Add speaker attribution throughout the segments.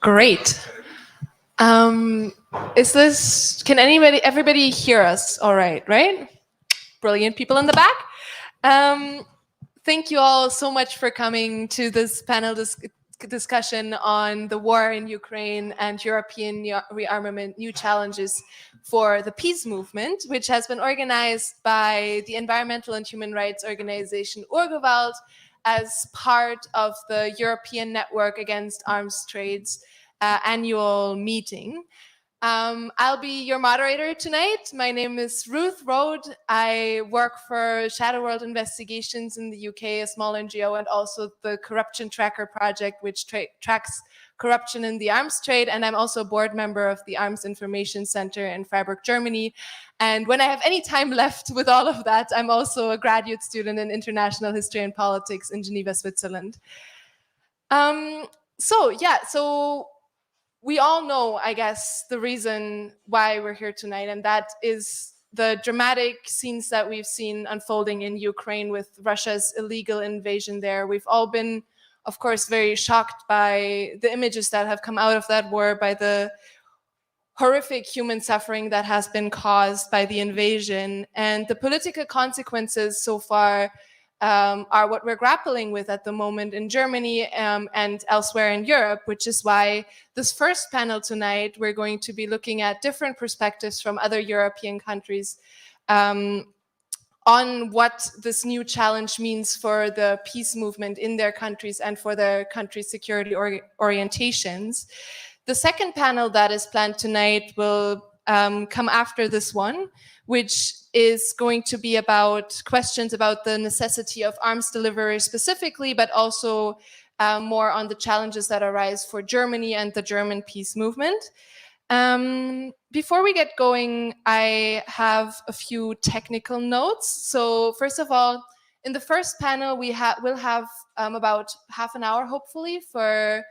Speaker 1: Great. Can everybody hear us all right? Brilliant people in the back. Thank you all so much for coming to this panel discussion on the war in Ukraine and European rearmament, new challenges for the peace movement, which has been organized by the environmental and human rights organization Urgewalt as part of the European Network Against Arms Trades annual meeting. I'll be your moderator tonight. My name is Ruth Rode. I work for Shadow World Investigations in the UK, a small NGO, and also the Corruption Tracker Project, which tracks corruption in the arms trade. And I'm also a board member of the Arms Information Center in Freiburg, Germany. And when I have any time left with all of that, I'm also a graduate student in international history and politics in Geneva, Switzerland. So we all know, I guess, the reason why we're here tonight, and that is the dramatic scenes that we've seen unfolding in Ukraine with Russia's illegal invasion there. We've all been, of course, very shocked by the images that have come out of that war, by the horrific human suffering that has been caused by the invasion, and the political consequences so far are what we're grappling with at the moment in Germany and elsewhere in Europe, which is why this first panel tonight, we're going to be looking at different perspectives from other European countries on what this new challenge means for the peace movement in their countries and for their country's security orientations. The second panel that is planned tonight will come after this one, which is going to be about questions about the necessity of arms delivery specifically, but also more on the challenges that arise for Germany and the German peace movement. Before we get going, I have a few technical notes. So first of all, in the first panel, we'll have about half an hour, hopefully, for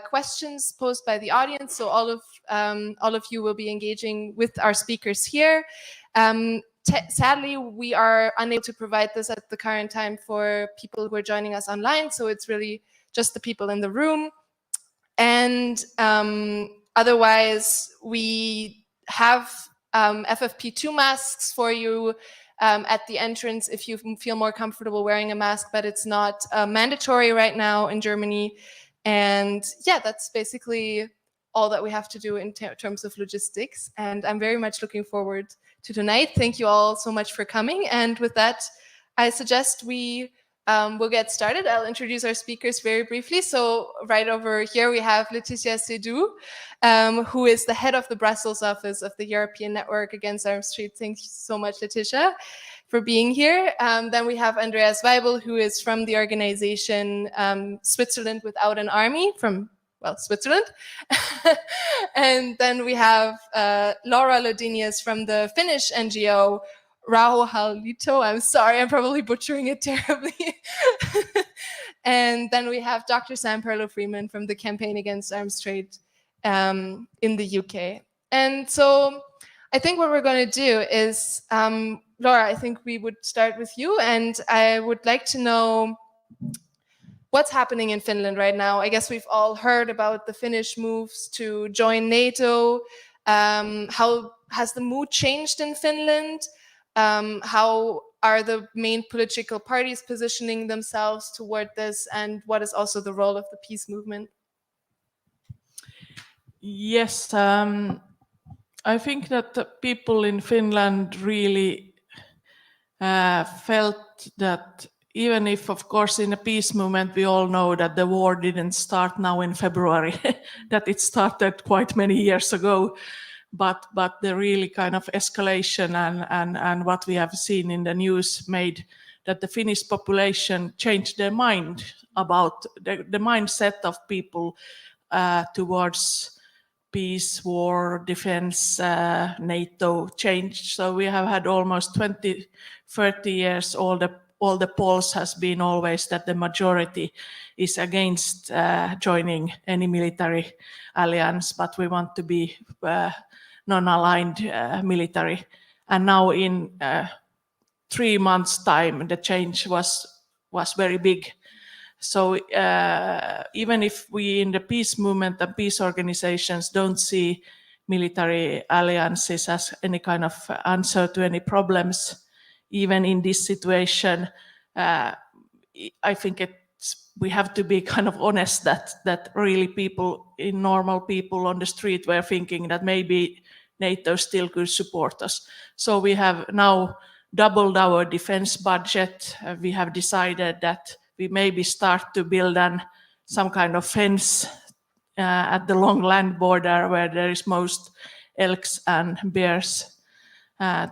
Speaker 1: questions posed by the audience. So all of you will be engaging with our speakers here. Sadly, we are unable to provide this at the current time for people who are joining us online, so it's really just the people in the room. And otherwise, we have FFP2 masks for you at the entrance if you feel more comfortable wearing a mask, but it's not mandatory right now in Germany. And yeah, that's basically all that we have to do in terms of logistics. And I'm very much looking forward to tonight. Thank you all so much for coming. And with that, I suggest we will get started. I'll introduce our speakers very briefly. So right over here, we have Laetitia Seydoux, who is the head of the Brussels office of the European Network Against Arms Trade. Thank you so much, Laetitia, for being here. Then we have Andreas Weibel, who is from the organization Switzerland Without an Army, from Switzerland. And then we have Laura Lodenius from the Finnish NGO Rauhanliitto. I'm sorry, I'm probably butchering it terribly. And then we have Dr. Sam Perlo-Freeman from the Campaign Against Arms Trade in the UK. And so I think what we're going to do is, Laura, I think we would start with you, and I would like to know what's happening in Finland right now. I guess we've all heard about the Finnish moves to join NATO. How has the mood changed in Finland? How are the main political parties positioning themselves toward this? And what is also the role of the peace movement?
Speaker 2: Yes, I think that the people in Finland really felt that, even if, of course, in the peace movement, we all know that the war didn't start now in February, that it started quite many years ago. But the really kind of escalation and what we have seen in the news made that the Finnish population changed their mind about the mindset of people towards peace, war, defense, NATO changed. So we have had almost 20, 30 years, all the polls has been always that the majority is against joining any military alliance, but we want to be non-aligned military. And now in 3 months' time, the change was very big. So even if we in the peace movement and peace organizations don't see military alliances as any kind of answer to any problems, even in this situation, I think we have to be kind of honest that really normal people on the street were thinking that maybe NATO still could support us. So we have now doubled our defense budget. We have decided that we maybe start to build some kind of fence at the long land border where there is most elks and bears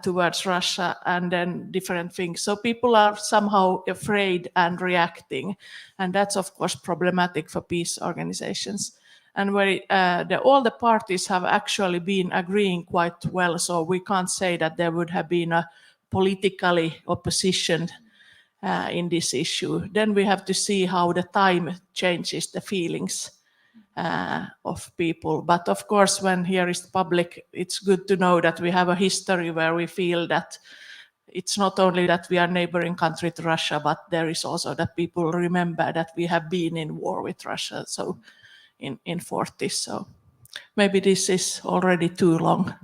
Speaker 2: towards Russia, and then different things. So people are somehow afraid and reacting, and that's of course problematic for peace organizations. And where all the parties have actually been agreeing quite well, so we can't say that there would have been a politically opposition in this issue. Then we have to see how the time changes the feelings of people. But of course, when here is public, it's good to know that we have a history where we feel that it's not only that we are neighboring country to Russia, but there is also that people remember that we have been in war with Russia, so in 40s. So maybe this is already too long.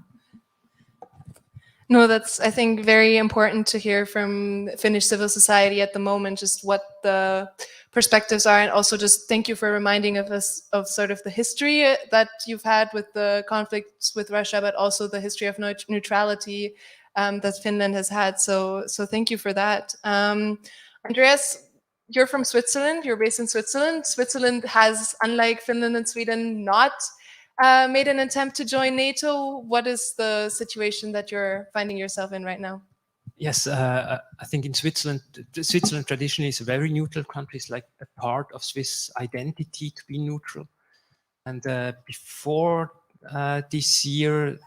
Speaker 1: No, that's, I think, very important to hear from Finnish civil society at the moment, just what the perspectives are. And also just thank you for reminding us of sort of the history that you've had with the conflicts with Russia, but also the history of neutrality that Finland has had. So thank you for that. Andreas, you're from Switzerland. You're based in Switzerland. Switzerland has, unlike Finland and Sweden, not made an attempt to join NATO. What is the situation that you're finding yourself in right now?
Speaker 3: Yes, I think in Switzerland traditionally is a very neutral country. It's like a part of Swiss identity to be neutral. And before this year,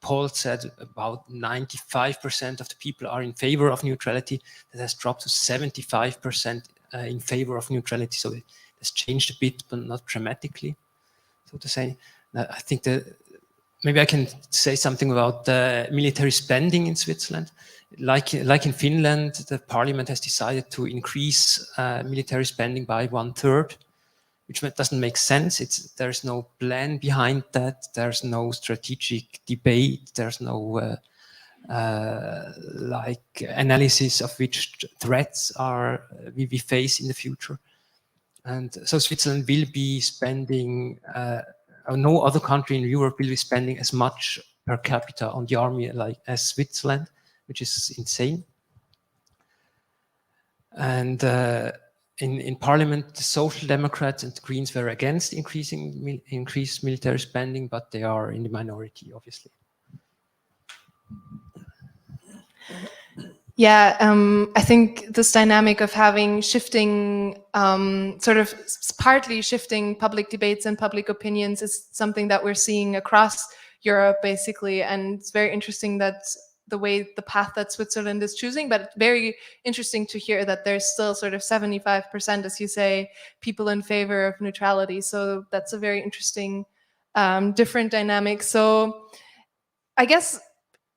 Speaker 3: polls said about 95% of the people are in favor of neutrality. That has dropped to 75% in favor of neutrality. So it has changed a bit, but not dramatically, so to say. I think that maybe I can say something about military spending in Switzerland. Like in Finland, the parliament has decided to increase military spending by 1/3, which doesn't make sense. There's no plan behind that. There's no strategic debate. There's no analysis of which threats we face in the future. And so Switzerland will be spending. No other country in Europe will be spending as much per capita on the army as Switzerland, which is insane. And in Parliament, the Social Democrats and the Greens were against increased military spending, but they are in the minority, obviously.
Speaker 1: Yeah, I think this dynamic of having sort of partly shifting public debates and public opinions is something that we're seeing across Europe, basically. And it's very interesting that the path that Switzerland is choosing, but it's very interesting to hear that there's still sort of 75%, as you say, people in favor of neutrality. So that's a very interesting, different dynamic. So I guess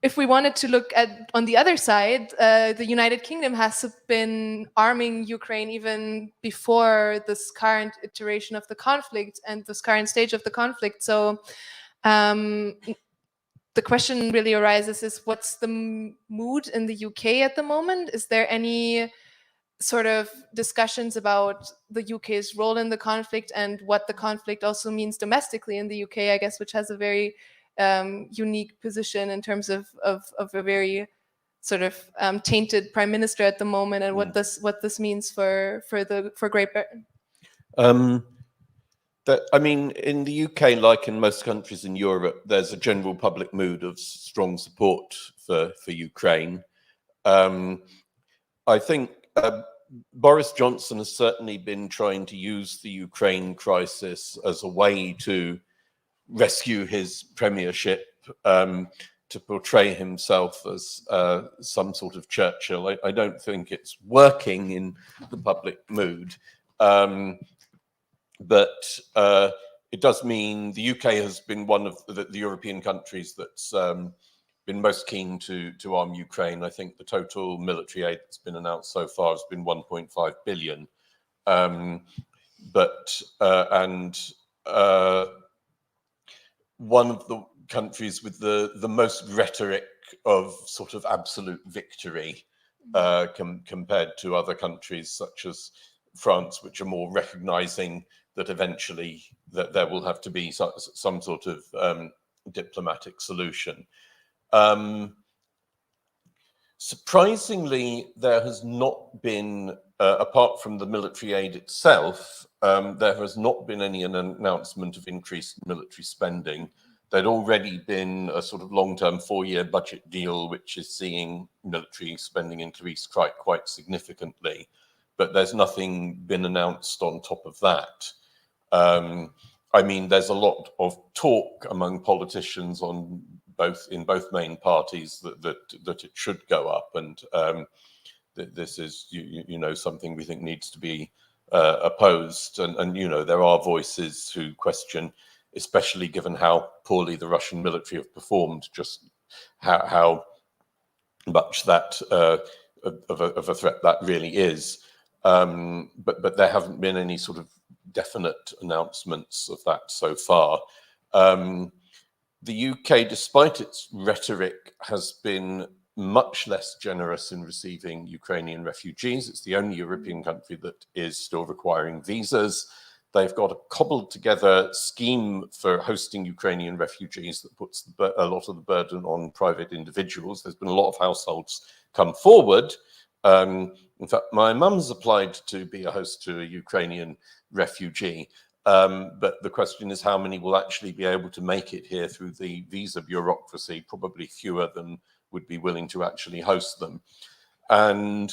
Speaker 1: if we wanted to look at on the other side, the United Kingdom has been arming Ukraine even before this current iteration of the conflict and this current stage of the conflict. So the question really arises is, what's the mood in the UK at the moment? Is there any sort of discussions about the UK's role in the conflict and what the conflict also means domestically in the UK, I guess, which has a very unique position in terms of a very sort of tainted prime minister at the moment, and what this means for Great Britain?
Speaker 4: I mean, in the UK, like in most countries in Europe, there's a general public mood of strong support for Ukraine. I think Boris Johnson has certainly been trying to use the Ukraine crisis as a way to rescue his premiership, to portray himself as some sort of Churchill. I don't think it's working in the public mood. But it does mean the UK has been one of the European countries that's been most keen to arm Ukraine. I think the total military aid that's been announced so far has been 1.5 billion. one of the countries with the most rhetoric of sort of absolute victory compared to other countries such as France, which are more recognizing that eventually that there will have to be some sort of diplomatic solution. Surprisingly, there has not been, apart from the military aid itself, there has not been any announcement of increased military spending. There'd already been a sort of long-term 4-year budget deal, which is seeing military spending increase quite significantly, but there's nothing been announced on top of that. I mean, there's a lot of talk among politicians in both main parties that it should go up, and this is something we think needs to be opposed. And there are voices who question, especially given how poorly the Russian military have performed, just how much that of a threat that really is. But there haven't been any sort of definite announcements of that so far. The UK, despite its rhetoric, has been much less generous in receiving Ukrainian refugees. It's the only European country that is still requiring visas. They've got a cobbled together scheme for hosting Ukrainian refugees that puts a lot of the burden on private individuals. There's been a lot of households come forward. In fact, my mum's applied to be a host to a Ukrainian refugee. But the question is how many will actually be able to make it here through the visa bureaucracy. Probably fewer than would be willing to actually host them. And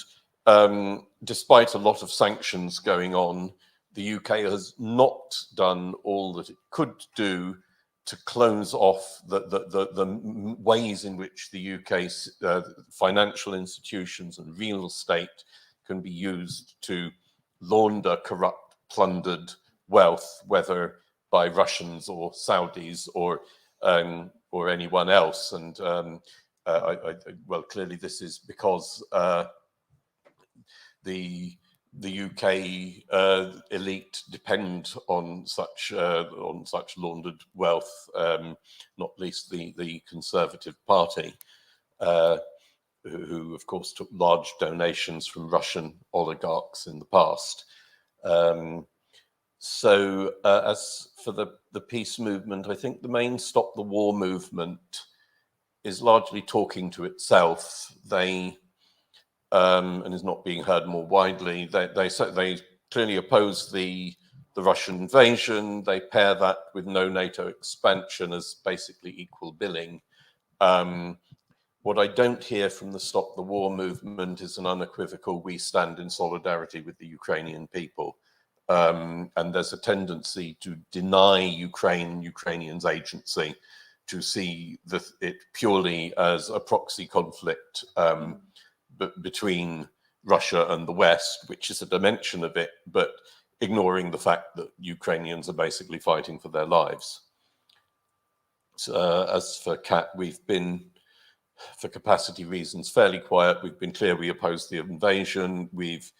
Speaker 4: despite a lot of sanctions going on, the UK has not done all that it could do to close off the ways in which the UK's financial institutions and real estate can be used to launder corrupt, plundered wealth, whether by Russians or Saudis or anyone else. And well, clearly this is because the UK elite depend on such laundered wealth, not least the Conservative Party, who of course took large donations from Russian oligarchs in the past. So as for the peace movement, I think the main Stop the War movement is largely talking to itself. And is not being heard more widely. They clearly oppose the Russian invasion. They pair that with no NATO expansion as basically equal billing. What I don't hear from the Stop the War movement is an unequivocal "we stand in solidarity with the Ukrainian people." And there's a tendency to deny Ukrainians agency, to see it purely as a proxy conflict between Russia and the West, which is a dimension of it, but ignoring the fact that Ukrainians are basically fighting for their lives. So, as for CAT, we've been, for capacity reasons, fairly quiet. We've been clear we oppose the invasion. We've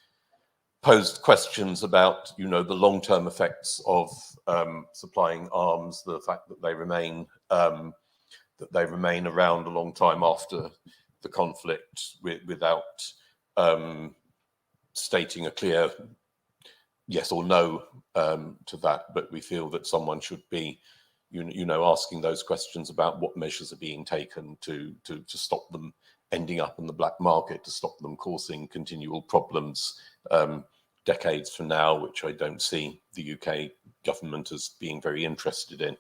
Speaker 4: posed questions about, the long-term effects of supplying arms, the fact that they remain around a long time after the conflict, without stating a clear yes or no to that. But we feel that someone should be, asking those questions about what measures are being taken to stop them ending up in the black market, to stop them causing continual problems decades from now, which I don't see the UK government as being very interested in.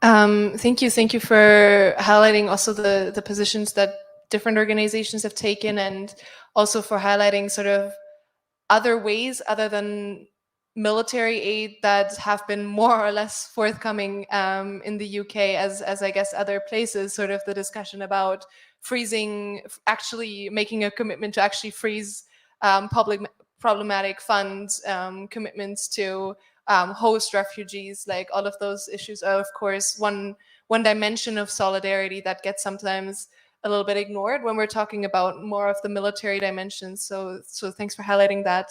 Speaker 1: Thank you for highlighting also the positions that different organizations have taken, and also for highlighting sort of other ways other than military aid that have been more or less forthcoming in the UK as I guess other places. Sort of the discussion about freezing, actually making a commitment to actually freeze public problematic funds, commitments to host refugees. Like all of those issues are of course one dimension of solidarity that gets sometimes a little bit ignored when we're talking about more of the military dimensions. So thanks for highlighting that.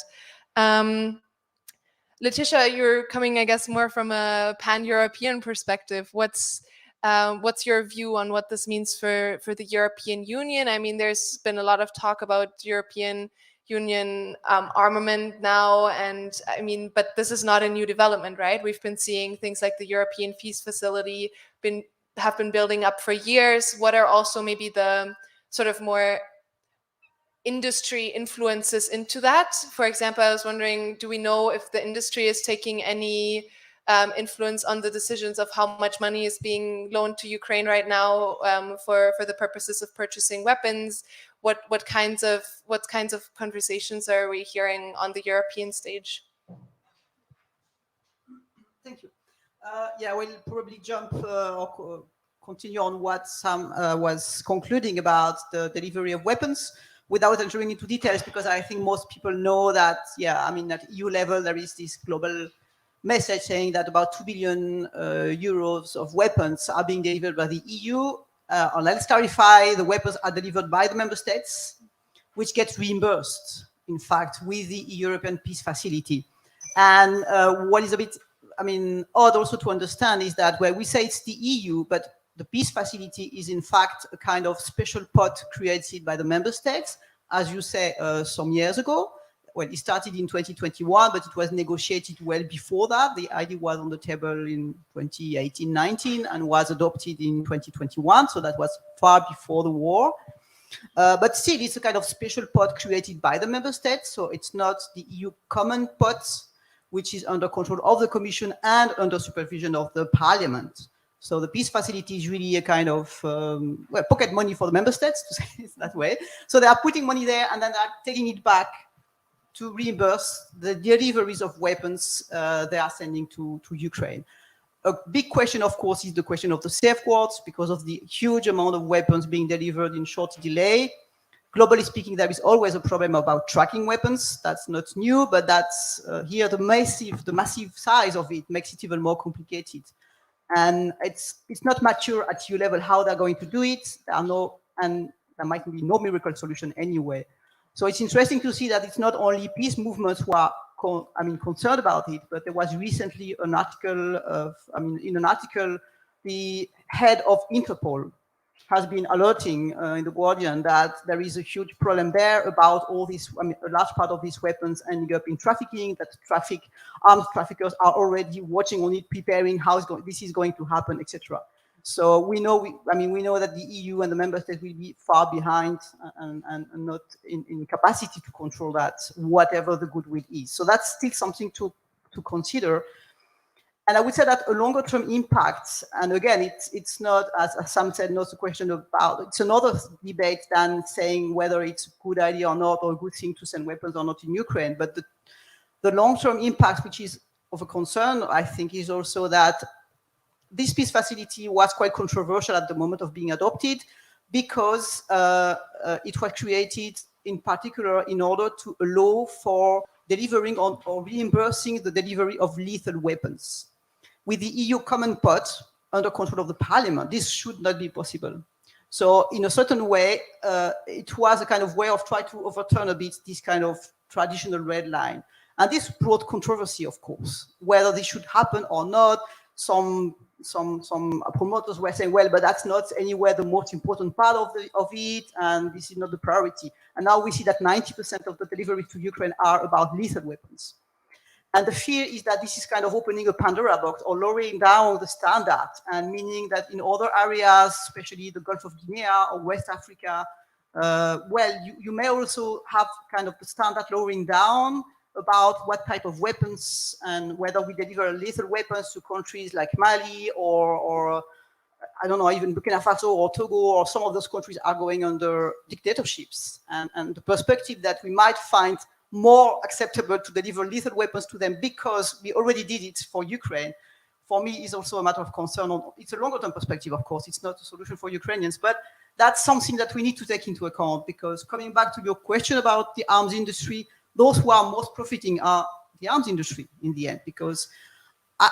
Speaker 1: Letitia, you're coming, I guess, more from a pan-European perspective. What's your view on what this means for the European Union? I mean, there's been a lot of talk about European Union armament now, and I mean, but this is not a new development, right? We've been seeing things like the European Peace Facility have been building up for years. What are also maybe the sort of more industry influences into that? For example, I was wondering, do we know if the industry is taking any influence on the decisions of how much money is being loaned to Ukraine right now for the purposes of purchasing weapons? What kinds of conversations are we hearing on the European stage?
Speaker 5: Thank you. Yeah, we'll probably jump or continue on what Sam was concluding about the delivery of weapons without entering into details, because I think most people know that, yeah, I mean, at EU level, there is this global message saying that about 2 billion euros of weapons are being delivered by the EU. And let's clarify, the weapons are delivered by the member states, which gets reimbursed, in fact, with the European Peace Facility. And what is a bit, I mean, odd also to understand is that where we say it's the EU, but the peace facility is in fact a kind of special pot created by the member states, as you say, some years ago. Well, it started in 2021, but it was negotiated well before that. The idea was on the table in 2018-19 and was adopted in 2021. So that was far before the war. But still, it's a kind of special pot created by the member states. So it's not the EU common pot, which is under control of the Commission and under supervision of the Parliament. So the peace facility is really a kind of well, pocket money for the member states, to say it that way. So they are putting money there and then they are taking it back to reimburse the deliveries of weapons they are sending to Ukraine. A big question, of course, is the question of the safeguards, because of the huge amount of weapons being delivered in short delay. Globally speaking, there is always a problem about tracking weapons. That's not new, but that's here the massive size of it makes it even more complicated. And it's not mature at EU level how they're going to do it. And there might be no miracle solution anyway. So it's interesting to see that it's not only peace movements who are concerned about it, but there was recently an article in an article, the head of Interpol has been alerting in The Guardian that there is a huge problem there about all these, a large part of these weapons ending up in trafficking, that armed traffickers are already watching on it, preparing how this is going to happen, etc. So we know that the EU and the member states will be far behind and not in capacity to control that, whatever the goodwill is. So that's still something to consider. And I would say that a longer term impact, and again, it's not, as Sam said, not a question about, it's another debate than saying whether it's a good idea or not, or a good thing to send weapons or not in Ukraine. But the long term impact, which is of a concern, I think, is also that this peace facility was quite controversial at the moment of being adopted, because it was created in particular in order to allow for delivering or reimbursing the delivery of lethal weapons. With the EU common pot under control of the Parliament, this should not be possible. So in a certain way, it was a kind of way of trying to overturn a bit this kind of traditional red line. And this brought controversy, of course, whether this should happen or not. Some promoters were saying, well, but that's not anywhere the most important part of it, and this is not the priority. And now we see that 90% of the deliveries to Ukraine are about lethal weapons. And the fear is that this is kind of opening a Pandora box or lowering down the standard, and meaning that in other areas, especially the Gulf of Guinea or West Africa, you may also have kind of the standard lowering down about what type of weapons and whether we deliver lethal weapons to countries like Mali or I don't know, even Burkina Faso or Togo, or some of those countries are going under dictatorships. And the perspective that we might find more acceptable to deliver lethal weapons to them because we already did it for Ukraine, for me is also a matter of concern. It's a longer term perspective, of course. It's not a solution for Ukrainians, but that's something that we need to take into account, because coming back to your question about the arms industry, those who are most profiting are the arms industry in the end, because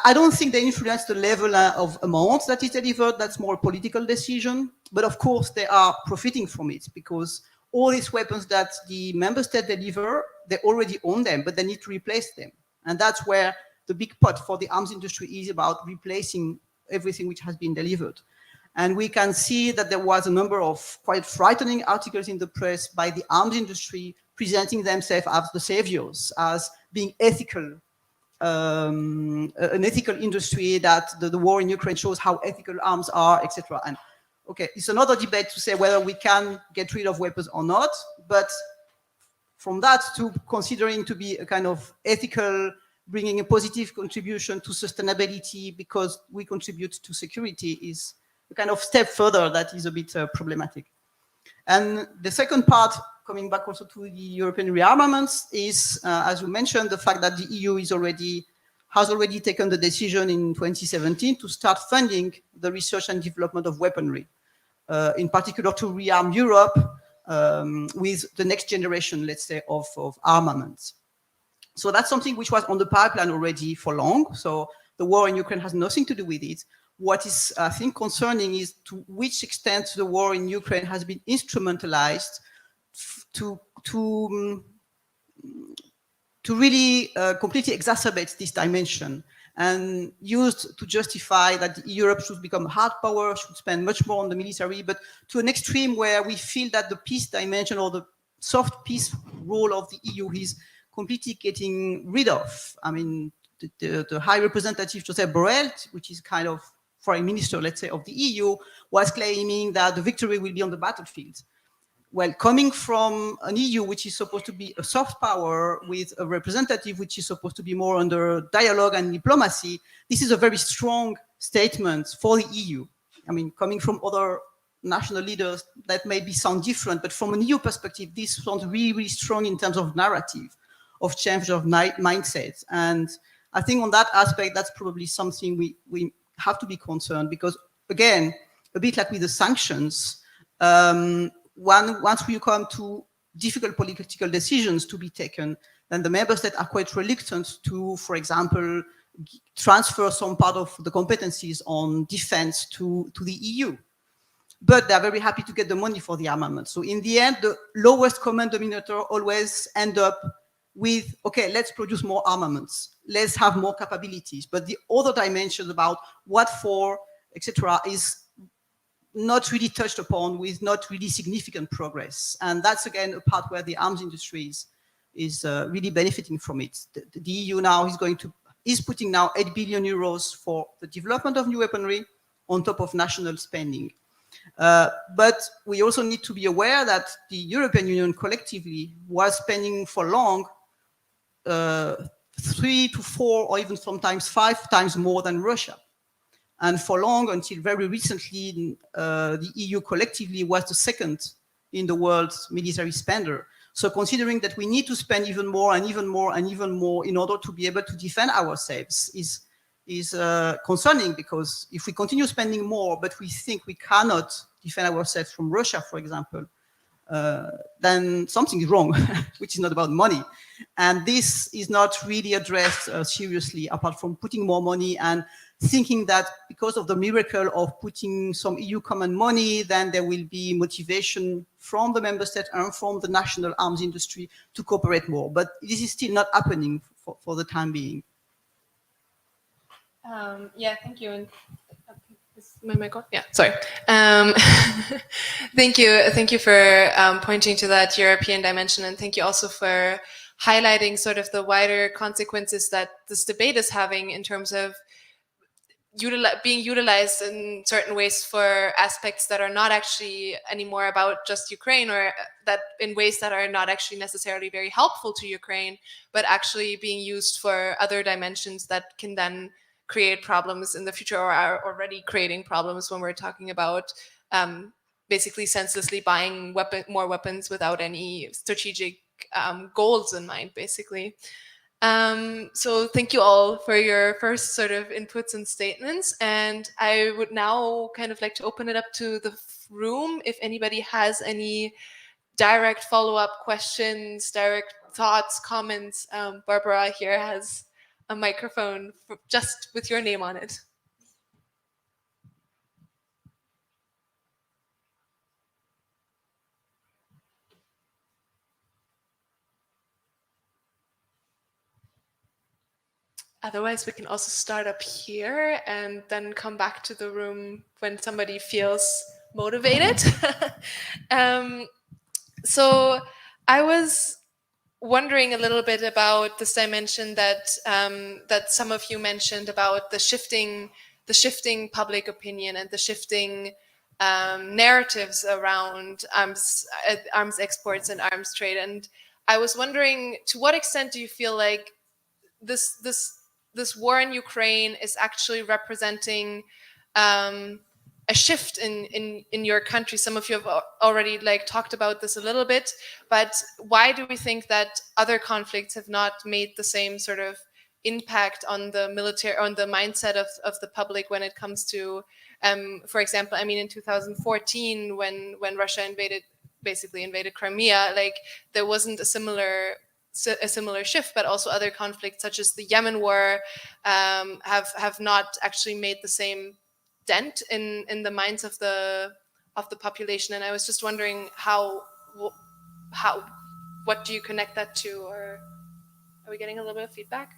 Speaker 5: I don't think they influence the level of amount that is delivered. That's more a political decision. But of course, they are profiting from it because all these weapons that the member state deliver, they already own them, but they need to replace them. And that's where the big pot for the arms industry is about replacing everything which has been delivered. And we can see that there was a number of quite frightening articles in the press by the arms industry presenting themselves as the saviors, as being ethical, an ethical industry, that the war in Ukraine shows how ethical arms are, etc. And okay, it's another debate to say whether we can get rid of weapons or not, but from that to considering to be a kind of ethical, bringing a positive contribution to sustainability because we contribute to security is a kind of step further that is a bit problematic. And the second part, coming back also to the European rearmaments, is, as you mentioned, the fact that the EU has already taken the decision in 2017 to start funding the research and development of weaponry, in particular to rearm Europe with the next generation, let's say, of armaments. So that's something which was on the pipeline already for long. So the war in Ukraine has nothing to do with it. What is, I think, concerning is to which extent the war in Ukraine has been instrumentalized to really completely exacerbate this dimension and used to justify that Europe should become a hard power, should spend much more on the military, but to an extreme where we feel that the peace dimension or the soft peace role of the EU is completely getting rid of. I mean, the High Representative Josep Borrell, which is kind of foreign minister, let's say, of the EU, was claiming that the victory will be on the battlefield. Well, coming from an EU which is supposed to be a soft power with a representative which is supposed to be more under dialogue and diplomacy, this is a very strong statement for the EU. I mean, coming from other national leaders, that maybe sound different, but from an EU perspective, this sounds really, really strong in terms of narrative, of change of mindset. And I think on that aspect, that's probably something we have to be concerned because, again, a bit like with the sanctions, once we come to difficult political decisions to be taken, then the member states are quite reluctant to, for example, transfer some part of the competencies on defense to the EU. But they're very happy to get the money for the armament. So in the end, the lowest common denominator always end up with, okay, let's produce more armaments, let's have more capabilities. But the other dimensions about what for, etc., is not really touched upon with not really significant progress. And that's, again, a part where the arms industry is really benefiting from it. The EU now is putting now 8 billion euros for the development of new weaponry on top of national spending. But we also need to be aware that the European Union collectively was spending for long 3 to 4 or even sometimes 5 times more than Russia. And for long, until very recently, the EU collectively was the second in the world's military spender. So considering that we need to spend even more and even more and even more in order to be able to defend ourselves is concerning, because if we continue spending more, but we think we cannot defend ourselves from Russia, for example, then something is wrong, which is not about money. And this is not really addressed seriously, apart from putting more money and thinking that because of the miracle of putting some EU common money, then there will be motivation from the member state and from the national arms industry to cooperate more. But this is still not happening for the time being.
Speaker 1: Yeah, thank you. And is my mic on? Yeah, sorry. Thank you for pointing to that European dimension, and thank you also for highlighting sort of the wider consequences that this debate is having in terms of being utilized in certain ways for aspects that are not actually anymore about just Ukraine, or that in ways that are not actually necessarily very helpful to Ukraine, but actually being used for other dimensions that can then create problems in the future, or are already creating problems when we're talking about basically senselessly buying more weapons without any strategic goals in mind, basically. So thank you all for your first sort of inputs and statements. And I would now kind of like to open it up to the room. If anybody has any direct follow-up questions, direct thoughts, comments, Barbara here has a microphone just with your name on it. Otherwise, we can also start up here and then come back to the room when somebody feels motivated. So I was wondering a little bit about this dimension that that some of you mentioned about the shifting public opinion and the shifting narratives around arms exports and arms trade. And I was wondering, to what extent do you feel like this war in Ukraine is actually representing a shift in your country? Some of you have already talked about this a little bit, but why do we think that other conflicts have not made the same sort of impact on the military, on the mindset of the public when it comes to, for example, I mean, in 2014, when Russia basically invaded Crimea, there wasn't a similar shift, but also other conflicts such as the Yemen war have not actually made the same dent in the minds of the population. And I was just wondering what do you connect that to? Or are we getting a little bit of feedback?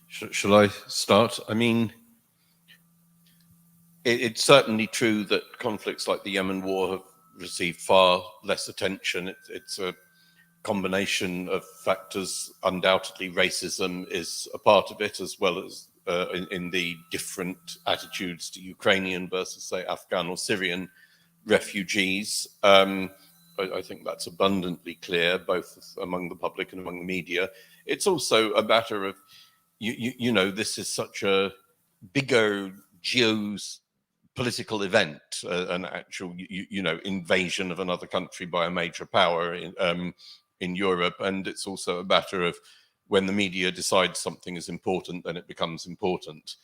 Speaker 4: Shall I start? I mean, it's certainly true that conflicts like the Yemen war have received far less attention. It's a combination of factors. Undoubtedly, racism is a part of it, as well as in the different attitudes to Ukrainian versus, say, Afghan or Syrian refugees. I think that's abundantly clear, both among the public and among the media. It's also a matter of, you know, this is such a bigger geopolitical event, an actual, you know, invasion of another country by a major power in Europe. And it's also a matter of, when the media decides something is important, then it becomes important.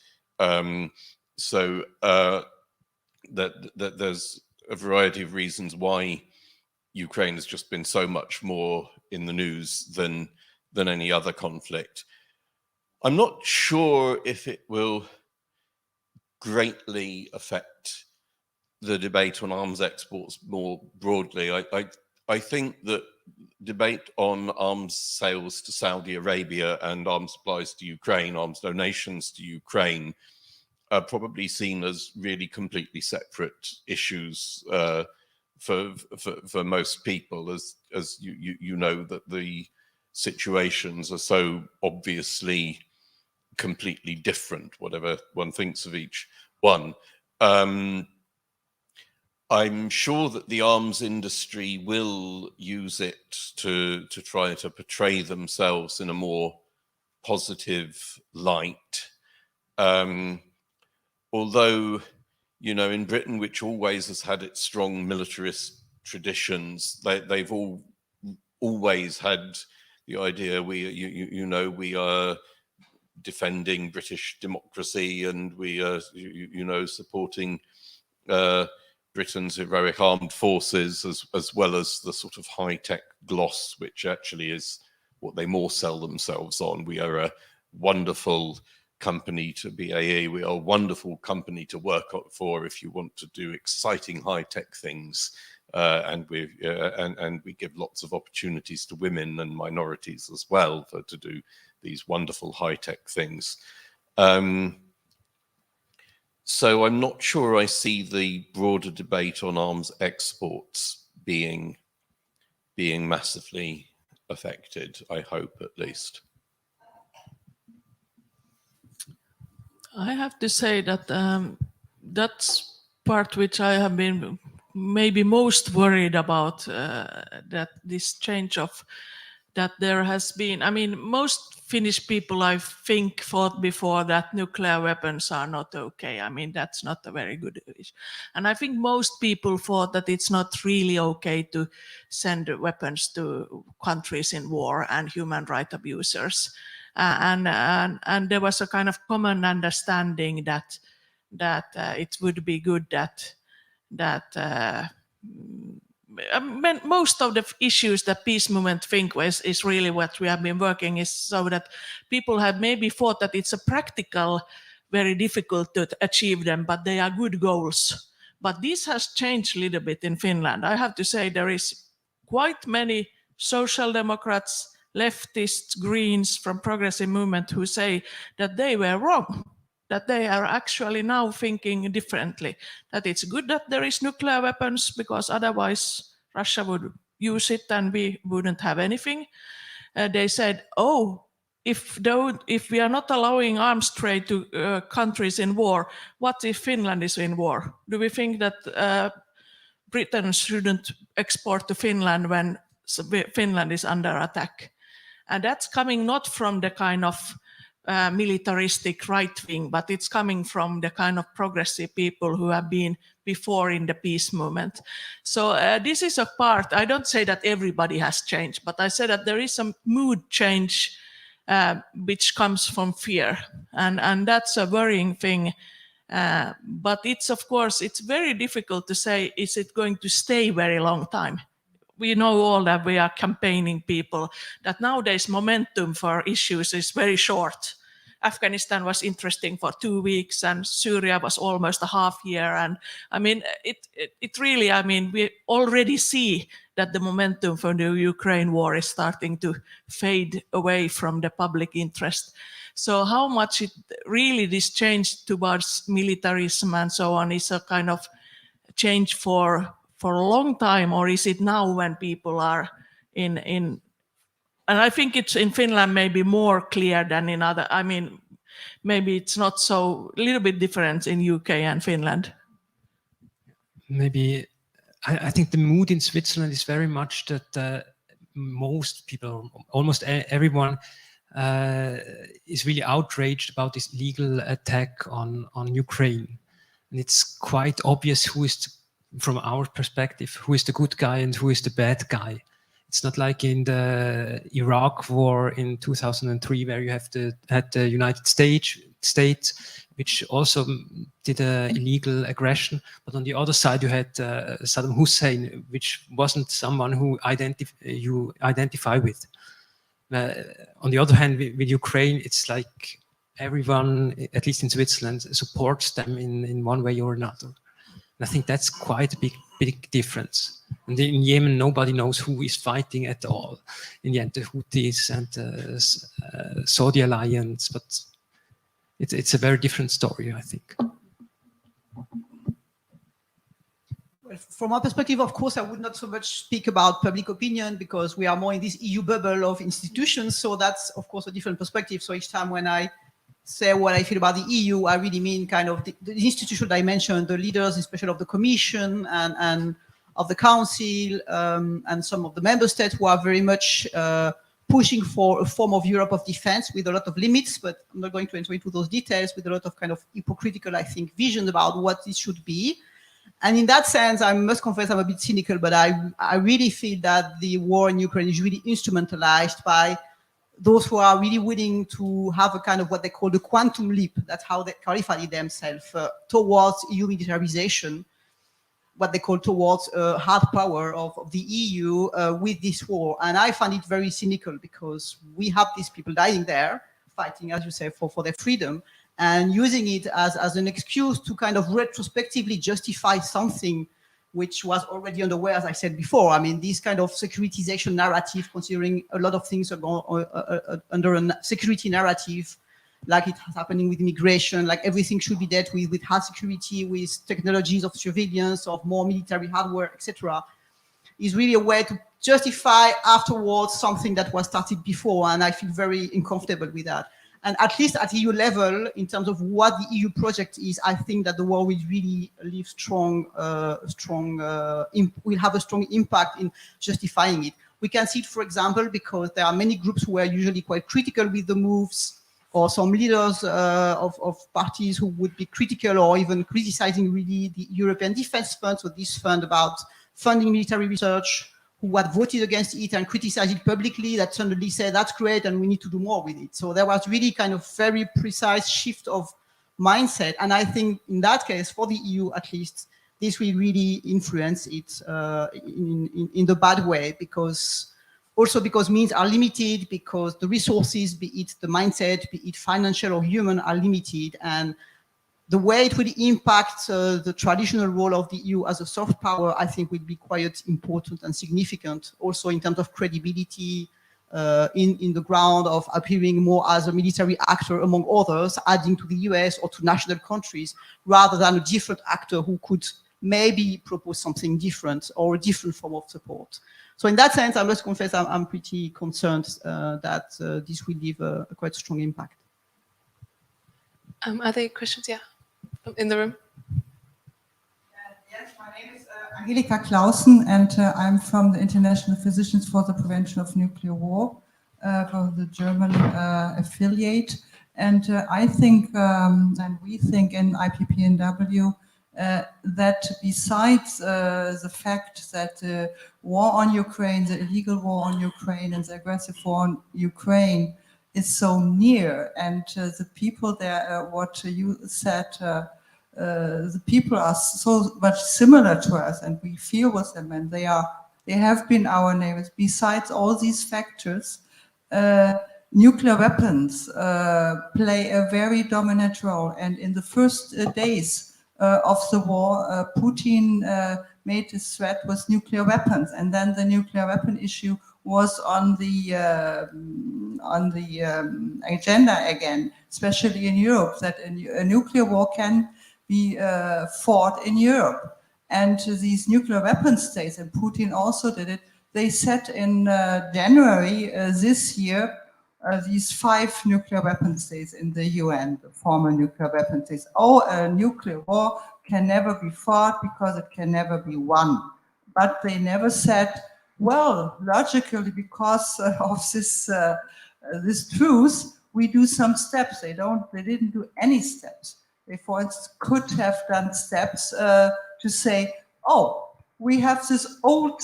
Speaker 4: So that there's a variety of reasons why Ukraine has just been so much more in the news than any other conflict. I'm not sure if it will greatly affect the debate on arms exports more broadly. I think that debate on arms sales to Saudi Arabia and arms supplies to Ukraine, arms donations to Ukraine, are probably seen as really completely separate issues for most people, as you know, that the situations are so obviously completely different, whatever one thinks of each one. I'm sure that the arms industry will use it to try to portray themselves in a more positive light. Although, you know, in Britain, which always has had its strong militarist traditions, they've always had the idea we are defending British democracy, and we are, you know, supporting Britain's heroic armed forces, as well as the sort of high-tech gloss, which actually is what they more sell themselves on. We are a wonderful company to BAE. We are a wonderful company to work for if you want to do exciting high-tech things, and we give lots of opportunities to women and minorities as well to do these wonderful high-tech things. So I'm not sure I see the broader debate on arms exports being massively affected, I hope, at least.
Speaker 2: I have to say that that's part which I have been maybe most worried about, that this change of that there has been. I mean, most Finnish people, I think, thought before that nuclear weapons are not okay. I mean, that's not a very good issue. And I think most people thought that it's not really okay to send weapons to countries in war and human rights abusers. And there was a kind of common understanding that it would be good that most of the issues that peace movement think is really what we have been working is so that people have maybe thought that it's a practical, very difficult to achieve them, but they are good goals. But this has changed a little bit in Finland. I have to say there is quite many social democrats, leftists, Greens from progressive movement who say that they were wrong, that they are actually now thinking differently, that it's good that there is nuclear weapons because otherwise Russia would use it and we wouldn't have anything. They said, oh, if we are not allowing arms trade to countries in war, what if Finland is in war? Do we think that Britain shouldn't export to Finland when Finland is under attack? And that's coming not from the kind of militaristic right wing, but it's coming from the kind of progressive people who have been before in the peace movement. So this is a part, I don't say that everybody has changed, but I say that there is some mood change which comes from fear. And that's a worrying thing. But it's, of course, it's very difficult to say, is it going to stay very long time? We know all that we are campaigning people, that nowadays momentum for issues is very short. Afghanistan was interesting for 2 weeks and Syria was almost a half year. And I mean, it really, I mean, we already see that the momentum for the Ukraine war is starting to fade away from the public interest. So how much it really this change towards militarism and so on is a kind of change for a long time, or is it now when people are in and I think it's in Finland maybe more clear than in other, I mean, maybe it's not so, a little bit different in UK and Finland.
Speaker 3: Maybe, I think the mood in Switzerland is very much that most people, almost everyone, is really outraged about this illegal attack on Ukraine. And it's quite obvious who is, from our perspective, who is the good guy and who is the bad guy. It's not like in the Iraq war in 2003, where you had the United States, which also did an illegal aggression. But on the other side, you had Saddam Hussein, which wasn't someone who you identify with. On the other hand, with Ukraine, it's like everyone, at least in Switzerland, supports them in one way or another. I think that's quite a big difference. And in Yemen, nobody knows who is fighting at all. In the end, the Houthis and the Saudi alliance, but it's a very different story, I think.
Speaker 5: Well, from our perspective, of course, I would not so much speak about public opinion because we are more in this EU bubble of institutions. So that's, of course, a different perspective. So each time when I say what I feel about the EU, I really mean kind of the institutional dimension, the leaders, especially of the Commission and of the Council, and some of the member states who are very much pushing for a form of Europe of defense with a lot of limits, but I'm not going to enter into those details, with a lot of kind of hypocritical, I think, vision about what it should be. And in that sense, I must confess I'm a bit cynical, but I really feel that the war in Ukraine is really instrumentalized by those who are really willing to have a kind of what they call the quantum leap, that's how they qualified themselves, towards EU militarization, what they call towards hard power of the EU with this war. And I find it very cynical because we have these people dying there, fighting, as you say, for their freedom, and using it as an excuse to kind of retrospectively justify something which was already underway, as I said before. I mean, this kind of securitization narrative, considering a lot of things are going under a security narrative, like it's happening with immigration, like everything should be dealt with hard security, with technologies of surveillance, of more military hardware, etc., is really a way to justify afterwards something that was started before, and I feel very uncomfortable with that. And at least at EU level, in terms of what the EU project is, I think that the war will really leave will have a strong impact in justifying it. We can see it, for example, because there are many groups who are usually quite critical with the moves, or some leaders of parties who would be critical or even criticizing really the European Defense Fund, so this fund about funding military research, who had voted against it and criticized it publicly, that suddenly said, that's great and we need to do more with it. So there was really kind of very precise shift of mindset. And I think in that case, for the EU at least, this will really influence it in the bad way, because means are limited, because the resources, be it the mindset, be it financial or human, are limited, and the way it will impact the traditional role of the EU as a soft power, I think, will be quite important and significant, also in terms of credibility in the ground, of appearing more as a military actor among others, adding to the US or to national countries, rather than a different actor who could maybe propose something different or a different form of support. So in that sense, I must confess I'm pretty concerned that this will leave a quite strong impact.
Speaker 1: Other questions? Yeah, in the room.
Speaker 6: Yes, my name is Angelika Clausen, and I'm from the International Physicians for the Prevention of Nuclear War, for the German affiliate. And I think, and we think in IPPNW, that besides the fact that the war on Ukraine, the illegal war on Ukraine and the aggressive war on Ukraine is so near, and the people there, what you said, the people are so much similar to us, and we feel with them, and they have been our neighbors. Besides all these factors, nuclear weapons play a very dominant role. And in the first days of the war, Putin made his threat with nuclear weapons, and then the nuclear weapon issue was on the agenda again, especially in Europe, that a nuclear war can be fought in Europe. And these nuclear weapon states, and Putin also did it, they set in January this year these 5 nuclear weapon states in the UN, the former nuclear weapon states. A nuclear war can never be fought because it can never be won. But they never said, well, logically, because of this truth, we do some steps. They didn't do any steps. They, for instance, could have done steps to say, oh, we have this old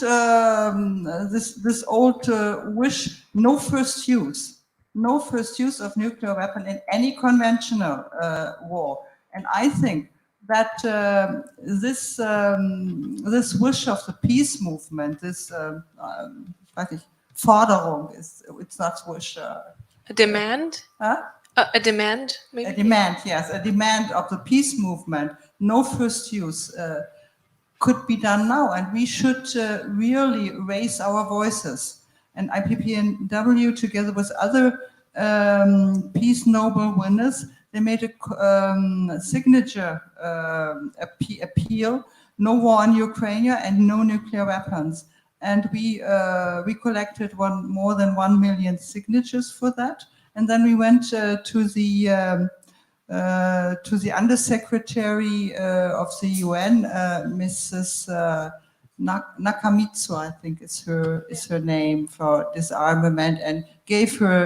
Speaker 6: this old wish, no first use of nuclear weapon in any conventional war. And I think that this wish of the peace movement, this Forderung, it's not wish.
Speaker 1: A demand?
Speaker 6: Huh?
Speaker 1: A demand, maybe?
Speaker 6: A demand, yes, a demand of the peace movement, no first use, could be done now, and we should really raise our voices. And IPPNW, together with other Peace Nobel winners, they made a signature appeal: no war on Ukraine and no nuclear weapons. And we collected more than 1 million signatures for that. And then we went to the Undersecretary of the UN, Mrs. Nakamitsu, I think is her name, for disarmament, and gave her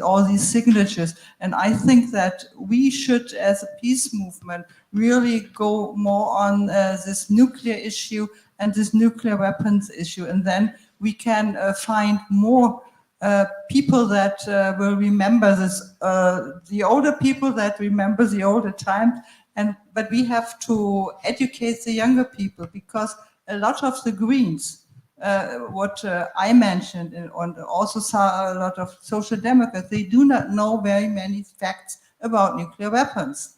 Speaker 6: all these signatures. And I think that we should, as a peace movement, really go more on this nuclear issue and this nuclear weapons issue, and then we can find more people that will remember this, the older people that remember the older times, but we have to educate the younger people, because a lot of the Greens, what I mentioned, and also saw a lot of social democrats, they do not know very many facts about nuclear weapons.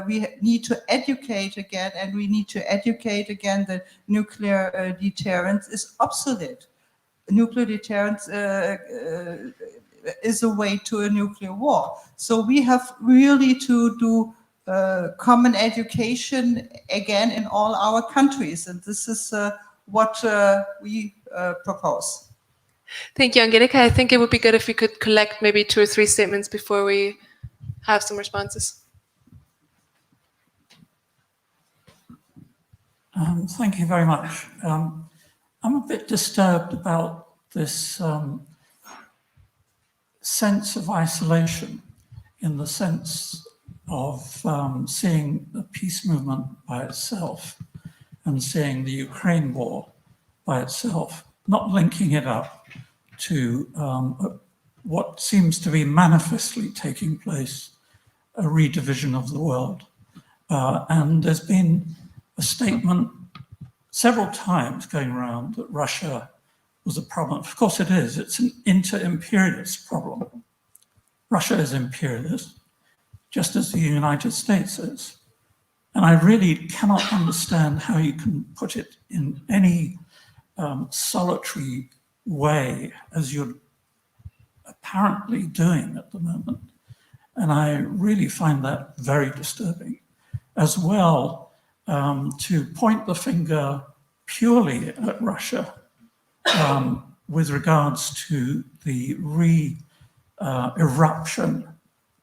Speaker 6: We need to educate again, and we need to educate again that nuclear deterrence is obsolete. Nuclear deterrence is a way to a nuclear war. So we have really to do common education again in all our countries, and this is what we propose.
Speaker 1: Thank you, Angelika. I think it would be good if we could collect maybe 2 or 3 statements before we have some responses.
Speaker 7: Thank you very much. I'm a bit disturbed about this sense of isolation, in the sense of seeing the peace movement by itself and seeing the Ukraine war by itself, not linking it up to what seems to be manifestly taking place, a redivision of the world. And there's been a statement several times going around that Russia was a problem. Of course it is. It's an inter-imperialist problem. Russia is imperialist, just as the United States is. And I really cannot understand how you can put it in any solitary way as you're apparently doing at the moment. And I really find that very disturbing. As well, to point the finger purely at Russia with regards to the eruption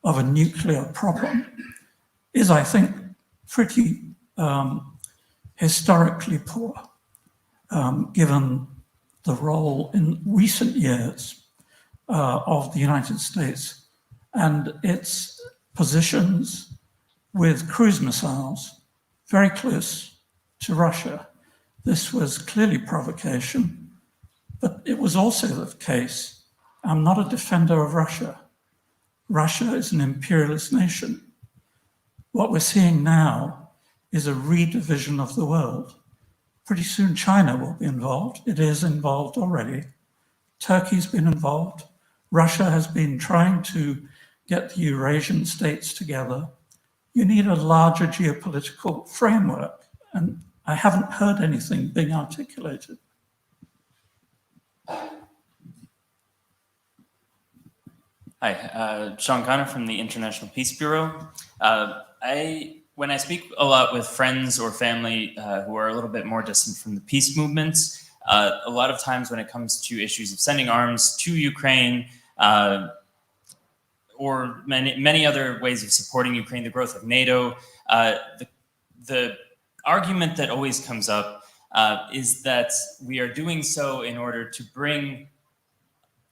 Speaker 7: of a nuclear problem is, I think, pretty historically poor, given the role in recent years of the United States and its positions with cruise missiles very close to Russia. This was clearly provocation, but it was also the case. I'm not a defender of Russia. Russia is an imperialist nation. What we're seeing now is a redivision of the world. Pretty soon China will be involved. It is involved already. Turkey's been involved. Russia has been trying to get the Eurasian states together. You need a larger geopolitical framework, and I haven't heard anything being articulated.
Speaker 8: Hi, Sean Connor from the International Peace Bureau. When I speak a lot with friends or family who are a little bit more distant from the peace movements, a lot of times when it comes to issues of sending arms to Ukraine, or many other ways of supporting Ukraine, the growth of NATO, the argument that always comes up is that we are doing so in order to bring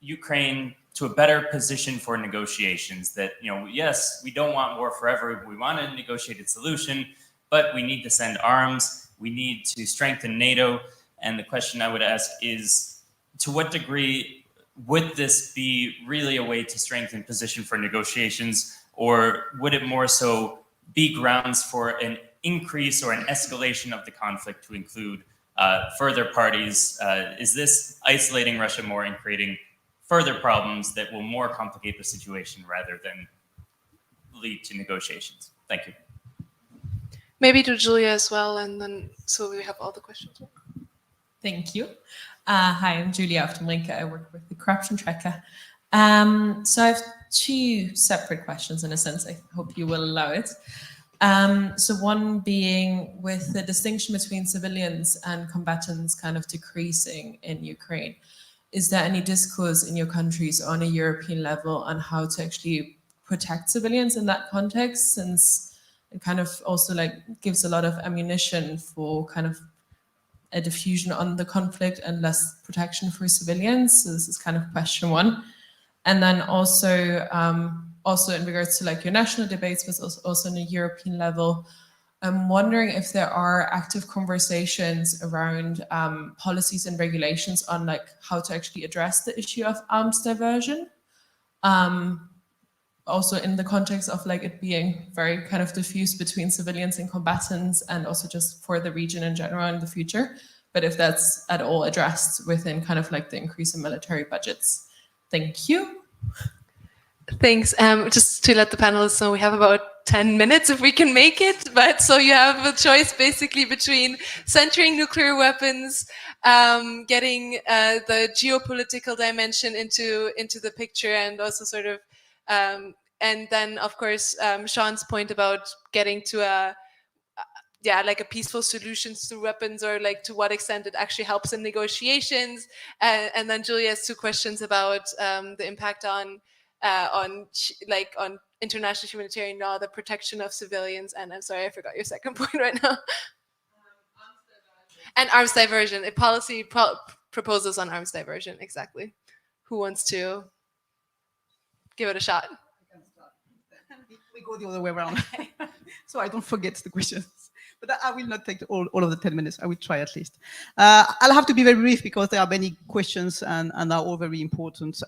Speaker 8: Ukraine to a better position for negotiations. That, yes, we don't want war forever. We want a negotiated solution, but we need to send arms. We need to strengthen NATO. And the question I would ask is, to what degree would this be really a way to strengthen position for negotiations, or would it more so be grounds for an increase or an escalation of the conflict to include further parties? Is this isolating Russia more and creating further problems that will more complicate the situation rather than lead to negotiations? Thank you.
Speaker 1: Maybe to Julia as well, and then so we have all the questions.
Speaker 9: Thank you. Hi, I'm Julia Aftenrinke. I work with the Corruption Tracker. So I have two separate questions in a sense. I hope you will allow it. So one being, with the distinction between civilians and combatants kind of decreasing in Ukraine, is there any discourse in your countries on a European level on how to actually protect civilians in that context, since it kind of also gives a lot of ammunition for kind of a diffusion on the conflict and less protection for civilians? So this is kind of question one. And then also in regards to your national debates, but also on a European level, I'm wondering if there are active conversations around policies and regulations on how to actually address the issue of arms diversion. Also in the context of it being very kind of diffuse between civilians and combatants, and also just for the region in general in the future. But if that's at all addressed within kind of the increase in military budgets. Thank you.
Speaker 1: Thanks. Just to let the panelists know, we have about 10 minutes if we can make it. But so you have a choice basically between centering nuclear weapons, getting the geopolitical dimension into the picture, and also sort of, and then of course Sean's point about getting to a peaceful solutions through weapons, or to what extent it actually helps in negotiations. And then Julia has two questions about the impact on international humanitarian law, the protection of civilians, and I'm sorry, I forgot your second point right now. And arms diversion, policy proposals on arms diversion, exactly. Who wants to give it a shot?
Speaker 5: We go the other way around, so I don't forget the questions. But I will not take all of the 10 minutes. I will try at least. I'll have to be very brief because there are many questions and are all very important.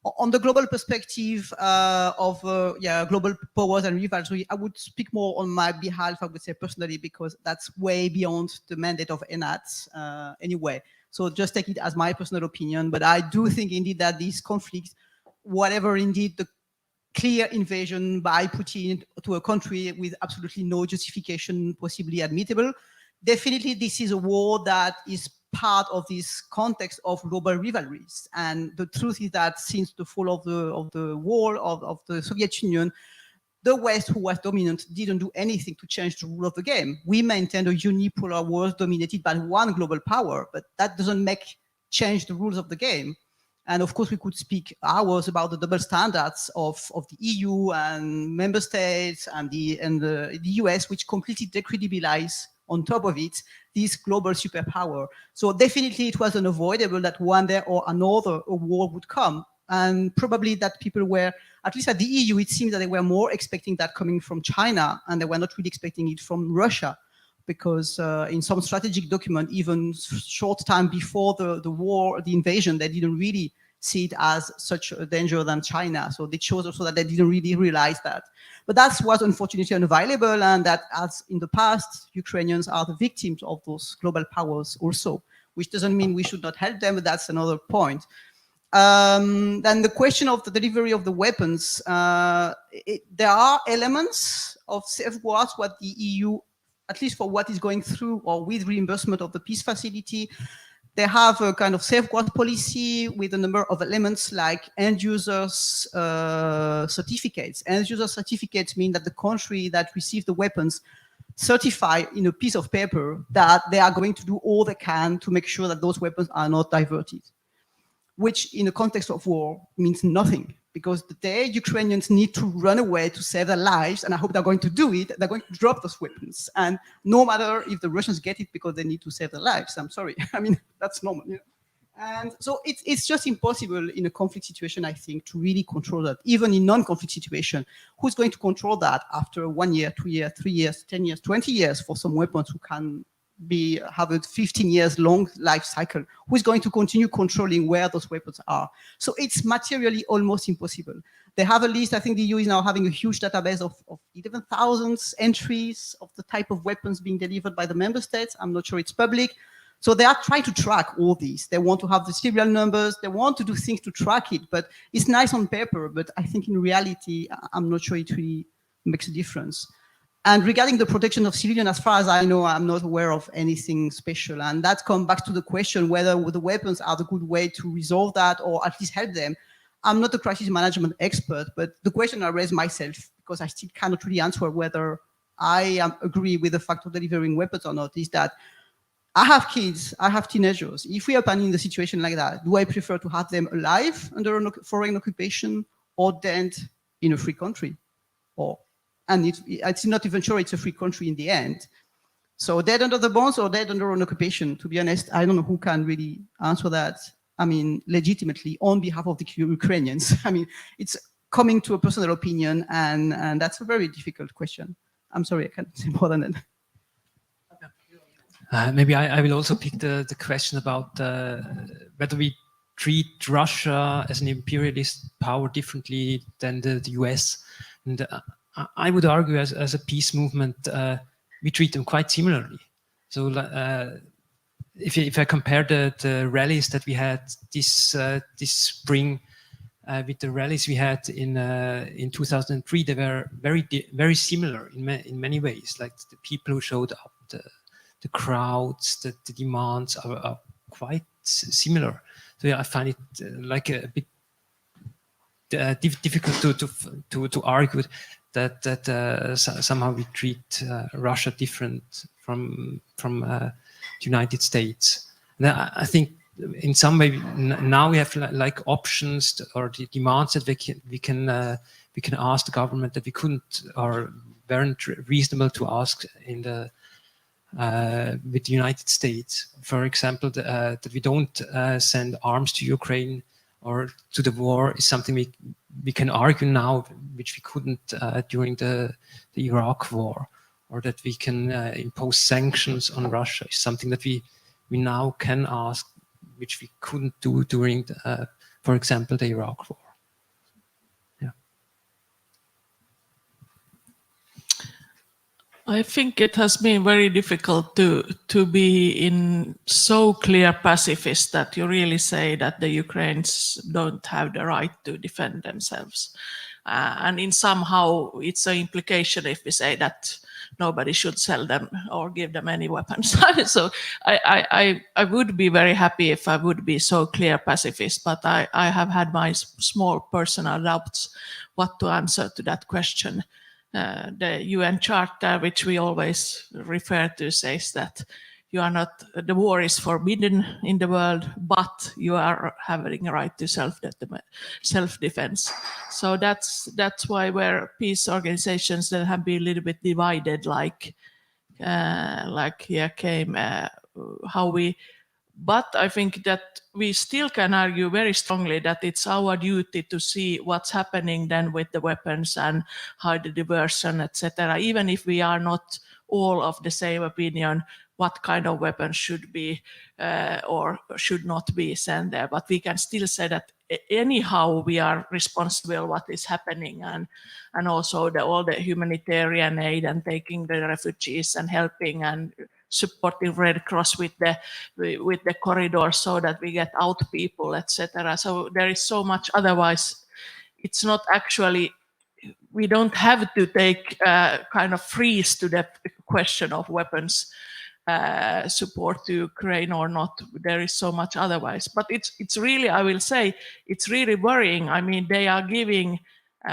Speaker 5: On the global perspective of global powers and rivalry, I would speak more on my behalf, I would say personally, because that's way beyond the mandate of ENAT anyway. So just take it as my personal opinion, but I do think indeed that these conflicts, whatever indeed the clear invasion by Putin to a country with absolutely no justification possibly admittable, definitely this is a war that is part of this context of global rivalries. And the truth is that since the fall of the wall of the Soviet Union, the West, who was dominant, didn't do anything to change the rule of the game. We maintained a unipolar world dominated by one global power, but that doesn't change the rules of the game. And of course, we could speak hours about the double standards of the EU and member states and the US, which completely decredibilize on top of it this global superpower. So definitely it was unavoidable that one day or another a war would come. And probably that people were, at least at the EU, it seems that they were more expecting that coming from China, and they were not really expecting it from Russia. Because in some strategic document, even short time before the war, the invasion, they didn't really see it as such a danger than China. So they chose also that they didn't really realize that. But that was unfortunately unavailable, and that as in the past, Ukrainians are the victims of those global powers also, which doesn't mean we should not help them, but that's another point. Then the question of the delivery of the weapons, there are elements of safeguards what the EU, at least for what is going through or with reimbursement of the peace facility, they have a kind of safeguard policy with a number of elements like end users certificates. End user certificates mean that the country that receives the weapons certify in a piece of paper that they are going to do all they can to make sure that those weapons are not diverted, which in the context of war means nothing. Because the day Ukrainians need to run away to save their lives, and I hope they're going to do it, they're going to drop those weapons. And no matter if the Russians get it because they need to save their lives, I'm sorry. I mean, that's normal. You know? And so it's just impossible in a conflict situation, I think, to really control that. Even in non-conflict situation, who's going to control that after 1 year, 2 years, 3 years, 10 years, 20 years for some weapons who can have a 15 years long life cycle? Who is going to continue controlling where those weapons are? So it's materially almost impossible. They have a list. I think the EU is now having a huge database of 11,000 entries of the type of weapons being delivered by the member states. I'm not sure it's public. So they are trying to track all these. They want to have the serial numbers. They want to do things to track it, but it's nice on paper. But I think in reality, I'm not sure it really makes a difference. And regarding the protection of civilians, as far as I know, I'm not aware of anything special. And that comes back to the question whether the weapons are the good way to resolve that or at least help them. I'm not a crisis management expert, but the question I raise myself, because I still cannot really answer whether I agree with the fact of delivering weapons or not, is that I have kids, I have teenagers. If we are in a situation like that, do I prefer to have them alive under a foreign occupation or dead in a free country? And it's not even sure it's a free country in the end. So dead under the bombs or dead under an occupation? To be honest, I don't know who can really answer that. I mean, legitimately on behalf of the Ukrainians. I mean, it's coming to a personal opinion, and that's a very difficult question. I'm sorry, I can't say more than that.
Speaker 3: Maybe I will also pick the question about whether we treat Russia as an imperialist power differently than the US. And I would argue as a peace movement, we treat them quite similarly. So if I compare the rallies that we had this spring with the rallies we had in 2003, they were very similar in many ways. Like the people who showed up, the crowds, the demands are quite similar. So yeah, I find it like a bit difficult to argue that somehow we treat Russia different from the United States. And I think in some way now we have like options or the demands that we can ask the government that we couldn't or weren't reasonable to ask in the with the United States. For example, that we don't send arms to Ukraine or to the war is something we can argue now, which we couldn't during the Iraq war, or that we can impose sanctions on Russia is something that we now can ask, which we couldn't do during, for example, the Iraq war.
Speaker 2: I think it has been very difficult to be in so clear pacifist that you really say that the Ukrainians don't have the right to defend themselves. And in somehow it's an implication if we say that nobody should sell them or give them any weapons. So I would be very happy if I would be so clear pacifist, but I have had my small personal doubts what to answer to that question. The UN Charter, which we always refer to, says that you are not, the war is forbidden in the world, but you are having a right to self-defense. So that's why where peace organizations that have been a little bit divided, like here came how we. But I think that we still can argue very strongly that it's our duty to see what's happening then with the weapons and how the diversion, etc. Even if we are not all of the same opinion, what kind of weapons should be or should not be sent there. But we can still say that anyhow we are responsible what is happening, and also all the humanitarian aid and taking the refugees and helping and supporting Red Cross with the corridor so that we get out people, etc. So there is so much. Otherwise, it's not actually. We don't have to take kind of freeze to the question of weapons support to Ukraine or not. There is so much otherwise. But it's really, I will say, it's really worrying. I mean, they are giving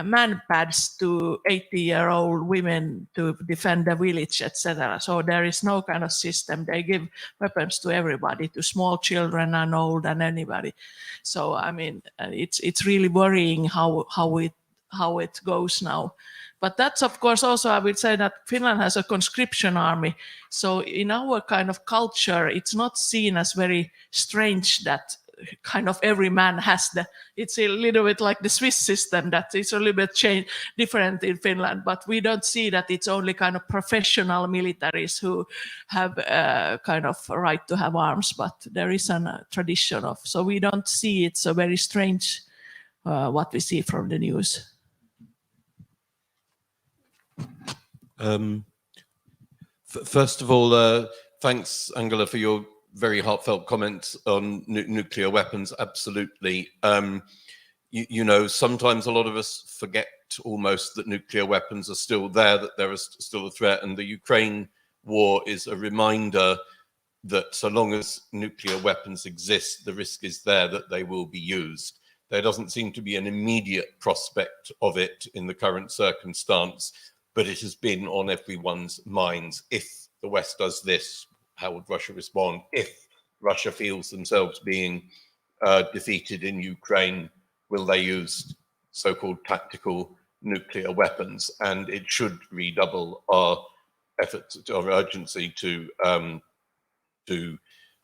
Speaker 2: man pads to 80-year-old women to defend the village, etc. So there is no kind of system. They give weapons to everybody, to small children and old and anybody. So I mean, it's really worrying how it goes now. But that's of course also, I would say that Finland has a conscription army. So in our kind of culture, it's not seen as very strange that kind of every man has it's a little bit like the Swiss system, that it's a little bit different in Finland, but we don't see that it's only kind of professional militaries who have kind of a right to have arms, but there is a tradition of, so we don't see it's a very strange what we see from the news.
Speaker 4: First of all, thanks, Angela, for your very heartfelt comments on nuclear weapons. Absolutely. You know, sometimes a lot of us forget almost that nuclear weapons are still there, that there is still a threat. And the Ukraine war is a reminder that so long as nuclear weapons exist, the risk is there that they will be used. There doesn't seem to be an immediate prospect of it in the current circumstance, but it has been on everyone's minds. If the West does this, how would Russia respond? If Russia feels themselves being defeated in Ukraine, will they use so-called tactical nuclear weapons? And it should redouble our efforts, our urgency to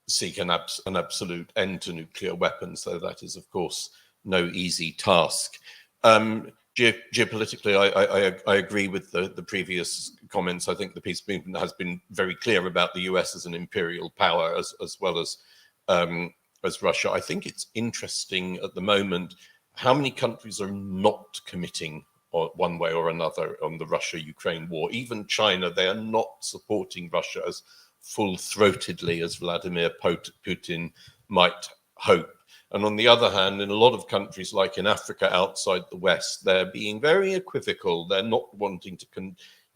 Speaker 4: seek an absolute end to nuclear weapons. So that is, of course, no easy task. Geopolitically, I agree with the previous comments. I think the peace movement has been very clear about the US as an imperial power, as well as Russia. I think it's interesting at the moment how many countries are not committing one way or another on the Russia-Ukraine war. Even China, they are not supporting Russia as full-throatedly as Vladimir Putin might hope. And on the other hand, in a lot of countries, like in Africa outside the West, they're being very equivocal. They're not wanting to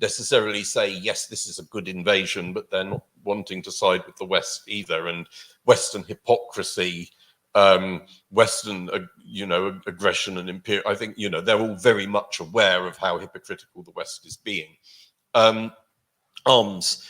Speaker 4: necessarily say, yes, this is a good invasion, but they're not wanting to side with the West either. And Western hypocrisy, Western, aggression and imperial, I think, they're all very much aware of how hypocritical the West is being. Arms.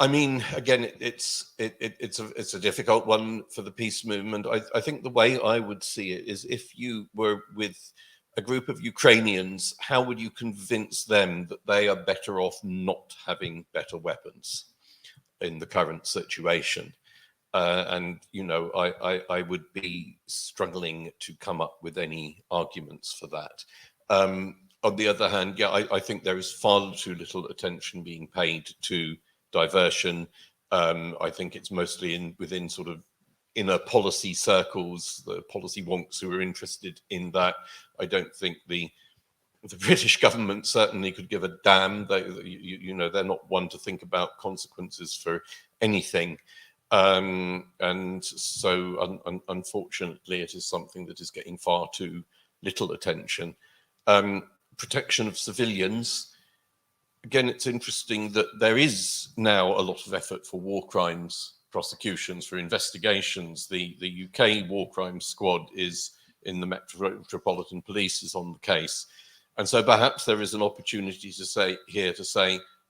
Speaker 4: I mean, again, it's a difficult one for the peace movement. I think the way I would see it is, if you were with a group of Ukrainians, how would you convince them that they are better off not having better weapons in the current situation? I would be struggling to come up with any arguments for that. On the other hand, yeah, I think there is far too little attention being paid to diversion. I think it's mostly within sort of inner policy circles, the policy wonks who are interested in that. I don't think the the British government certainly could give a damn. You know, they're not one to think about consequences for anything. And so, unfortunately, it is something that is getting far too little attention. Protection of civilians. Again, it's interesting that there is now a lot of effort for war crimes prosecutions, for investigations. The UK War Crimes Squad is in the Metropolitan Police is on the case. And so perhaps there is an opportunity to say,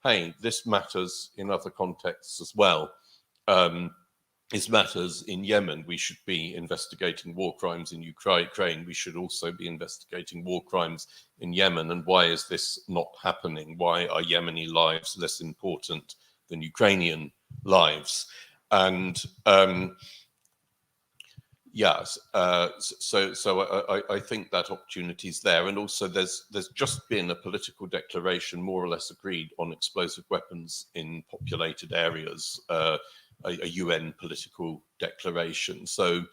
Speaker 4: hey, this matters in other contexts as well. This matters in Yemen. We should be investigating war crimes in Ukraine. We should also be investigating war crimes in Yemen. And why is this not happening? Why are Yemeni lives less important than Ukrainian lives? And yes, so I think that opportunity is there. And also there's just been a political declaration more or less agreed on explosive weapons in populated areas, a UN political declaration. So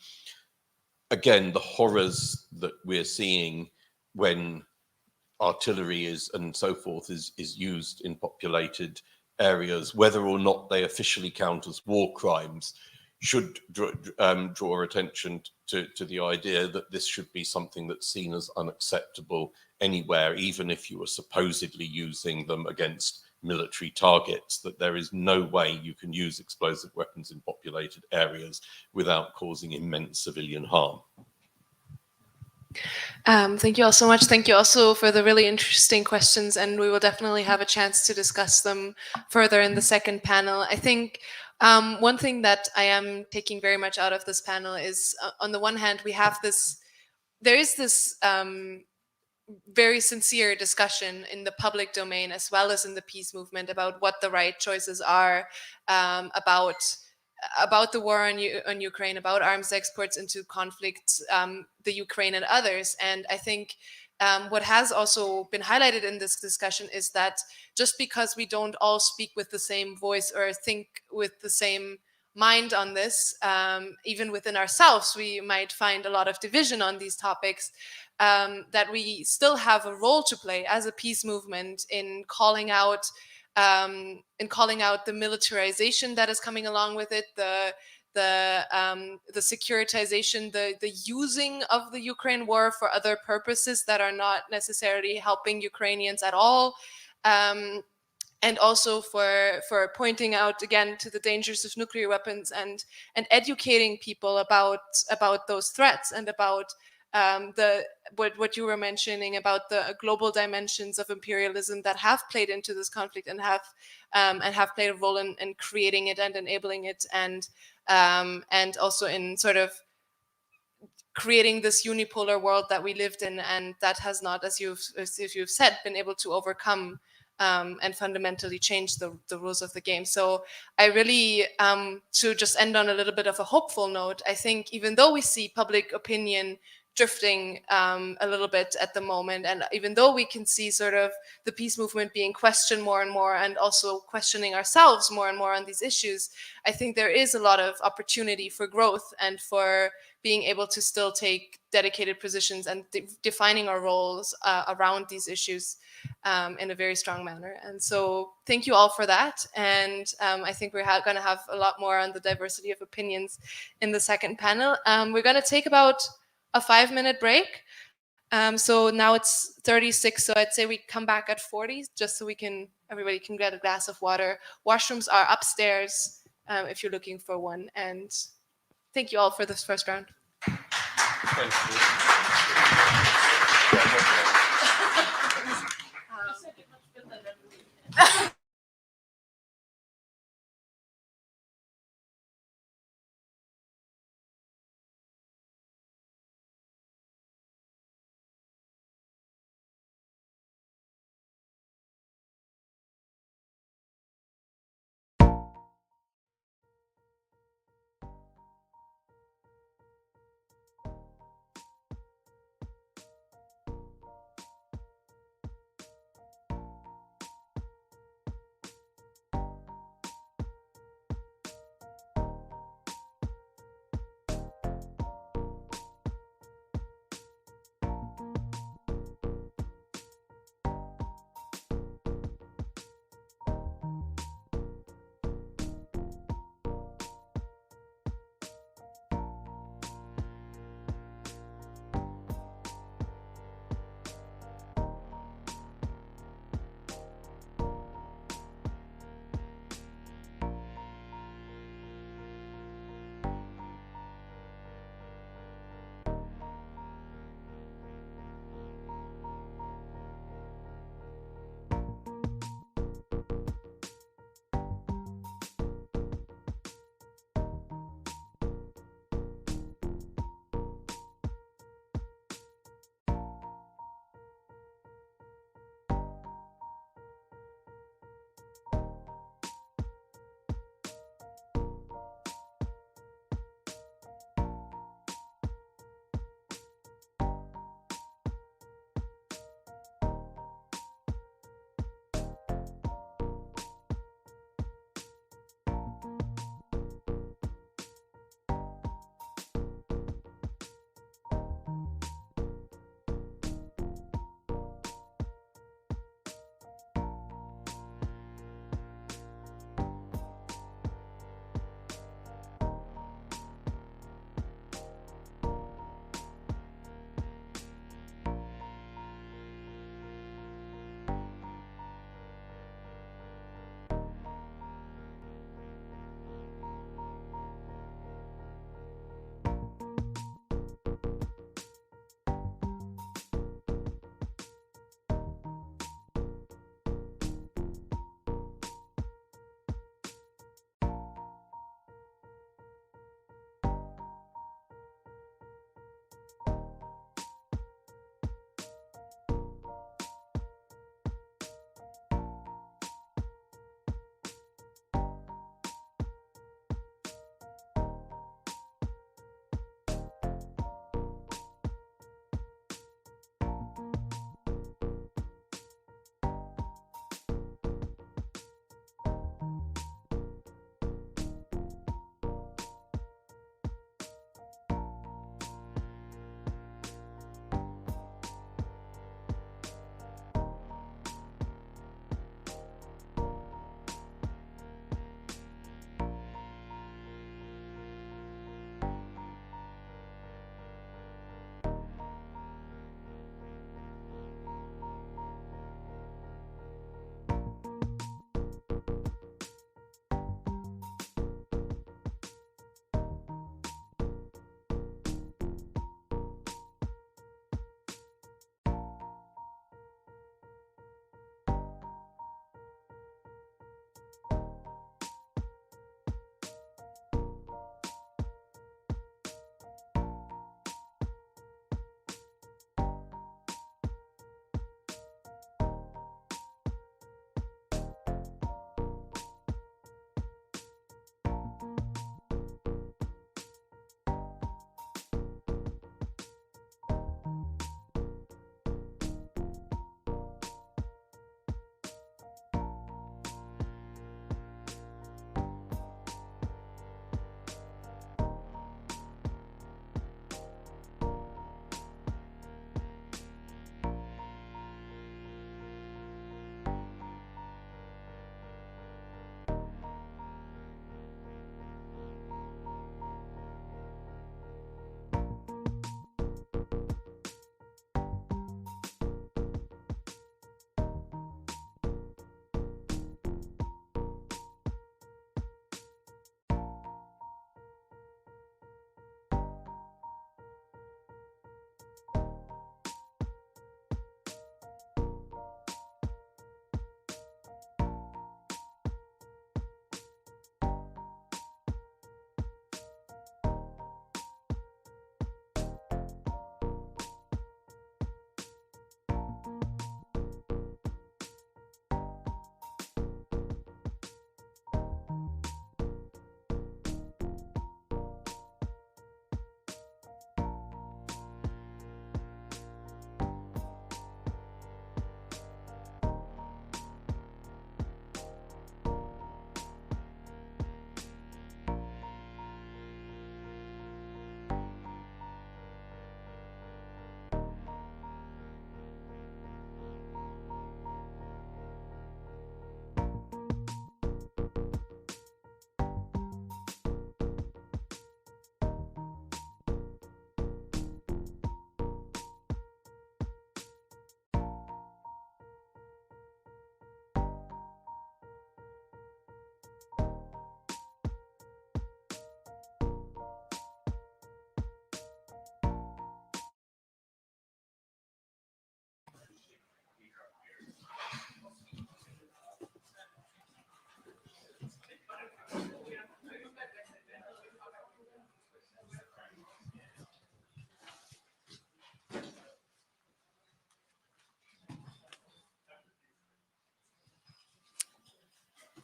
Speaker 4: again, the horrors that we're seeing when artillery is and so forth is used in populated areas, whether or not they officially count as war crimes, should draw attention to the idea that this should be something that's seen as unacceptable anywhere, even if you are supposedly using them against military targets, that there is no way you can use explosive weapons in populated areas without causing immense civilian harm.
Speaker 1: Thank you all so much. Thank you also for the really interesting questions, and we will definitely have a chance to discuss them further in the second panel. I think one thing that I am taking very much out of this panel is, on the one hand, there is this very sincere discussion in the public domain as well as in the peace movement about what the right choices are, about the war on Ukraine, about arms exports into conflicts, the Ukraine and others. And I think what has also been highlighted in this discussion is that just because we don't all speak with the same voice or think with the same mind on this, even within ourselves, we might find a lot of division on these topics, that we still have a role to play as a peace movement in calling out the militarization that is coming along with it, the securitization, the using of the Ukraine war for other purposes that are not necessarily helping Ukrainians at all, and also for pointing out again to the dangers of nuclear weapons and educating people about those threats and about what you were mentioning about the global dimensions of imperialism that have played into this conflict and have played a role in creating it and enabling it, and also in sort of creating this unipolar world that we lived in, and that has not, as you've said, been able to overcome and fundamentally change the rules of the game. So I really, to just end on a little bit of a hopeful note, I think even though we see public opinion drifting a little bit at the moment, and even though we can see sort of the peace movement being questioned more and more, and also questioning ourselves more and more on these issues, I think there is a lot of opportunity for growth and for being able to still take dedicated positions and defining our roles around these issues in a very strong manner. And so thank you all for that. And I think we're going to have a lot more on the diversity of opinions in the second panel. We're going to take about a 5-minute break. So now it's 36, so I'd say we come back at 40, just so everybody can get a glass of water. Washrooms are upstairs if you're looking for one. And thank you all for this first round.
Speaker 4: Thank you.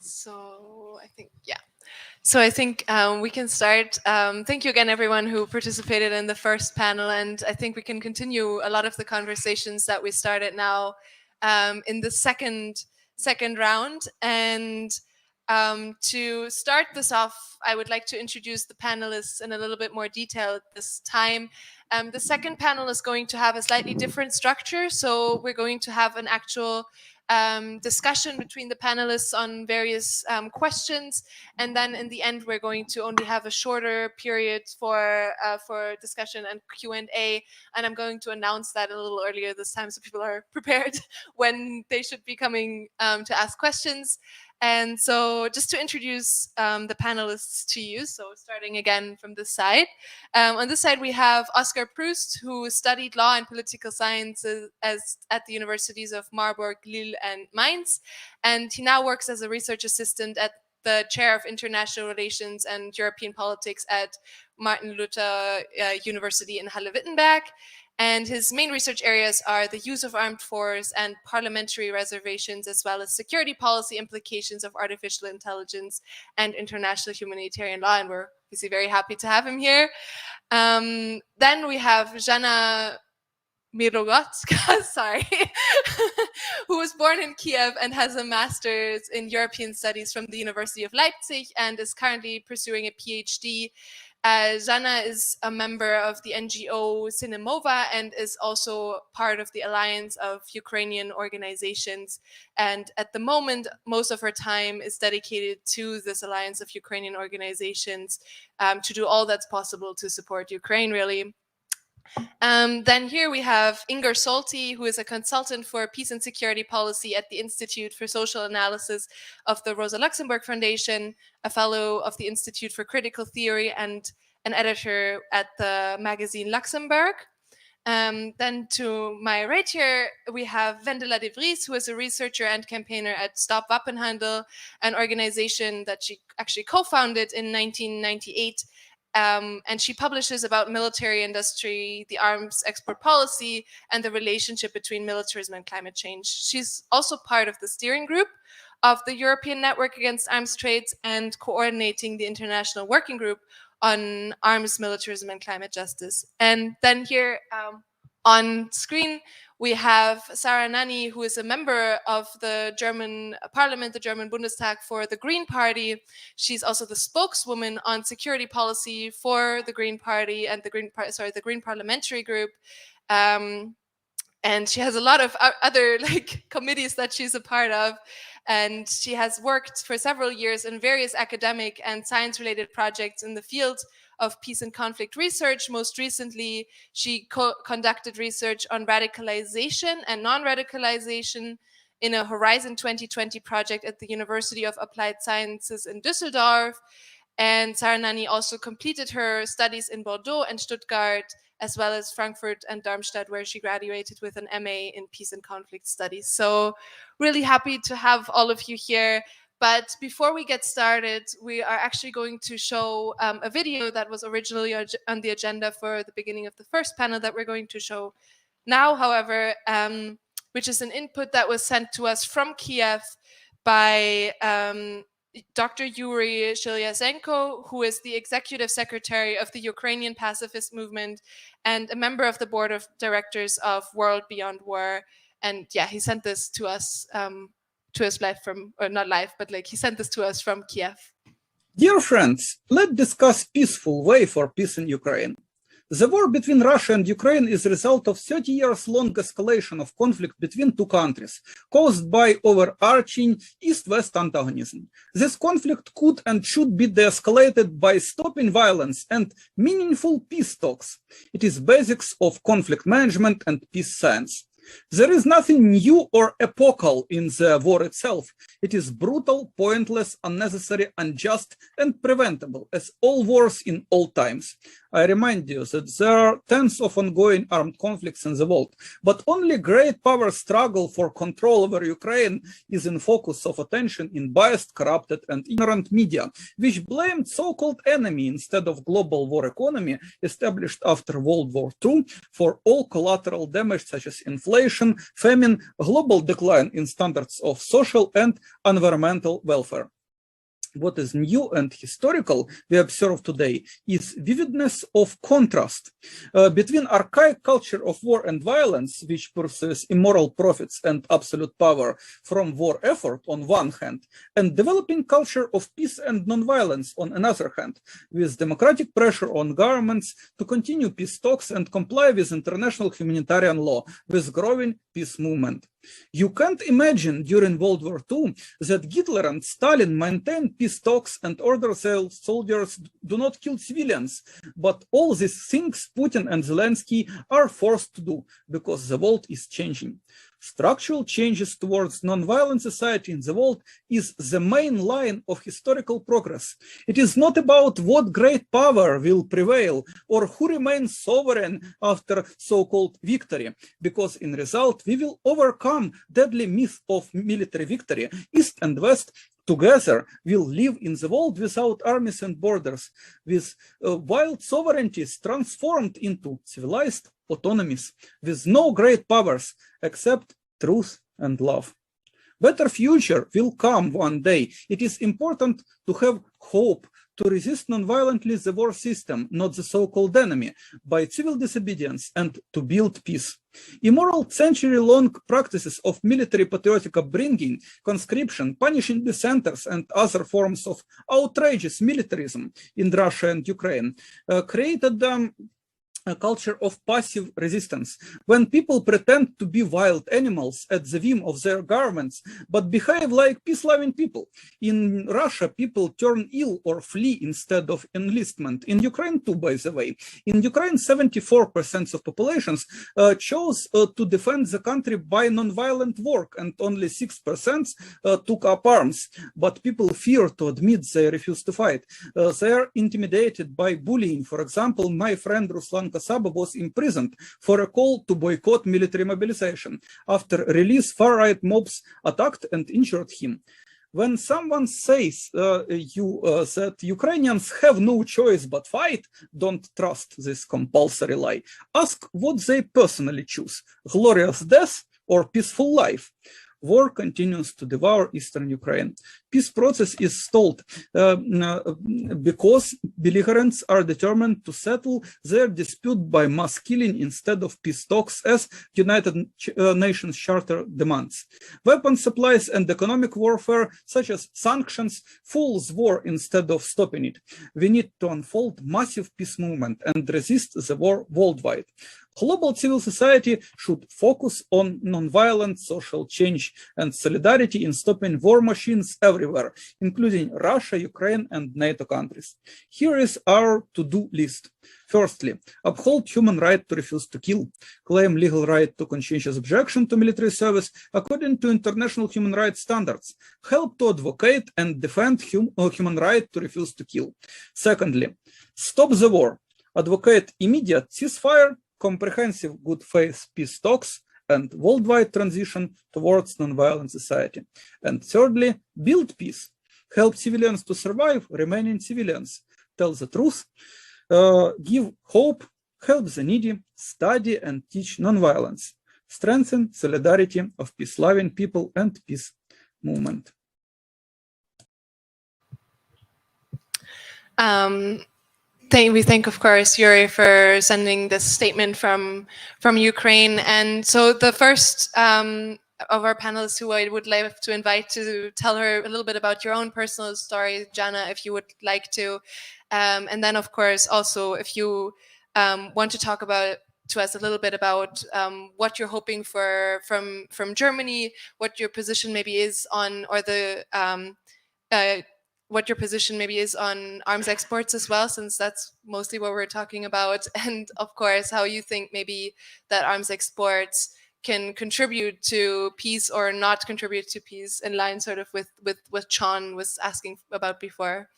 Speaker 1: So I think, yeah. So I think we can start. Thank you again, everyone who participated in the first panel. And I think we can continue a lot of the conversations that we started now in the second round. And to start this off, I would like to introduce the panelists in a little bit more detail at this time. The second panel is going to have a slightly different structure. So we're going to have an actual discussion between the panelists on various questions, and then in the end we're going to only have a shorter period for discussion and Q&A, and I'm going to announce that a little earlier this time so people are prepared when they should be coming to ask questions. And so just to introduce the panelists to you, so starting again from this side. On this side, we have Oscar Proust, who studied law and political sciences at the universities of Marburg, Lille, and Mainz. And he now works as a research assistant at the chair of international relations and European politics at Martin Luther University in Halle-Wittenberg. And his main research areas are the use of armed force and parliamentary reservations, as well as security policy implications of artificial intelligence and international humanitarian law. And we're obviously very happy to have him here. Then we have Jana Mirogatska, sorry, who was born in Kiev and has a master's in European studies from the University of Leipzig and is currently pursuing a PhD. Jana is a member of the NGO Cinemova and is also part of the alliance of Ukrainian organizations. And at the moment, most of her time is dedicated to this alliance of Ukrainian organizations to do all that's possible to support Ukraine, really. Then here we have Inger Solti, who is a consultant for peace and security policy at the Institute for Social Analysis of the Rosa Luxemburg Foundation, a fellow of the Institute for Critical Theory, and an editor at the magazine Luxembourg. Then to my right here, we have Wendela de Vries, who is a researcher and campaigner at Stop Wapenhandel, an organization that she actually co-founded in 1998. And she publishes about military industry, the arms export policy, and the relationship between militarism and climate change. She's also part of the steering group of the European Network Against Arms Trades and coordinating the International Working Group on Arms, Militarism, and Climate Justice. And then here on screen, we have Sarah Nanni, who is a member of the German Parliament, the German Bundestag for the Green Party. She's also the spokeswoman on security policy for the Green Party and the Green Parliamentary Group. And she has a lot of other committees that she's a part of. And she has worked for several years in various academic and science-related projects in the field of peace and conflict research. Most recently, she conducted research on radicalization and non-radicalization in a Horizon 2020 project at the University of Applied Sciences in Düsseldorf. And Sarah Nanni also completed her studies in Bordeaux and Stuttgart, as well as Frankfurt and Darmstadt, where she graduated with an MA in Peace and Conflict Studies. So really happy to have all of you here. But before we get started, we are actually going to show a video that was originally on the agenda for the beginning of the first panel that we're going to show now, however, which is an input that was sent to us from Kiev by Dr. Yuri Shilyasenko, who is the executive secretary of the Ukrainian pacifist movement and a member of the board of directors of World Beyond War. And yeah, he sent this to us live from, or not live, but he sent this to us from Kiev.
Speaker 10: Dear friends, let's discuss peaceful way for peace in Ukraine. The war between Russia and Ukraine is a result of 30 years long escalation of conflict between two countries, caused by overarching East-West antagonism. This conflict could and should be de-escalated by stopping violence and meaningful peace talks. It is basics of conflict management and peace science. There is nothing new or epochal in the war itself. It is brutal, pointless, unnecessary, unjust, and preventable, as all wars in all times. I remind you that there are tens of ongoing armed conflicts in the world, but only great power struggle for control over Ukraine is in focus of attention in biased, corrupted, and ignorant media, which blamed so-called enemy instead of global war economy established after World War II for all collateral damage such as inflation, famine, global decline in standards of social and environmental welfare. What is new and historical we observe today is vividness of contrast between archaic culture of war and violence, which pursues immoral profits and absolute power from war effort on one hand, and developing culture of peace and non-violence on another hand, with democratic pressure on governments to continue peace talks and comply with international humanitarian law, with growing peace movement. You can't imagine during World War II that Hitler and Stalin maintained peace talks and ordered their soldiers do not kill civilians. But all these things Putin and Zelensky are forced to do because the world is changing. Structural changes towards non-violent society in the world is the main line of historical progress. It is not about what great power will prevail or who remains sovereign after so-called victory, because in result we will overcome deadly myth of military victory. East and West together will live in the world without armies and borders, with wild sovereignties transformed into civilized autonomies, with no great powers except truth and love. Better future will come one day. It is important to have hope, to resist non-violently the war system, not the so-called enemy, by civil disobedience, and to build peace. Immoral century-long practices of military patriotic upbringing, conscription, punishing dissenters, and other forms of outrageous militarism in Russia and Ukraine created a culture of passive resistance, when people pretend to be wild animals at the whim of their governments, but behave like peace-loving people. In Russia, people turn ill or flee instead of enlistment. In Ukraine too, by the way. In Ukraine, 74% of populations chose to defend the country by non-violent work, and only 6% took up arms. But people fear to admit they refuse to fight. They are intimidated by bullying. For example, my friend Ruslan Kasaba was imprisoned for a call to boycott military mobilization. After release, far-right mobs attacked and injured him. When someone says that Ukrainians have no choice but fight, don't trust this compulsory lie. Ask what they personally choose, glorious death or peaceful life. War continues to devour eastern Ukraine. Peace process is stalled because belligerents are determined to settle their dispute by mass killing instead of peace talks, as United Nations Charter demands. Weapon supplies and economic warfare, such as sanctions, fuels war instead of stopping it. We need to unfold massive peace movement and resist the war worldwide. Global civil society should focus on non-violent social change and solidarity in stopping war machines everywhere, including Russia, Ukraine, and NATO countries. Here is our to-do list. Firstly, uphold human right to refuse to kill, claim legal right to conscientious objection to military service according to international human rights standards, help to advocate and defend human right to refuse to kill. Secondly, stop the war, advocate immediate ceasefire, comprehensive good faith peace talks, and worldwide transition towards non-violent society. And thirdly, build peace, help civilians to survive, remaining civilians, tell the truth, give hope, help the needy, study and teach non-violence, strengthen solidarity of peace-loving people and peace movement.
Speaker 1: We thank, of course, Yuri, for sending this statement from Ukraine. And so the first of our panelists who I would like to invite to tell her a little bit about your own personal story, Jana, if you would like to. And then, of course, also if you want to talk to us a little bit about what you're hoping for from Germany, what your position maybe is on, or what your position maybe is on arms exports as well, since that's mostly what we're talking about. And of course, how you think maybe that arms exports can contribute to peace or not contribute to peace, in line sort of with what Sean was asking about before.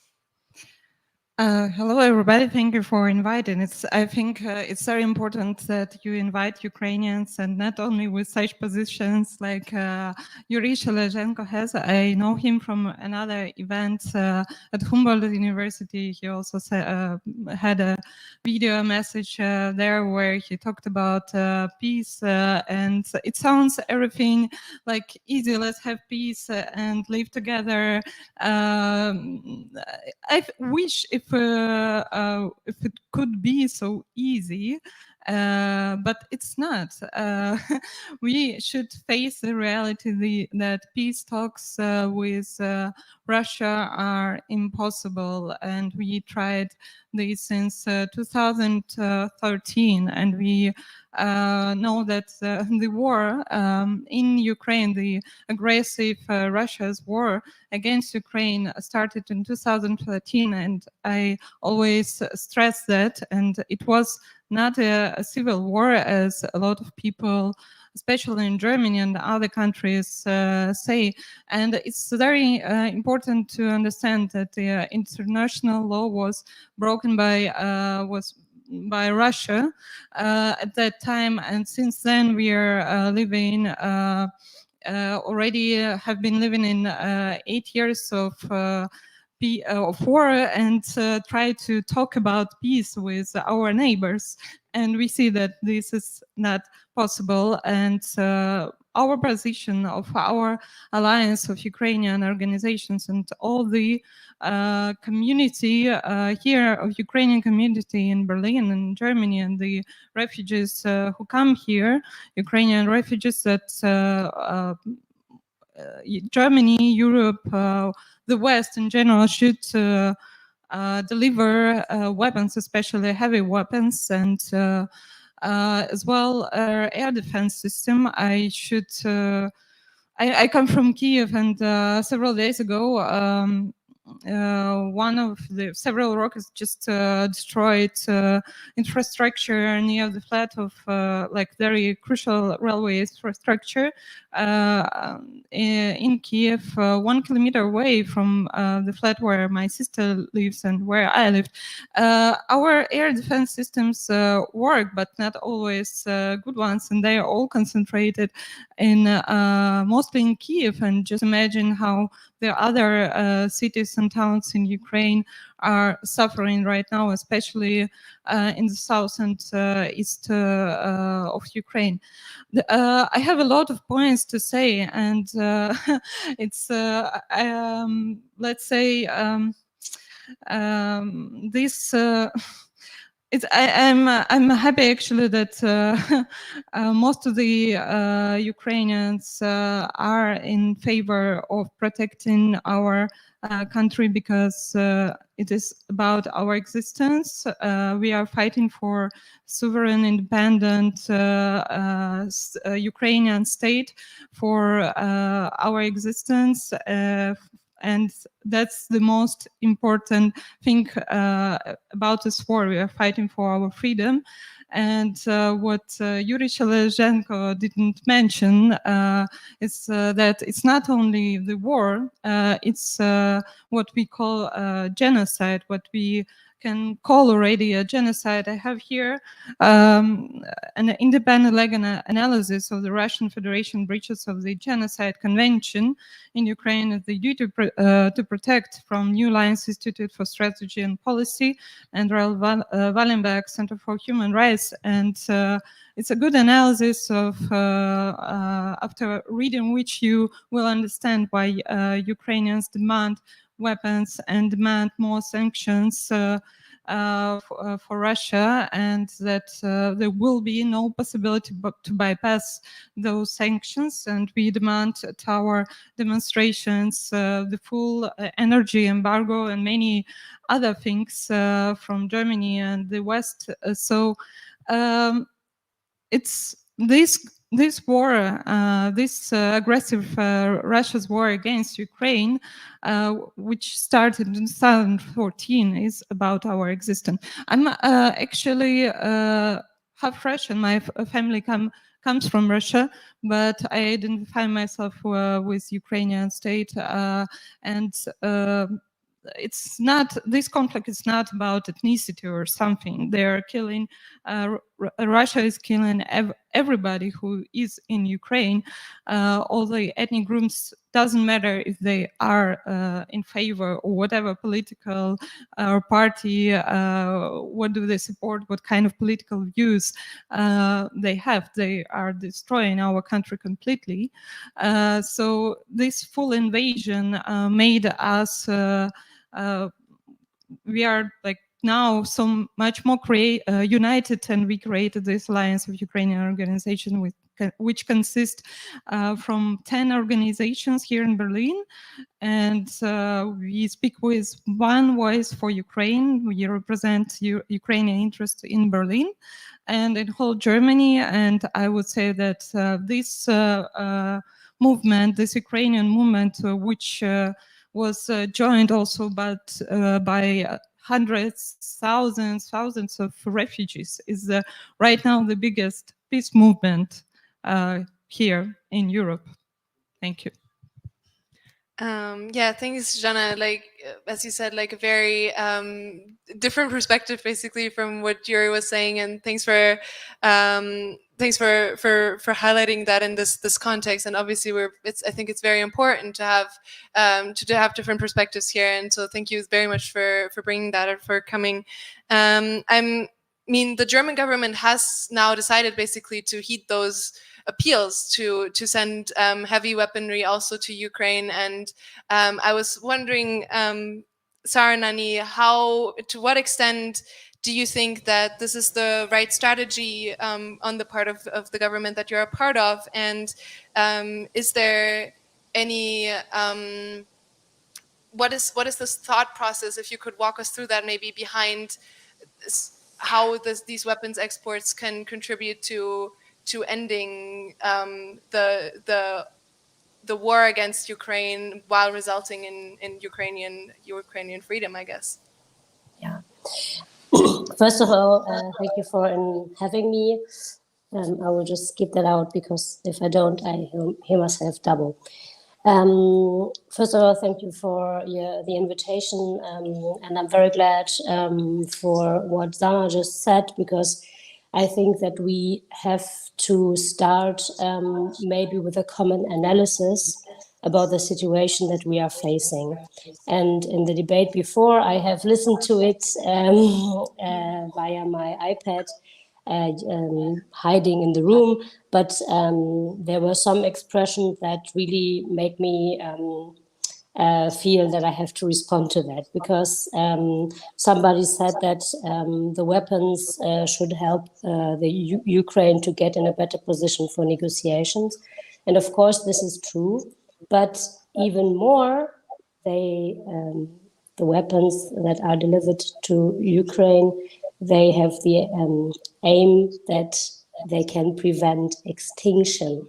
Speaker 11: Hello, everybody. Thank you for inviting. I think it's very important that you invite Ukrainians, and not only with such positions like Yuri Shelezenko has. I know him from another event at Humboldt University. He also had a video message there where he talked about peace, and it sounds everything like easy. Let's have peace and live together. I wish if it could be so easy, but it's not. We should face the reality that peace talks with Russia are impossible, and we tried this since 2013, and we know that the war in Ukraine, the aggressive Russia's war against Ukraine started in 2013, and I always stress that, and it was not a civil war as a lot of people, especially in Germany and other countries, say. And it's very important to understand that the international law was broken by Russia at that time, and since then we are living already have been living in 8 years of war, and try to talk about peace with our neighbors, and we see that this is not possible. And our position of our alliance of Ukrainian organizations and all the community here of Ukrainian community in Berlin and Germany, and the refugees who come here, Ukrainian refugees that Germany, Europe, the West in general should deliver weapons, especially heavy weapons, and as well air defense system. I come from Kiev, and several days ago one of the several rockets just destroyed infrastructure near the flat of like very crucial railway infrastructure in Kiev, 1 kilometer away from the flat where my sister lives and where I lived. Our air defense systems work, but not always good ones, and they are all concentrated in mostly in Kiev. And just imagine how the other cities and towns in Ukraine are suffering right now, especially in the south and east of Ukraine. I have a lot of points to say, and it's let's say this. I'm happy actually that most of the Ukrainians are in favor of protecting our country, because it is about our existence. We are fighting for sovereign, independent Ukrainian state, for our existence. And that's the most important thing about this war. We are fighting for our freedom. And what Yuri Shelezenko didn't mention is that it's not only the war, it's what we call genocide, what we can call already a genocide. I have here an independent legal analysis of the Russian Federation breaches of the Genocide Convention in Ukraine and the duty to protect from New Lines Institute for Strategy and Policy and Raoul Wallenberg Center for Human Rights. And it's a good analysis of, after reading which you will understand why Ukrainians demand weapons and demand more sanctions for Russia, and that there will be no possibility to bypass those sanctions. And we demand at our demonstrations the full energy embargo and many other things from Germany and the West. So it's this war, this aggressive Russia's war against Ukraine, which started in 2014, is about our existence. I'm actually half Russian. My family comes from Russia, but I identify myself with Ukrainian state, and it's not, this conflict is not about ethnicity or something. They're killing, Russia is killing everybody who is in Ukraine. All the ethnic groups, doesn't matter if they are in favor or whatever political or party, what do they support, what kind of political views they have. They are destroying our country completely. So this full invasion made us, we are like now so much more united, and we created this Alliance of Ukrainian Organization, which consists from 10 organizations here in Berlin, and we speak with one voice for Ukraine. We represent Ukrainian interests in Berlin and in whole Germany, and I would say that this movement, this Ukrainian movement, which was joined also by hundreds, thousands of refugees, is right now the biggest peace movement here in Europe. Thank you.
Speaker 1: Yeah, thanks, Jana. Like, as you said, like a very different perspective, basically, from what Yuri was saying, and thanks for highlighting that in this context. And obviously, I think it's very important to have different perspectives here. And so, thank you very much for bringing that and for coming. I mean, the German government has now decided basically to heed those appeals to send heavy weaponry also to Ukraine. And I was wondering, Saranani, to what extent do you think that this is the right strategy on the part of the government that you're a part of? And is there any, what is this thought process, if you could walk us through that maybe, behind how these weapons exports can contribute to ending the war against Ukraine while resulting in Ukrainian freedom, I guess.
Speaker 12: Yeah. First of all, thank you for having me. I will just skip that out, because if I don't, I hear myself double. First of all, thank you for the invitation, and I'm very glad for what Zana just said, because I think that we have to start maybe with a common analysis about the situation that we are facing. And in the debate before, I have listened to it via my iPad, hiding in the room, but there were some expressions that really made me feel that I have to respond to that, because somebody said that the weapons should help the Ukraine to get in a better position for negotiations. And of course, this is true, but even more, the weapons that are delivered to Ukraine, they have the aim that they can prevent extinction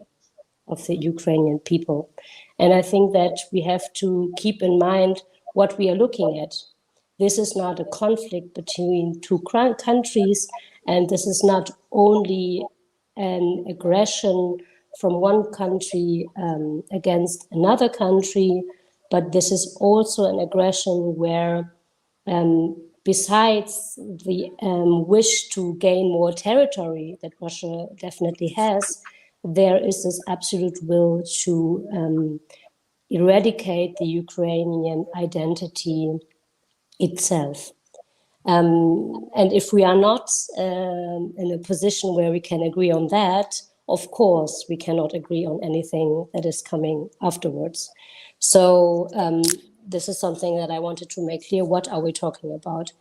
Speaker 12: of the Ukrainian people. And I think that we have to keep in mind what we are looking at. This is not a conflict between two countries, and this is not only an aggression from one country against another country, but this is also an aggression where, besides the wish to gain more territory that Russia definitely has, there is this absolute will to eradicate the Ukrainian identity itself. And if we are not in a position where we can agree on that, of course, we cannot agree on anything that is coming afterwards. So this is something that I wanted to make clear. What are we talking about?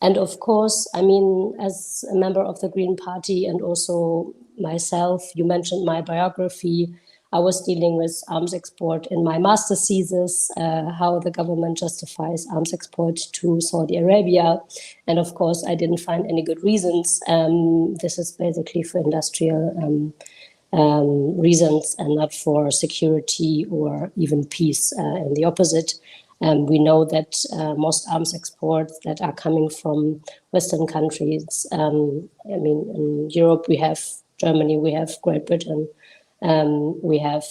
Speaker 12: And of course, I mean, as a member of the Green Party and also myself, you mentioned my biography. I was dealing with arms export in my master's thesis, how the government justifies arms export to Saudi Arabia. And of course, I didn't find any good reasons. This is basically for industrial reasons and not for security or even peace, and the opposite. We know that most arms exports that are coming from Western countries, I mean, in Europe, we have Germany, we have Great Britain, we have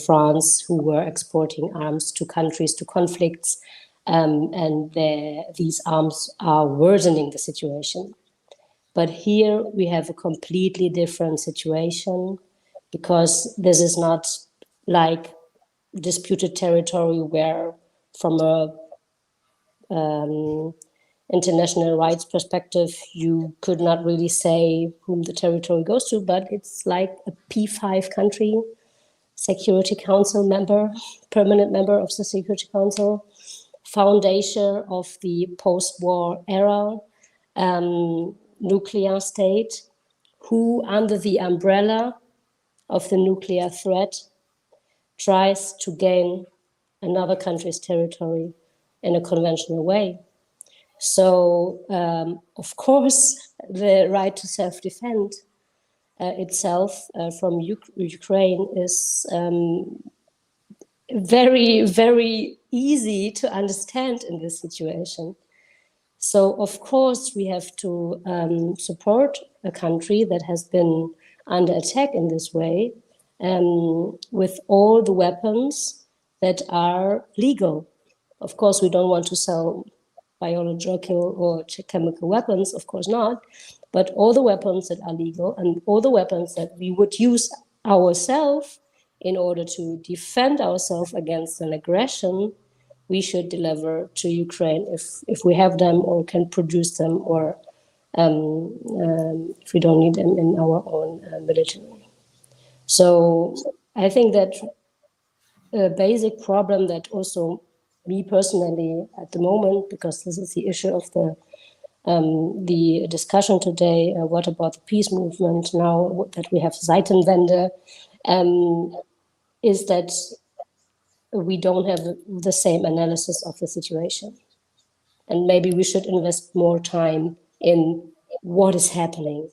Speaker 12: France, who were exporting arms to countries, to conflicts. and these arms are worsening the situation. But here we have a completely different situation, because this is not like disputed territory where, from a international rights perspective, you could not really say whom the territory goes to, but it's like a P5 country, Security Council member, permanent member of the Security Council, foundation of the post-war era, nuclear state, who, under the umbrella of the nuclear threat, tries to gain another country's territory in a conventional way. So, of course, the right to self-defend itself from Ukraine is very, very easy to understand in this situation. So, of course, we have to support a country that has been under attack in this way, with all the weapons that are legal. Of course, we don't want to sell biological or chemical weapons, of course not, but all the weapons that are legal and all the weapons that we would use ourselves in order to defend ourselves against an aggression, we should deliver to Ukraine if we have them or can produce them, or if we don't need them in our own military. So I think that a basic problem that also me personally at the moment, because this is the issue of the discussion today, what about the peace movement now that we have Zeitenwende, is that we don't have the same analysis of the situation. And maybe we should invest more time in what is happening.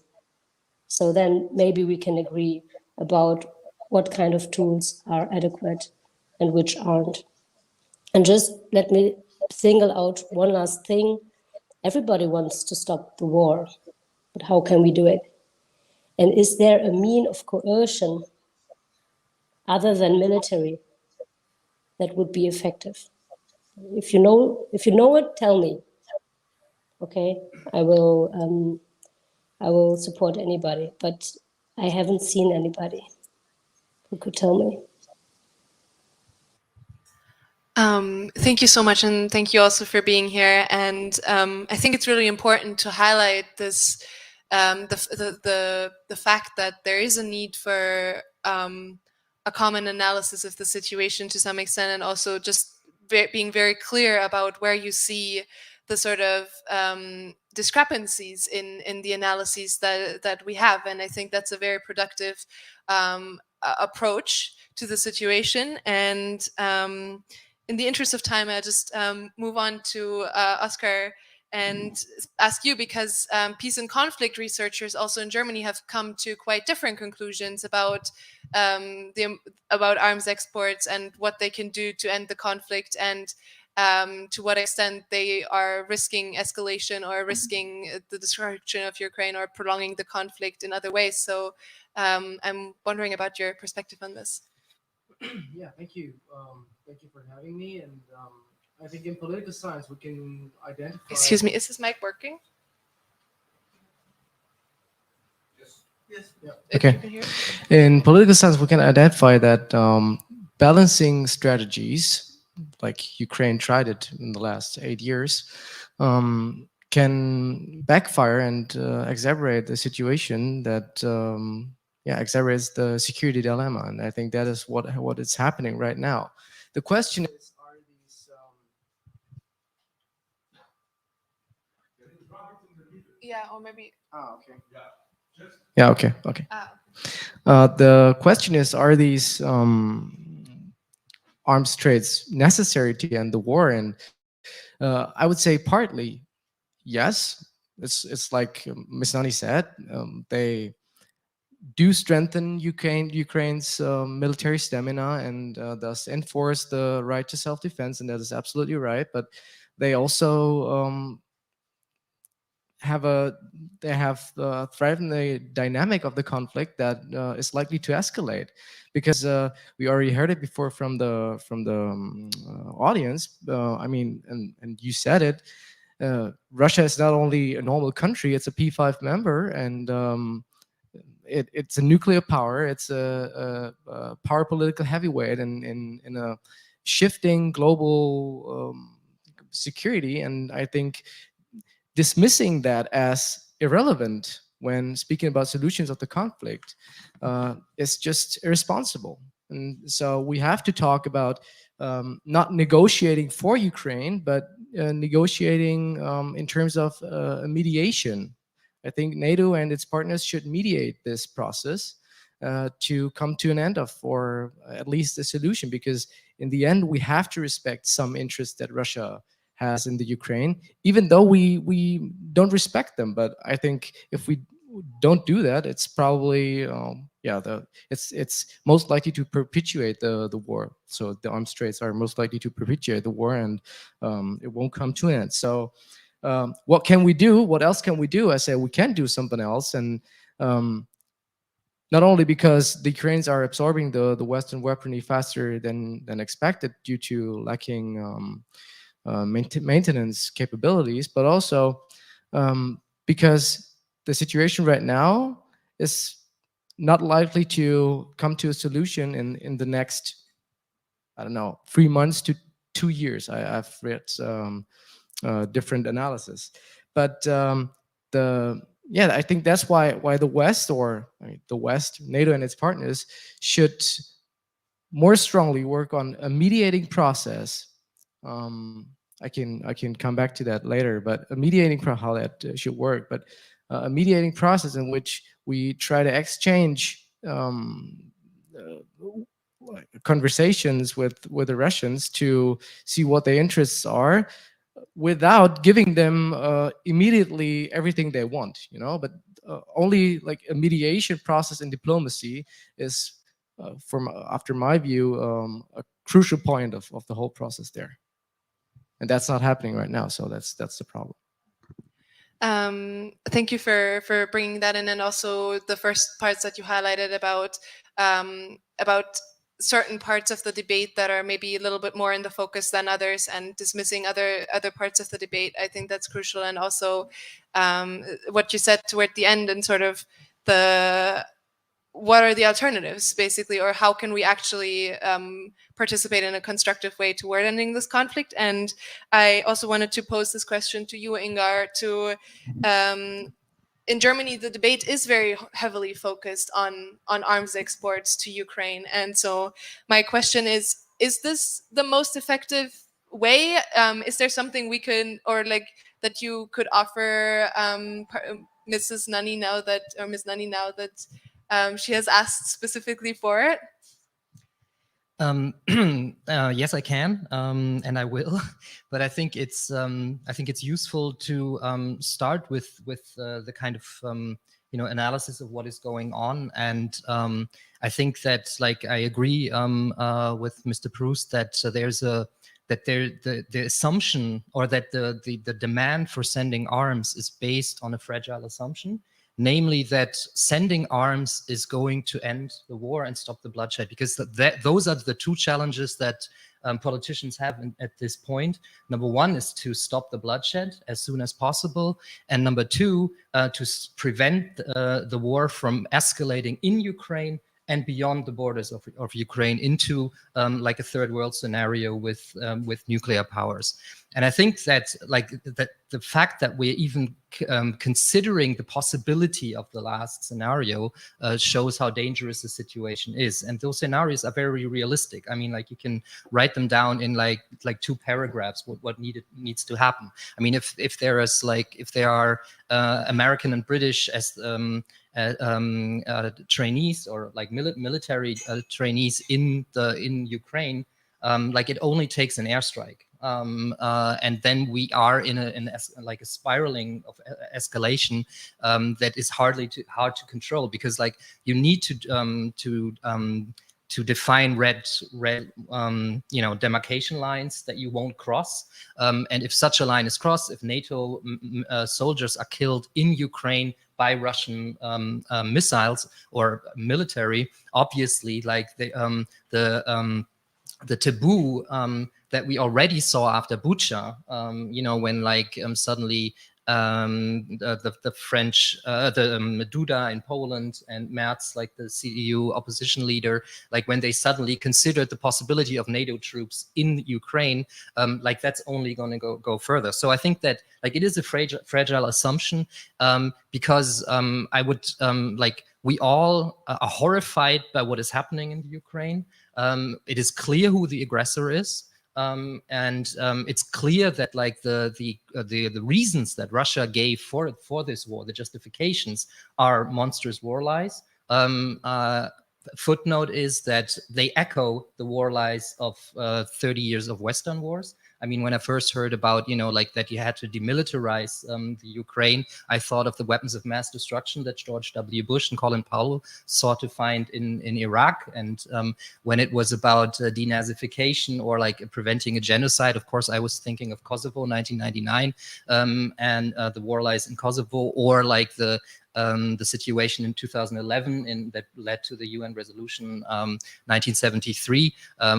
Speaker 12: So then maybe we can agree about what kind of tools are adequate and which aren't. And just let me single out one last thing. Everybody wants to stop the war, but how can we do it? And is there a mean of coercion other than military that would be effective? If you know it, tell me. Okay, I will support anybody, but I haven't seen anybody who could tell me.
Speaker 1: Thank you so much, and thank you also for being here. And I think it's really important to highlight this, the fact that there is a need for a common analysis of the situation to some extent, and also just being very clear about where you see the sort of discrepancies in the analyses that we have. And I think that's a very productive approach to the situation. And in the interest of time, I'll just move on to Oscar and ask you, because peace and conflict researchers also in Germany have come to quite different conclusions about arms exports and what they can do to end the conflict, and to what extent they are risking escalation or risking the destruction of Ukraine or prolonging the conflict in other ways. So I'm wondering about your perspective on this.
Speaker 13: Yeah, thank you. Thank you for having me. And I think in political science we can identify.
Speaker 1: Excuse me, is this mic working?
Speaker 13: Yes. Yeah.
Speaker 1: Okay.
Speaker 13: In political science, we can identify that balancing strategies, like Ukraine tried it in the last 8 years, can backfire and exacerbate the situation that exacerbates the security dilemma. And I think that is what is happening right now. The question is, are these
Speaker 1: yeah, or maybe
Speaker 13: okay. Yeah, okay. The question is, are these arms trades necessary to end the war? And I would say partly yes. It's like Ms. Nani said, they do strengthen Ukraine's military stamina and thus enforce the right to self-defense, and that is absolutely right. But they also thrive in the dynamic of the conflict that is likely to escalate, because we already heard it before from the audience. I mean, and you said it. Russia is not only a normal country; it's a P5 member, and it's a nuclear power. It's a power political heavyweight in a shifting global security, and I think dismissing that as irrelevant when speaking about solutions of the conflict is just irresponsible. And so we have to talk about not negotiating for Ukraine, but negotiating in terms of a mediation. I think NATO and its partners should mediate this process to come to an end of, or at least a solution, because in the end we have to respect some interests that Russia has in the Ukraine, even though we don't respect them. But I think if we don't do that, it's probably it's most likely to perpetuate the war. So the arms trades are most likely to perpetuate the war, and it won't come to an end. So what can we do? What else can we do? I say we can do something else, and not only because the Ukrainians are absorbing the Western weaponry faster than expected due to lacking maintenance capabilities, but also because the situation right now is not likely to come to a solution in the next, I don't know, 3 months to 2 years. I've read different analysis, but I think that's why the West, the West, NATO and its partners should more strongly work on a mediating process. I can come back to that later, but a mediating how that should work, but a mediating process in which we try to exchange conversations with the Russians to see what their interests are, without giving them immediately everything they want, but only like a mediation process in diplomacy is, after my view, a crucial point of the whole process there. And that's not happening right now, so that's the problem.
Speaker 1: Thank you for bringing that in, and also the first parts that you highlighted about certain parts of the debate that are maybe a little bit more in the focus than others, and dismissing other parts of the debate. I think that's crucial, and also what you said toward the end, and sort of what are the alternatives, basically, or how can we actually participate in a constructive way toward ending this conflict. And I also wanted to pose this question to you, Ingar, in Germany, the debate is very heavily focused on arms exports to Ukraine. And so my question is this the most effective way? Is there something we can, or like that you could offer Ms. Nunny now that she has asked specifically for it?
Speaker 3: Yes, I can, and I will. But I think it's useful to start with the kind of analysis of what is going on. And I think that, like, I agree with Mr. Proust that the assumption, or that the demand for sending arms is based on a fragile assumption. Namely, that sending arms is going to end the war and stop the bloodshed, because those are the two challenges that politicians have at this point. Number one is to stop the bloodshed as soon as possible, and number two, to prevent the war from escalating in Ukraine and beyond the borders of Ukraine into like a third world scenario with nuclear powers. And I think that the fact that we're even considering the possibility of the last scenario shows how dangerous the situation is. And those scenarios are very realistic. I mean, like, you can write them down in like 2 paragraphs what needs to happen. I mean, if there are American and British as trainees, or like military trainees in Ukraine, like, it only takes an airstrike. And then we are in a spiraling of escalation that is hard to control, because, like, you need
Speaker 14: to define red demarcation lines that you won't cross. And if such a line is crossed, if NATO soldiers are killed in Ukraine by Russian missiles or military, obviously, like the taboo that we already saw after Bucha, when like suddenly the French, Duda in Poland and Merz, like the CDU opposition leader, like when they suddenly considered the possibility of NATO troops in Ukraine, like that's only going to go further. So I think that like it is a fragile assumption because I would we all are horrified by what is happening in the Ukraine. It is clear who the aggressor is. It's clear that like the reasons that Russia gave for this war, the justifications, are monstrous war lies. Footnote is that they echo the war lies of 30 years of Western wars. I mean, when I first heard about, like that you had to demilitarize the Ukraine, I thought of the weapons of mass destruction that George W. Bush and Colin Powell sought to find in Iraq. And when it was about denazification or like preventing a genocide, of course, I was thinking of Kosovo, 1999, and the war lies in Kosovo, or like the situation in 2011 that led to the UN resolution 1973,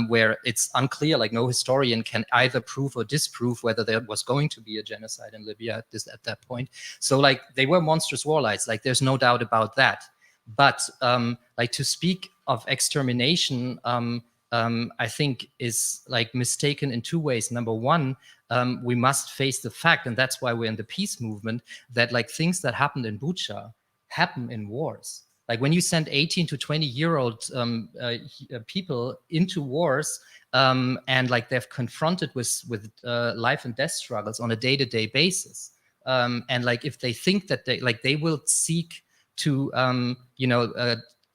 Speaker 14: where it's unclear, like no historian can either prove or disprove whether there was going to be a genocide in Libya at that point. So like they were monstrous war lies, like there's no doubt about that. But like to speak of extermination, I think is like mistaken in two ways. Number one, we must face the fact, and that's why we're in the peace movement, that like things that happened in Bucha happen in wars. Like when you send 18 to 20-year-old people into wars, and like they've confronted with life and death struggles on a day-to-day basis, and like if they think that they will seek to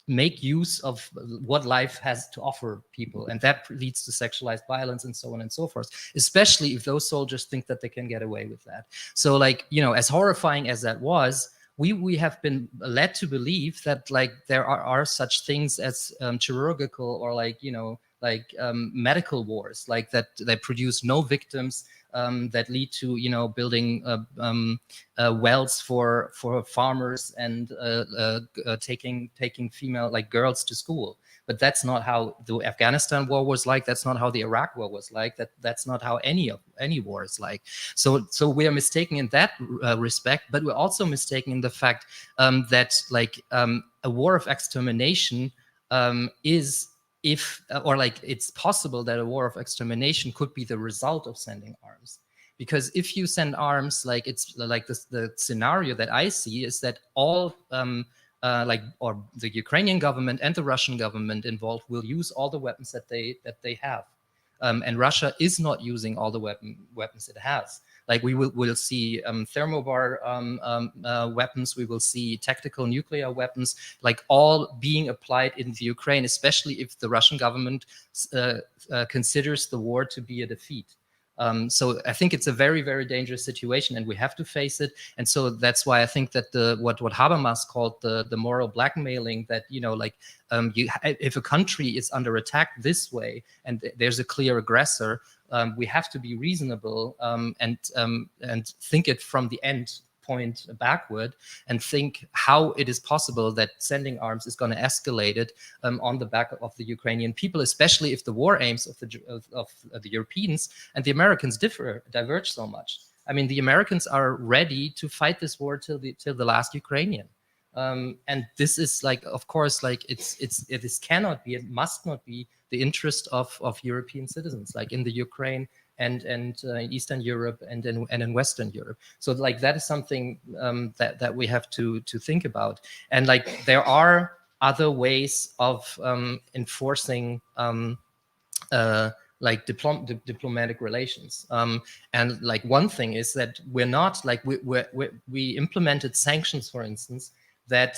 Speaker 14: make use of what life has to offer people, and that leads to sexualized violence and so on and so forth, especially if those soldiers think that they can get away with that. So like, as horrifying as that was, we have been led to believe that like there are such things as chirurgical or like medical wars, like that produce no victims, that lead to building wells for farmers and taking female like girls to school. But that's not how the Afghanistan war was like. That's not how the Iraq war was like. That's not how any war is like. So we are mistaken in that respect, but we're also mistaken in the fact that like a war of extermination is it's possible that a war of extermination could be the result of sending arms. Because if you send arms, like it's like the scenario that I see is that all or the Ukrainian government and the Russian government involved will use all the weapons that they have, and Russia is not using all the weapons it has. Like we'll see thermobar weapons, we will see tactical nuclear weapons, like all being applied in the Ukraine, especially if the Russian government considers the war to be a defeat. So I think it's a very, very dangerous situation, and we have to face it. And so that's why I think that what Habermas called the moral blackmailing, that if a country is under attack this way and there's a clear aggressor, we have to be reasonable and think it from the end point backward, and think how it is possible that sending arms is going to escalate it on the back of the Ukrainian people, especially if the war aims of the Europeans and the Americans diverge so much. I mean, the Americans are ready to fight this war till the last Ukrainian. And this is like, of course, like it cannot be, it must not be the interest of European citizens, like in the Ukraine and in Eastern Europe and in Western Europe. So like that is something that we have to think about. And like there are other ways of enforcing like diplomatic relations. And like one thing is that we're not like we implemented sanctions, for instance, that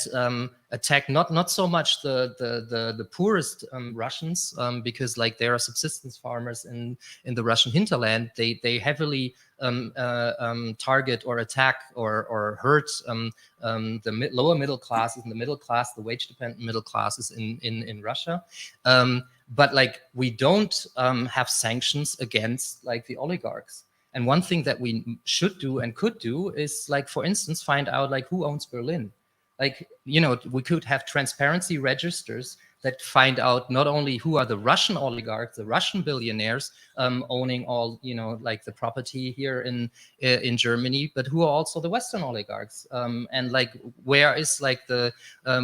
Speaker 14: attack not so much the poorest Russians, because like there are subsistence farmers in the Russian hinterland. They heavily target or attack or hurt the lower middle classes and the middle class, the wage dependent middle classes in Russia. But like we don't have sanctions against like the oligarchs. And one thing that we should do and could do is, like, for instance, find out like who owns Berlin. Like, you know, we could have transparency registers that find out not only who are the Russian oligarchs, the Russian billionaires owning all, you know, like the property here in Germany, but who are also the Western oligarchs, and like where is like the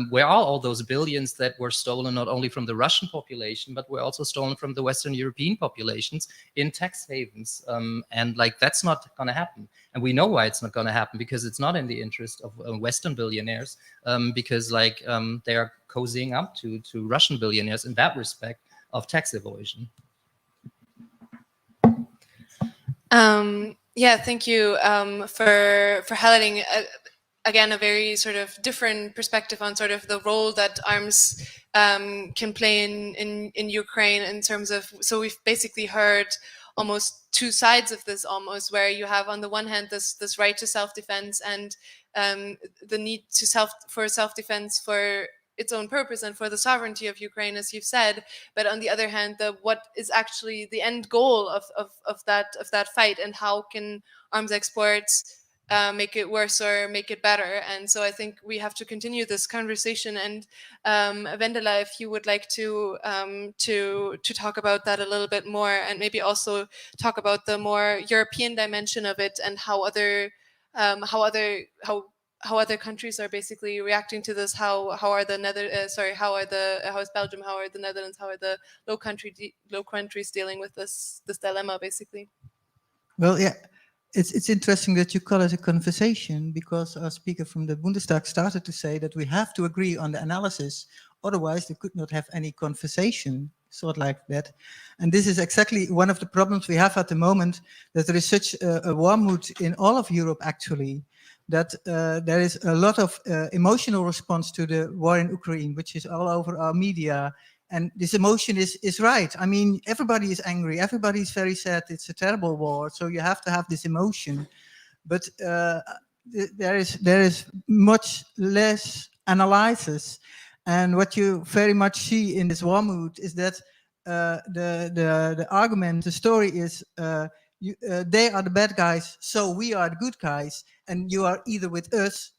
Speaker 14: where are all those billions that were stolen not only from the Russian population but were also stolen from the Western European populations in tax havens, and like that's not going to happen. And we know why it's not going to happen, because it's not in the interest of Western billionaires, because like they are cozying up to Russian billionaires in that respect of tax evasion.
Speaker 1: Yeah, thank you for highlighting again a very sort of different perspective on sort of the role that arms can play in Ukraine in terms of. So we've basically heard almost two sides of this, almost, where you have on the one hand this right to self-defense and the need to self-defense for its own purpose and for the sovereignty of Ukraine, as you've said. But on the other hand, what is actually the end goal of that fight, and how can arms exports make it worse or make it better? And so I think we have to continue this conversation. And Vendela, if you would like to talk about that a little bit more, and maybe also talk about the more European dimension of it and how other countries are basically reacting to this. How is Belgium? How are the Netherlands? How are the low countries dealing with this dilemma, basically?
Speaker 15: Well, yeah, it's interesting that you call it a conversation, because our speaker from the Bundestag started to say that we have to agree on the analysis, otherwise they could not have any conversation, sort of like that. And this is exactly one of the problems we have at the moment, that there is such a war mood in all of Europe, actually, that there is a lot of emotional response to the war in Ukraine, which is all over our media. And this emotion is right. I mean, everybody is angry. Everybody is very sad. It's a terrible war. So you have to have this emotion. But there is much less analysis. And what you very much see in this war mood is that the argument, the story is, they are the bad guys, so we are the good guys, and you are either with us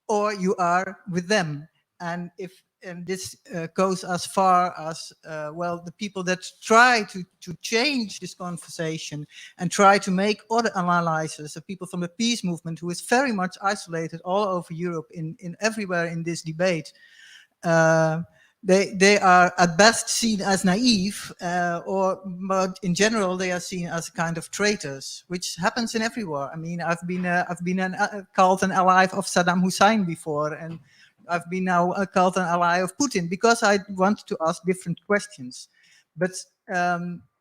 Speaker 15: or you are with them. And this goes as far as well, the people that try to change this conversation and try to make other analyses, the people from the peace movement, who is very much isolated all over Europe, in everywhere in this debate. They are at best seen as naive, but in general they are seen as a kind of traitors, which happens in every war. I mean, I've been called an ally of Saddam Hussein before, and I've been now called an ally of Putin, because I want to ask different questions. But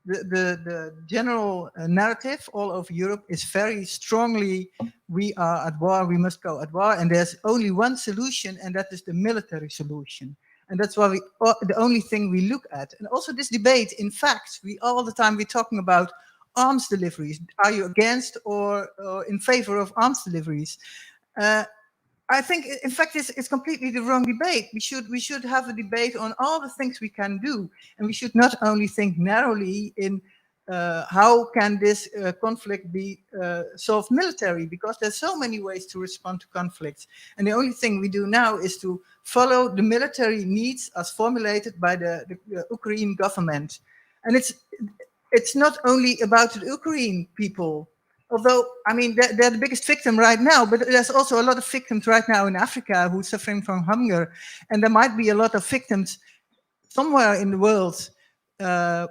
Speaker 15: the general narrative all over Europe is very strongly, we are at war, we must go at war, and there's only one solution, and that is the military solution. And that's why the only thing we look at. And also this debate, in fact, all the time we're talking about arms deliveries. Are you against or in favor of arms deliveries? I think, in fact, it's completely the wrong debate. We should have a debate on all the things we can do. And we should not only think narrowly in how can this conflict be solved military, because there's so many ways to respond to conflicts. And the only thing we do now is to follow the military needs as formulated by the Ukraine government. And it's not only about the Ukraine people, although, I mean, they're the biggest victim right now, but there's also a lot of victims right now in Africa who are suffering from hunger. And there might be a lot of victims somewhere in the world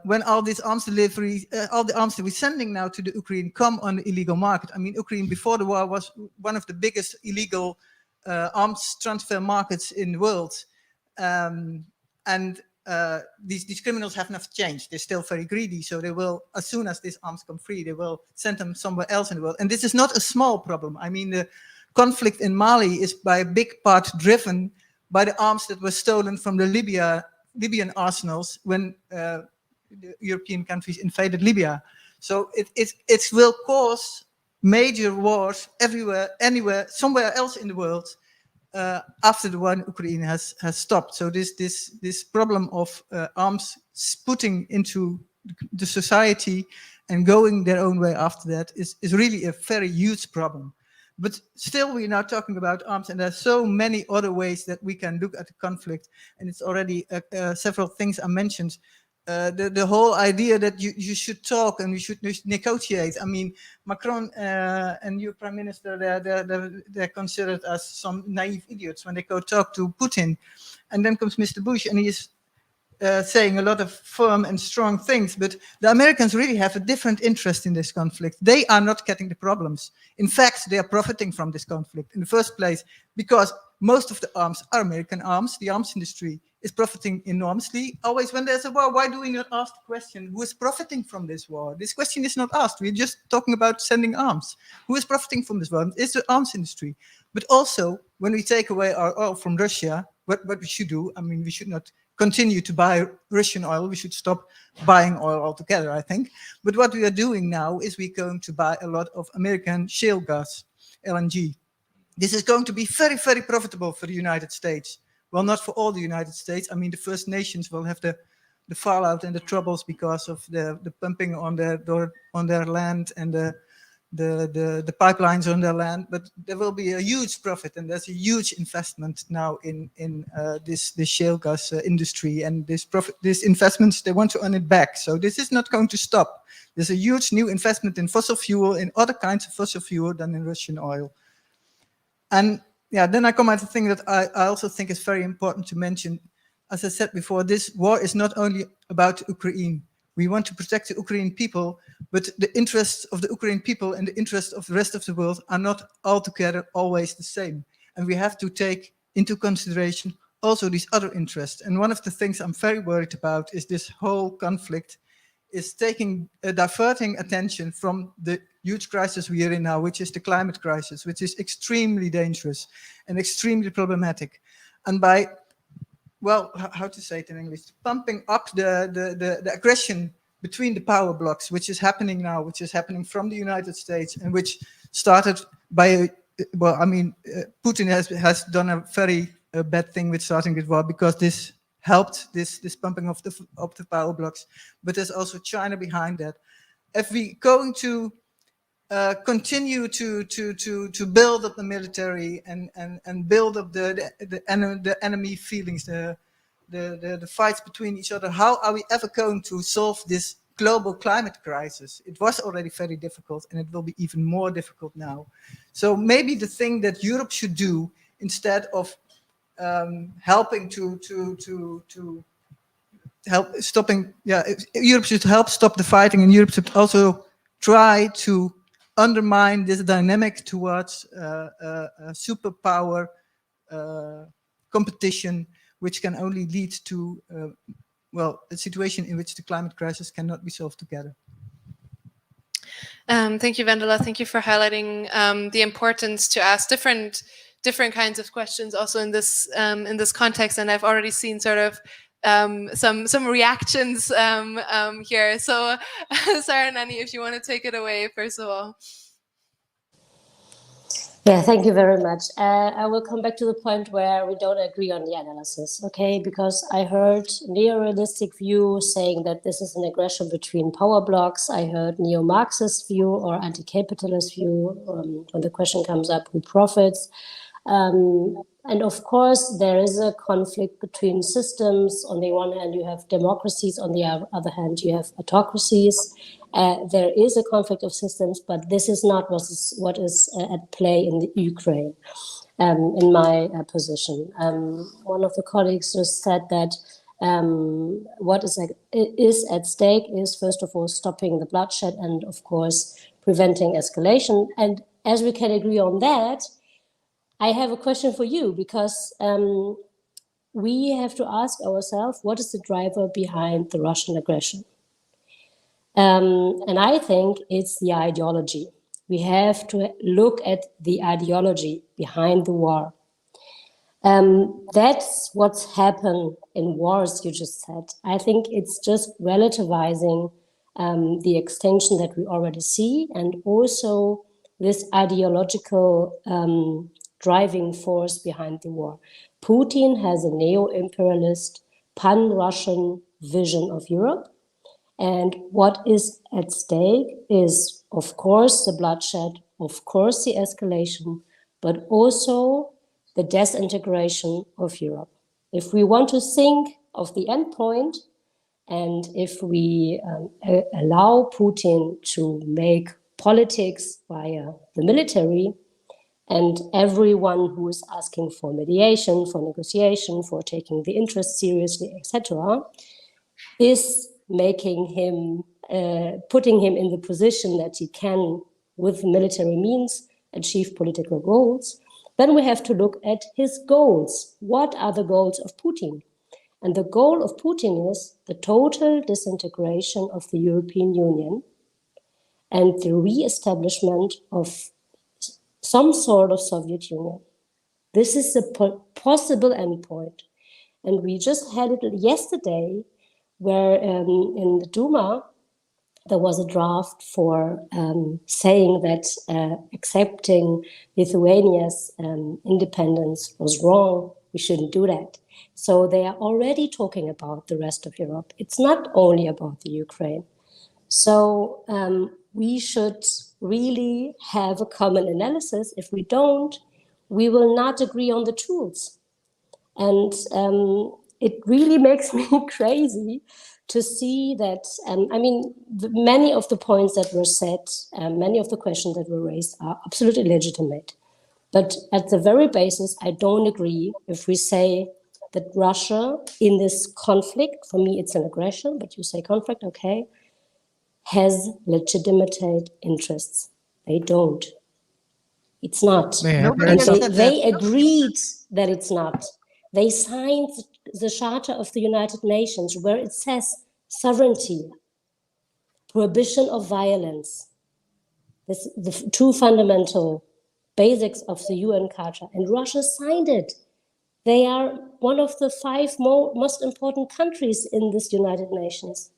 Speaker 15: when all these arms deliveries, all the arms that we're sending now to the Ukraine come on the illegal market. I mean, Ukraine before the war was one of the biggest illegal arms transfer markets in the world. These criminals have not changed. They're still very greedy. So they will, as soon as these arms come free, they will send them somewhere else in the world. And this is not a small problem. I mean, the conflict in Mali is by a big part driven by the arms that were stolen from the Libyan arsenals when the European countries invaded Libya. So it will cause major wars everywhere, anywhere, somewhere else in the world after the war in Ukraine has stopped. So this problem of arms putting into the society and going their own way after that is really a very huge problem. But still, we're now talking about arms, and there's so many other ways that we can look at the conflict. And it's already several things I mentioned. The whole idea that you should talk and we should negotiate. I mean, Macron and your prime minister, they're considered as some naive idiots when they go talk to Putin. And then comes Mr. Bush, and he is saying a lot of firm and strong things, but the Americans really have a different interest in this conflict. They are not getting the problems. In fact, they are profiting from this conflict in the first place because most of the arms are American arms. The arms industry is profiting enormously. Always when there's a war, why do we not ask the question, who is profiting from this war? This question is not asked. We're just talking about sending arms. Who is profiting from this war? It's the arms industry. But also, when we take away our oil from Russia, what we should do, I mean, we should not continue to buy Russian oil. We should stop buying oil altogether, I think. But what we are doing now is we're going to buy a lot of American shale gas, LNG. This is going to be very, very profitable for the United States. Well, not for all the United States. I mean, the First Nations will have the fallout and the troubles because of the pumping on their land and the pipelines on their land, but there will be a huge profit, and there's a huge investment now in this shale gas industry, and this investments, they want to earn it back. So this is not going to stop. There's a huge new investment in fossil fuel, in other kinds of fossil fuel than in Russian oil. And yeah, then I come at the thing that I also think is very important to mention. As I said before, this war is not only about Ukraine. We want to protect the Ukrainian people, but the interests of the Ukrainian people and the interests of the rest of the world are not altogether always the same. And we have to take into consideration also these other interests. And one of the things I'm very worried about is this whole conflict is diverting attention from the huge crisis we are in now, which is the climate crisis, which is extremely dangerous and extremely problematic. And by, well, how to say it in English, pumping up the aggression between the power blocks, which is happening now, which is happening from the United States, and which started by, well, I mean, Putin has done a very bad thing with starting this war, because this helped this pumping of the power blocks, but there's also China behind that. If we going to continue to build up the military and build up the enemy feelings, the fights between each other, how are we ever going to solve this global climate crisis? It was already very difficult, and it will be even more difficult now. So maybe the thing that Europe should do, instead of helping to help stopping, Europe should help stop the fighting, and Europe should also try to undermine this dynamic towards a superpower competition, which can only lead to, well, a situation in which the climate crisis cannot be solved together.
Speaker 1: Thank you, Vendela. Thank you for highlighting the importance to ask different kinds of questions also in this context. And I've already seen sort of some reactions here. So, Sarah and Annie, if you want to take it away, first of all.
Speaker 12: Yeah, thank you very much. I will come back to the point where we don't agree on the analysis, okay? Because I heard neo-realistic view saying that this is an aggression between power blocks. I heard neo-Marxist view or anti-capitalist view when the question comes up, who profits? And of course, there is a conflict between systems. On the one hand, you have democracies. On the other hand, you have autocracies. There is a conflict of systems, but this is not what is at play in the Ukraine, in my position. One of the colleagues just said that what is at stake is, first of all, stopping the bloodshed and, of course, preventing escalation. And as we can agree on that, I have a question for you, because we have to ask ourselves, what is the driver behind the Russian aggression? And I think it's the ideology. We have to look at the ideology behind the war. That's what's happened in wars, you just said. I think it's just relativizing the extension that we already see, and also this ideological driving force behind the war. Putin has a neo-imperialist, pan-Russian vision of Europe. And what is at stake is, of course, the bloodshed, of course, the escalation, but also the disintegration of Europe. If we want to think of the end point, and if we allow Putin to make politics via the military, and everyone who is asking for mediation, for negotiation, for taking the interest seriously, etc., is making him, putting him in the position that he can, with military means, achieve political goals, then we have to look at his goals. What are the goals of Putin? And the goal of Putin is the total disintegration of the European Union and the re-establishment of some sort of Soviet Union. This is the possible endpoint. And we just had it yesterday, where in the Duma, there was a draft for saying that accepting Lithuania's independence was wrong. We shouldn't do that. So they are already talking about the rest of Europe. It's not only about the Ukraine. So we should really have a common analysis. If we don't, we will not agree on the tools. And it really makes me crazy to see that, I mean, many of the points that were said, many of the questions that were raised are absolutely legitimate. But at the very basis, I don't agree if we say that Russia in this conflict, for me it's an aggression, but you say conflict, okay, has legitimate interests. They don't. It's not. And they agreed that it's not. They signed the Charter of the United Nations, where it says sovereignty, prohibition of violence. This, the two fundamental basics of the UN Charter, and Russia signed it. They are one of the 5 most important countries in this United Nations.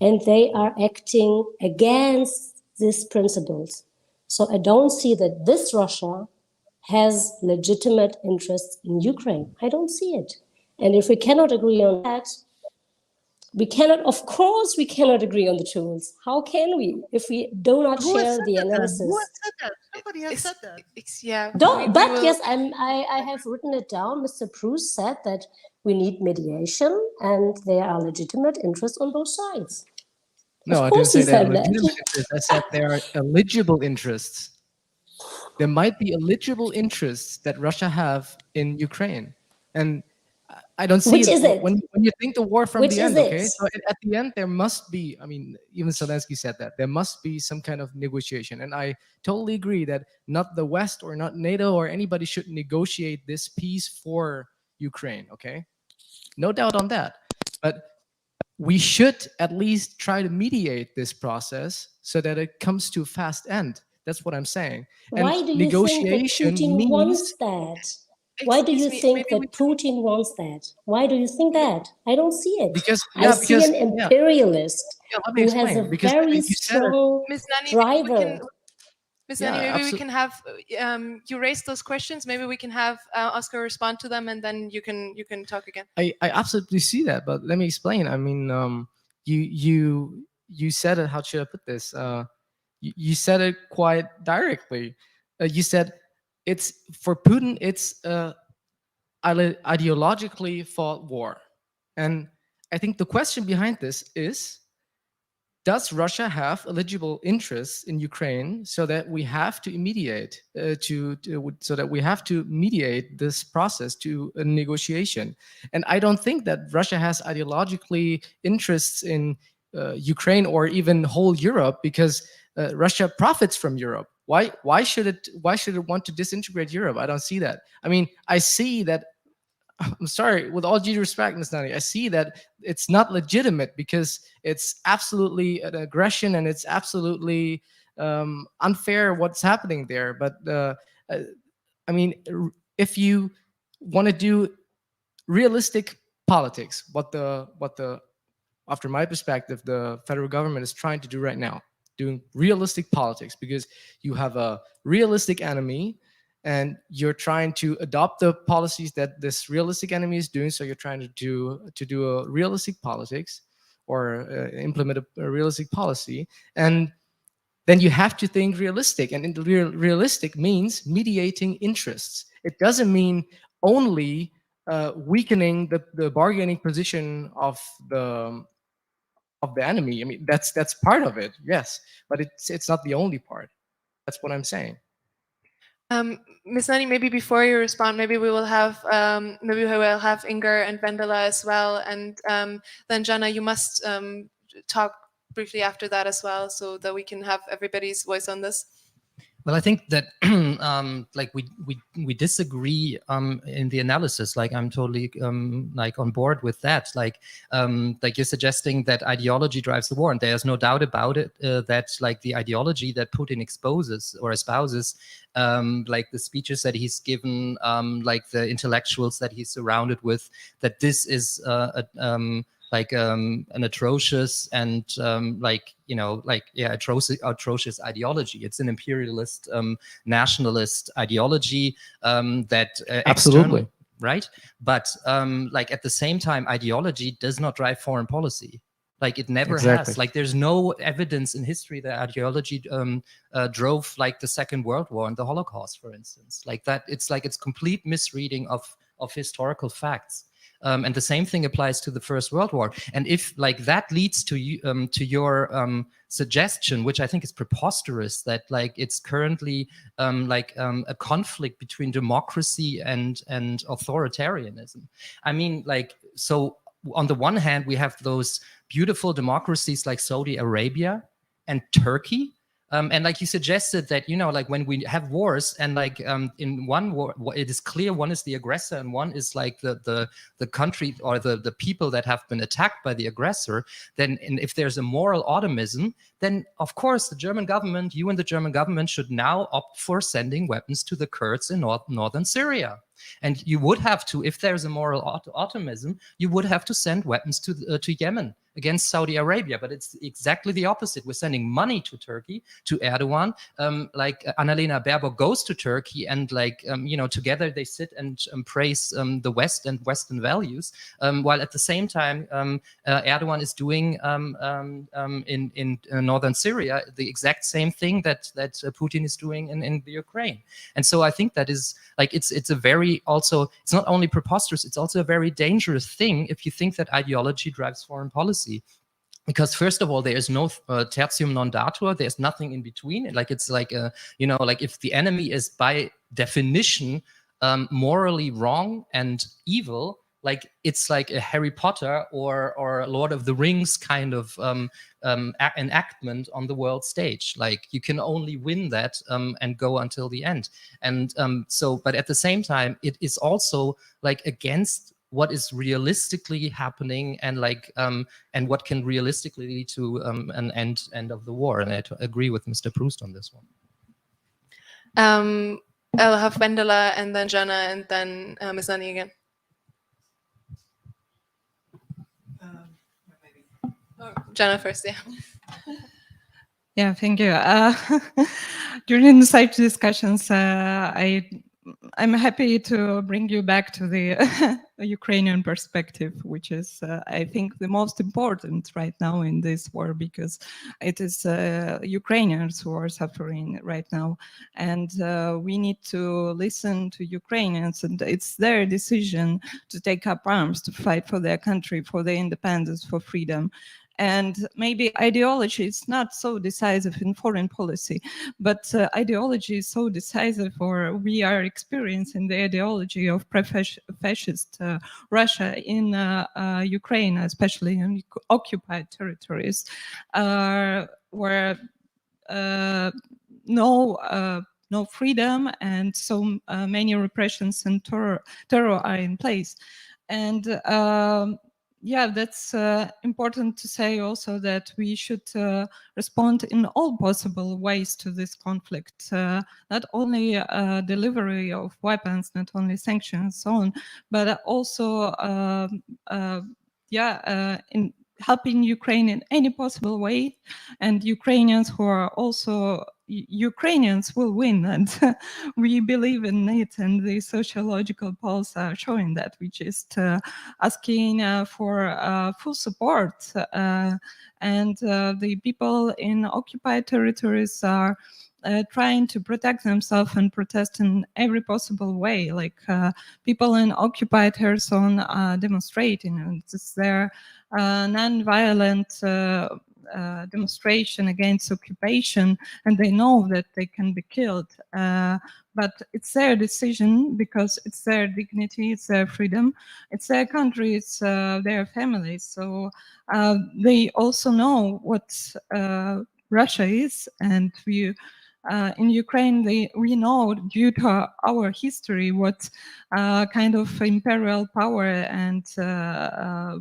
Speaker 12: And they are acting against these principles. So I don't see that this Russia has legitimate interests in Ukraine. I don't see it. And if we cannot agree on that, we cannot, of course, we cannot agree on the tools. How can we if we do not share the analysis?
Speaker 15: Who has said that? Nobody has said that.
Speaker 1: Yeah.
Speaker 12: Yes, I have written it down. Mr. Bruce said that we need mediation, and there are legitimate interests on both sides.
Speaker 13: No, I didn't say there are legitimate interests. I said there are eligible interests. There might be eligible interests that Russia have in Ukraine, and I don't see
Speaker 12: Which is it?
Speaker 13: When you think the war from
Speaker 12: Which
Speaker 13: the end.
Speaker 12: is
Speaker 13: Okay,
Speaker 12: it?
Speaker 13: so at the end there must be. I mean, even Zelensky said that there must be some kind of negotiation, and I totally agree that not the West or not NATO or anybody should negotiate this peace for Ukraine. Okay, no doubt on that, but we should at least try to mediate this process so that it comes to a fast end. That's what I'm saying. And
Speaker 12: Why do you
Speaker 13: negotiation
Speaker 12: think that Putin
Speaker 13: means,
Speaker 12: wants that? Why do you think that Putin wants that? Why do you think that? I don't see it. I see an imperialist who has a very strong driver.
Speaker 1: Ms. Nani, maybe we can have you raise those questions. Maybe we can have Oscar respond to them, and then you can talk again.
Speaker 13: I absolutely see that, but let me explain. I mean, you said it. How should I put this? You said it quite directly. You said it's for Putin. It's ideologically fought war, and I think the question behind this is: does Russia have eligible interests in Ukraine so that we have to mediate so that we have to mediate this process to a negotiation? And I don't think that Russia has ideologically interests in Ukraine or even whole Europe, because Russia profits from Europe. Why should it want to disintegrate Europe? I don't see that. I mean, I see that. I'm sorry, with all due respect, Ms. Nani, I see that it's not legitimate because it's absolutely an aggression and it's absolutely unfair what's happening there. But I mean, if you want to do realistic politics, what the after my perspective, the federal government is trying to do right now, doing realistic politics, because you have a realistic enemy and you're trying to adopt the policies that this realistic enemy is doing. So you're trying to do a realistic politics, or implement a realistic policy. And then you have to think realistic. And in the realistic means mediating interests. It doesn't mean only weakening the bargaining position of the enemy. I mean, that's part of it, yes, but it's not the only part. That's what I'm saying.
Speaker 1: Ms. Nani, maybe before you respond, maybe we will have Inger and Vendela as well, and then Jana, you must talk briefly after that as well, so that we can have everybody's voice on this.
Speaker 14: Well, I think that like we disagree in the analysis. Like I'm totally like on board with that. Like you're suggesting that ideology drives the war, and there's no doubt about it that like the ideology that Putin exposes or espouses, like the speeches that he's given, like the intellectuals that he's surrounded with, that this is an atrocious and atrocious ideology. It's an imperialist, nationalist ideology that
Speaker 13: absolutely
Speaker 14: right. But like at the same time, ideology does not drive foreign policy. Like it never has. Like there's no evidence in history that ideology drove like the Second World War and the Holocaust, for instance. Like that, it's complete misreading of historical facts. And the same thing applies to the First World War. And if like that leads to you to your suggestion, which I think is preposterous, that like it's currently a conflict between democracy and authoritarianism. I mean, like, so on the one hand, we have those beautiful democracies like Saudi Arabia and Turkey. And like you suggested that, you know, like when we have wars and like in one war, it is clear one is the aggressor and one is like the country or the people that have been attacked by the aggressor, then if there's a moral automism, then of course the German government, you and the German government should now opt for sending weapons to the Kurds in northern Syria. And you would have to, if there's a moral automism, you would have to send weapons to Yemen against Saudi Arabia. But it's exactly the opposite. We're sending money to Turkey, to Erdogan. Like Annalena Baerbock goes to Turkey and like, you know, together they sit and praise the West and Western values, while at the same time Erdogan is doing in northern Syria the exact same thing that Putin is doing in the Ukraine. And so I think that is like, it's a very also, it's not only preposterous, it's also a very dangerous thing if you think that ideology drives foreign policy. Because first of all, there is no tertium non datur, there's nothing in between. Like it's like, you know, like if the enemy is by definition morally wrong and evil, like it's like a Harry Potter or Lord of the Rings kind of enactment on the world stage. Like you can only win that and go until the end. And so, but at the same time, it is also like against what is realistically happening and like and what can realistically lead to an end of the war. And I agree with Mr. Proust on this one.
Speaker 1: I'll have Vendela and then Jana and then Ms. Nani again. Jana first, yeah.
Speaker 11: Yeah, thank you. During the side discussions, I'm happy to bring you back to the Ukrainian perspective, which is, I think, the most important right now in this war, because it is Ukrainians who are suffering right now. And we need to listen to Ukrainians, and it's their decision to take up arms, to fight for their country, for their independence, for freedom. And maybe ideology is not so decisive in foreign policy, but ideology is so decisive, or we are experiencing the ideology of fascist Russia in Ukraine, especially in occupied territories, where no freedom and so many repressions and terror are in place. And yeah, that's important to say also that we should respond in all possible ways to this conflict, not only delivery of weapons, not only sanctions and so on, but also in helping Ukraine in any possible way, and Ukrainians who are also Ukrainians will win, and we believe in it, and the sociological polls are showing that. We just asking for full support, and the people in occupied territories are trying to protect themselves and protest in every possible way. Like people in occupied Kherson demonstrating, and it's their non-violent demonstration against occupation, and they know that they can be killed. But it's their decision, because it's their dignity, it's their freedom, it's their country, it's their families. So they also know what Russia is, and we in Ukraine, we know, due to our history, what kind of imperial power and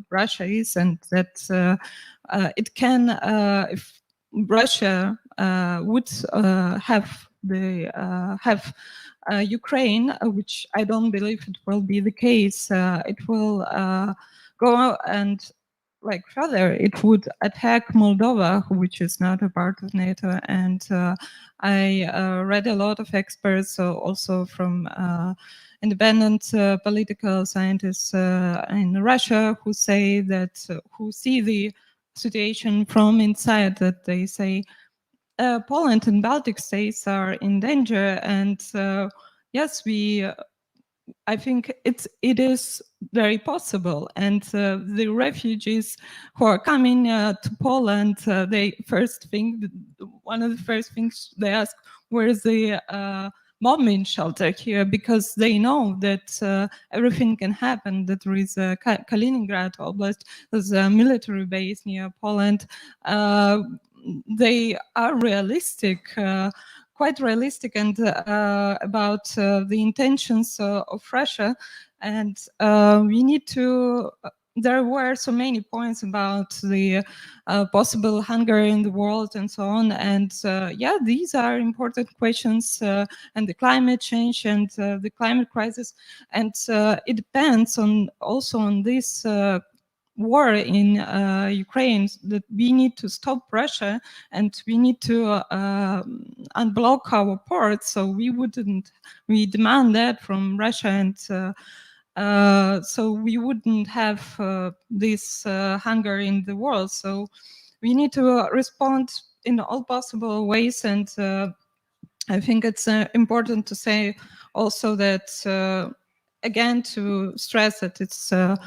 Speaker 11: Russia is, and that it can, if Russia would have Ukraine, which I don't believe it will be the case, it will go out and further, it would attack Moldova, which is not a part of NATO. And I read a lot of experts, also from independent political scientists in Russia, who say that, who see the situation from inside, that they say Poland and Baltic states are in danger. And yes, I think it is very possible, and the refugees who are coming to Poland, one of the first things they ask, where is the bombing shelter here, because they know that everything can happen, that there is a Kaliningrad Oblast, there's a military base near Poland. They are realistic, quite realistic, and about the intentions of Russia. And we need to, there were so many points about the possible hunger in the world and so on. And yeah, these are important questions, and the climate change and the climate crisis. And it depends on also on this war in Ukraine, that we need to stop Russia, and we need to unblock our ports. So we demand that from Russia, and so we wouldn't have this hunger in the world. So we need to respond in all possible ways. And I think it's important to say also that again, to stress that it's a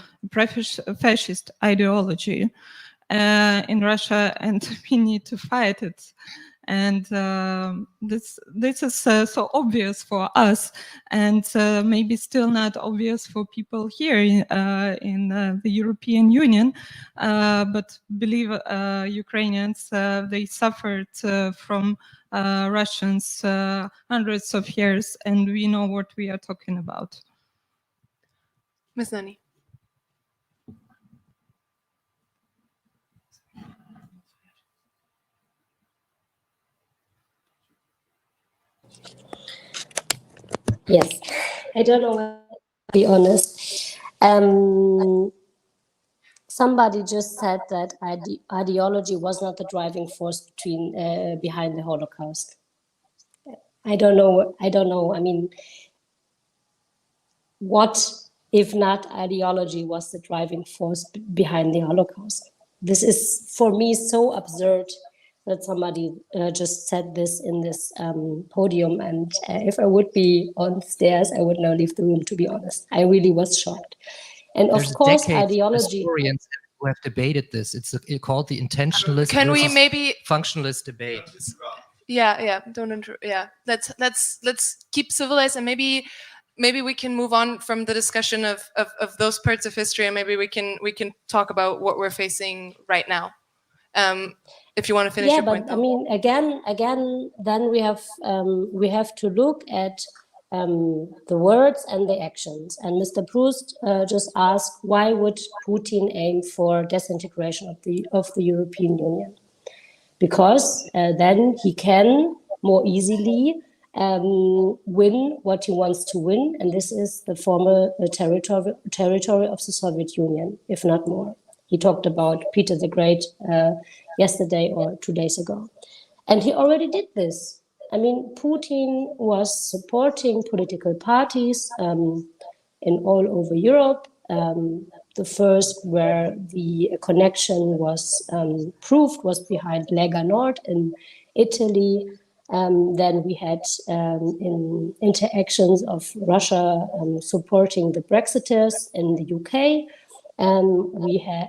Speaker 11: fascist ideology in Russia, and we need to fight it. And this is so obvious for us, and maybe still not obvious for people here in the European Union. But believe Ukrainians, they suffered from Russians hundreds of years, and we know what we are talking about.
Speaker 1: Ms. Nani.
Speaker 12: Yes, I don't know, to be honest. Somebody just said that ideology was not the driving force behind the Holocaust. I don't know. I mean, what if not ideology was the driving force behind the Holocaust? This is, for me, so absurd that somebody just said this in this podium. And if I would be on stairs, I would now leave the room, to be honest. I really was shocked. And
Speaker 14: There's
Speaker 12: of course,
Speaker 14: decades
Speaker 12: ideology.
Speaker 14: Historians who have debated this. It's called the intentionalist
Speaker 1: Can we
Speaker 14: versus
Speaker 1: maybe
Speaker 14: functionalist debate.
Speaker 1: Yeah. Let's keep civilized, and maybe we can move on from the discussion of those parts of history, and maybe we can talk about what we're facing right now. If you want to finish your point.
Speaker 12: I mean, again, then we have to look at the words and the actions. And Mr. Proust just asked, why would Putin aim for disintegration of the European Union? Because then he can more easily win what he wants to win, and this is the former territory of the Soviet Union, if not more. He talked about Peter the Great yesterday or 2 days ago. And he already did this. I mean, Putin was supporting political parties in all over Europe. The first where the connection was proved was behind Lega Nord in Italy. Then we had in interactions of Russia supporting the Brexiters in the UK.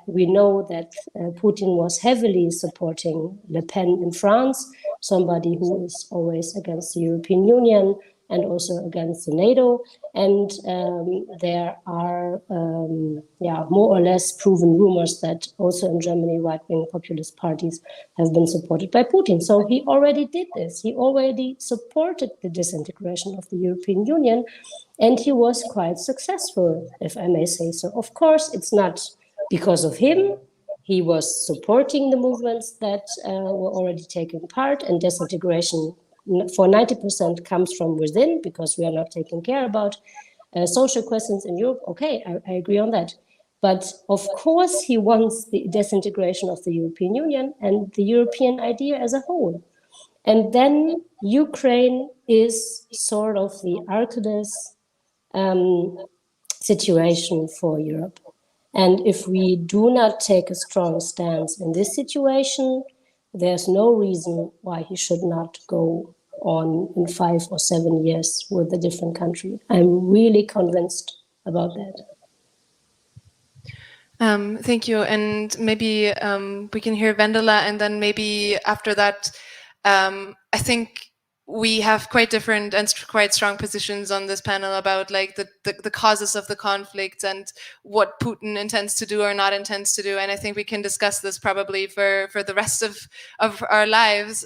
Speaker 12: We know that Putin was heavily supporting Le Pen in France, somebody who is always against the European Union and also against the NATO. And there are, more or less proven rumors that also in Germany, right-wing populist parties have been supported by Putin. So he already did this. He already supported the disintegration of the European Union, and he was quite successful, if I may say so. Of course, it's not because of him. He was supporting the movements that were already taking part, and disintegration for 90% comes from within, because we are not taking care about social questions in Europe. Okay, I agree on that. But of course, he wants the disintegration of the European Union and the European idea as a whole. And then Ukraine is sort of the Arcades situation for Europe. And if we do not take a strong stance in this situation, there's no reason why he should not go on in 5 or 7 years with a different country. I'm really convinced about that.
Speaker 1: Thank you. And maybe we can hear Vendela, and then maybe after that, I think we have quite different and quite strong positions on this panel about like the causes of the conflict and what Putin intends to do or not intends to do. And I think we can discuss this probably for the rest of our lives.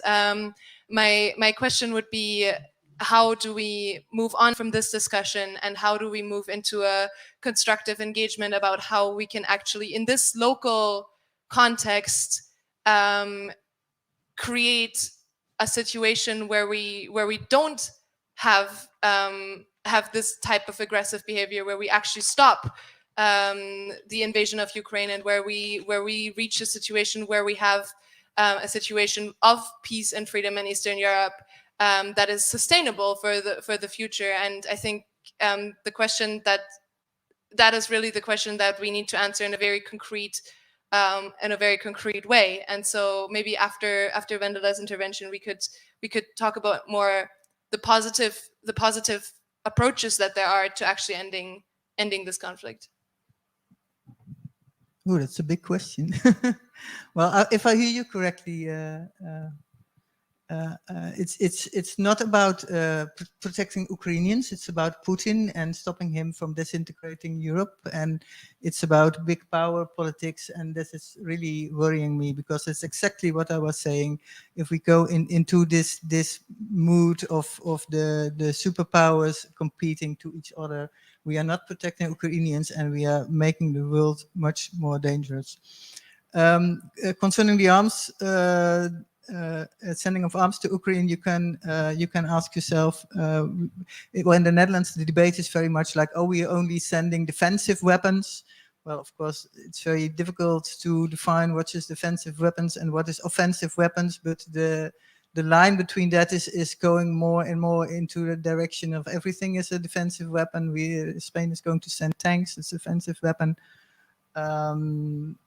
Speaker 1: My question would be, how do we move on from this discussion, and how do we move into a constructive engagement about how we can actually, in this local context, create a situation where we don't have this type of aggressive behavior, where we actually stop the invasion of Ukraine, and where we reach a situation where we have a situation of peace and freedom in Eastern Europe that is sustainable for the future. And I think the question that is really the question that we need to answer in a very concrete way. And so maybe after Vendela's intervention, we could talk about more the positive approaches that there are to actually ending this conflict.
Speaker 15: Oh, that's a big question. Well, if I hear you correctly, it's not about protecting Ukrainians. It's about Putin and stopping him from disintegrating Europe, and it's about big power politics. And this is really worrying me, because it's exactly what I was saying. If we go into this mood of the superpowers competing to each other, we are not protecting Ukrainians, and we are making the world much more dangerous. Concerning the arms. Sending of arms to Ukraine, you can ask yourself, well, in the Netherlands, the debate is very much like, oh, we are only sending defensive weapons. Well, of course, it's very difficult to define what is defensive weapons and what is offensive weapons, but the line between that is going more and more into the direction of everything is a defensive weapon. Spain is going to send tanks, it's a defensive weapon.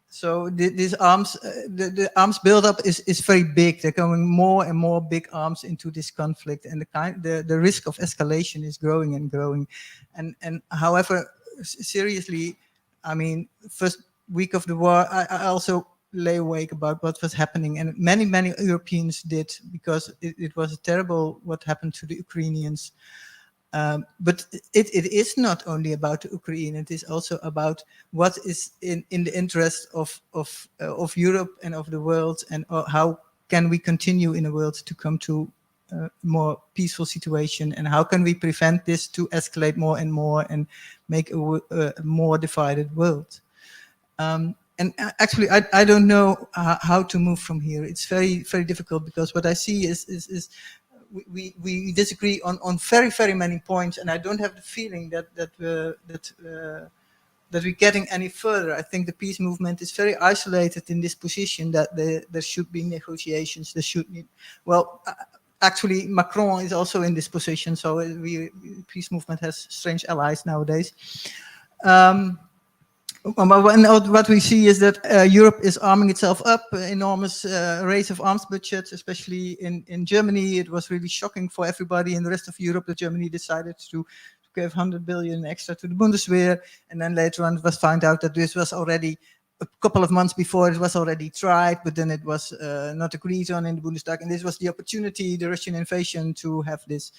Speaker 15: So these arms, the arms buildup is very big. They're going more and more big arms into this conflict, and the risk of escalation is growing and growing. And however, seriously, I mean, first week of the war, I also lay awake about what was happening, and many Europeans did, because it was terrible what happened to the Ukrainians. But it is not only about Ukraine. It is also about what is in the interest of Europe and of the world, and how can we continue in a world to come to more peaceful situation, and how can we prevent this to escalate more and more and make a more divided world. And actually, I don't know how to move from here. It's very, very difficult, because what I see is we disagree on very, very many points, and I don't have the feeling that we're getting any further. I think the peace movement is very isolated in this position that there should be negotiations. There should be, well, actually Macron is also in this position, so peace movement has strange allies nowadays. What we see is that Europe is arming itself up, enormous raise of arms budgets, especially in Germany. It was really shocking for everybody in the rest of Europe that Germany decided to give 100 billion extra to the Bundeswehr, and then later on it was found out that this was already a couple of months before it was already tried, but then it was not agreed on in the Bundestag, and this was the opportunity, the Russian invasion, to have this